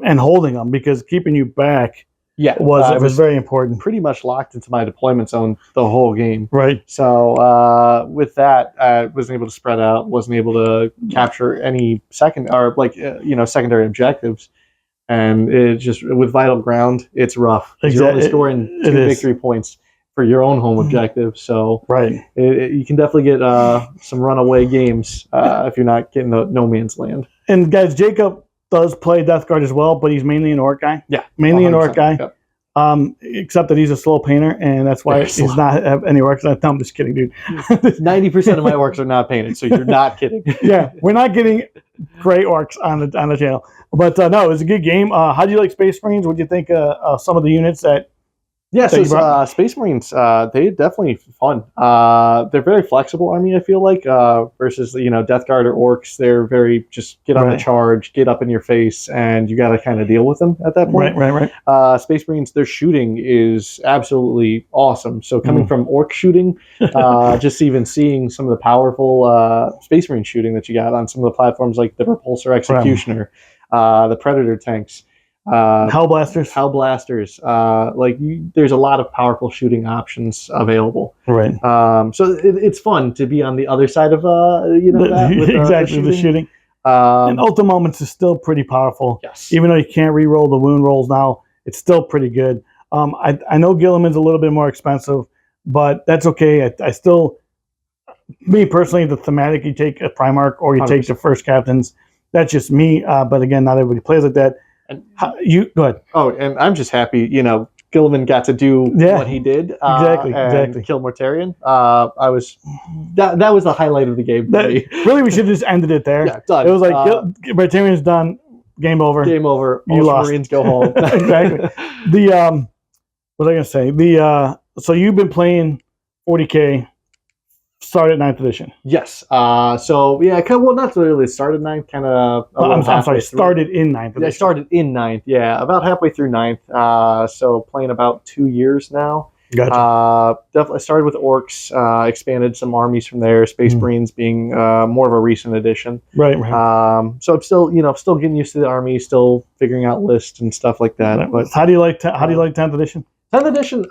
And holding them, because keeping you back was very important. Pretty much locked into my deployment zone the whole game. Right. So with that, I wasn't able to spread out, wasn't able to capture any secondary objectives. And it just, with vital ground, it's rough. Exactly. You're only scoring 2 victory points for your own home objective. So you can definitely get some runaway games if you're not getting the no man's land. And guys, Jacob does play Death Guard as well, but he's mainly an orc guy. Yeah, mainly an orc 100%, guy. yep. Except that he's a slow painter, and that's why he's not have any orcs. I'm just kidding, dude. 90% of my orcs are not painted, so you're not kidding. Yeah, we're not getting great orcs on the channel. But no, it was a good game. How do you like Space Marines? What do you think some of the units that? Yeah, so Space Marines, they're definitely fun. They're very flexible army, I feel like, versus, Death Guard or Orcs. They're very just get on the charge, get up in your face, and you got to kind of deal with them at that point. Right. Space Marines, their shooting is absolutely awesome. So coming from Orc shooting, just even seeing some of the powerful Space Marine shooting that you got on some of the platforms like the Repulsor Executioner, the Predator tanks. Hellblasters. There's a lot of powerful shooting options available. Right. So it's fun to be on the other side of that with, exactly the shooting. And Ultimate Moments is still pretty powerful. Yes. Even though you can't re-roll the wound rolls now, it's still pretty good. I know Gilliman's a little bit more expensive, but that's okay. I still, me personally, the thematic, you take a Primarch or you 100%. Take the first captains. That's just me. But again, not everybody plays like that. You go ahead. Oh, and I'm just happy, Gilliman got to do what he did. Exactly. Kill Mortarion. That was the highlight of the game for me. Really, we should have just ended it there. Yeah, done. It was like Mortarion's done. Game over. Game over. You lost. Marines go home. Exactly. What was I gonna say? So you've been playing 40k. Started 9th edition. Yes. So yeah, not really started 9th. Kind of. I'm sorry. Started in 9th edition. Yeah, I started in 9th. Yeah, about halfway through 9th. So playing about 2 years now. Gotcha. Definitely started with orcs. Expanded some armies from there. Space Marines being more of a recent addition. Right. So I'm still still getting used to the army. Still figuring out lists and stuff like that. Right. But how do you like 10th edition? 10th edition,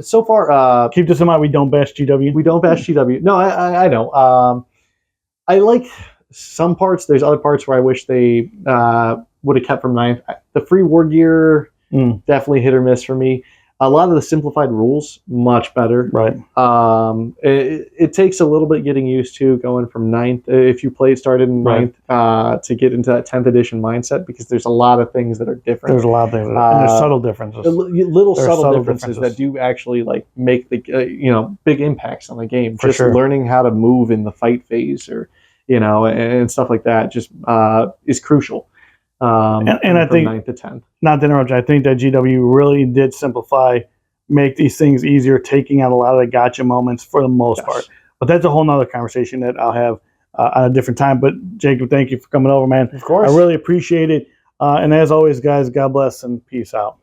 so far... keep this in mind, we don't bash GW. We don't bash GW. No, I know. I like some parts. There's other parts where I wish they would have kept from 9th. The free war gear, definitely hit or miss for me. A lot of the simplified rules, much better. Right. It takes a little bit getting used to going from 9th, if you started in 9th, to get into that 10th edition mindset, because there's a lot of things that are different. There's a lot of things, and there's subtle differences. Little subtle differences that do actually make the big impacts on the game. For just sure. Learning how to move in the fight phase, or and stuff like that, just is crucial. And I think 9th to 10th. Not to interrupt you, I think that GW really did simplify, make these things easier, taking out a lot of the gotcha moments for the most part. But that's a whole nother conversation that I'll have at a different time. But Jacob, thank you for coming over, man. Of course. I really appreciate it. And as always, guys, God bless and peace out.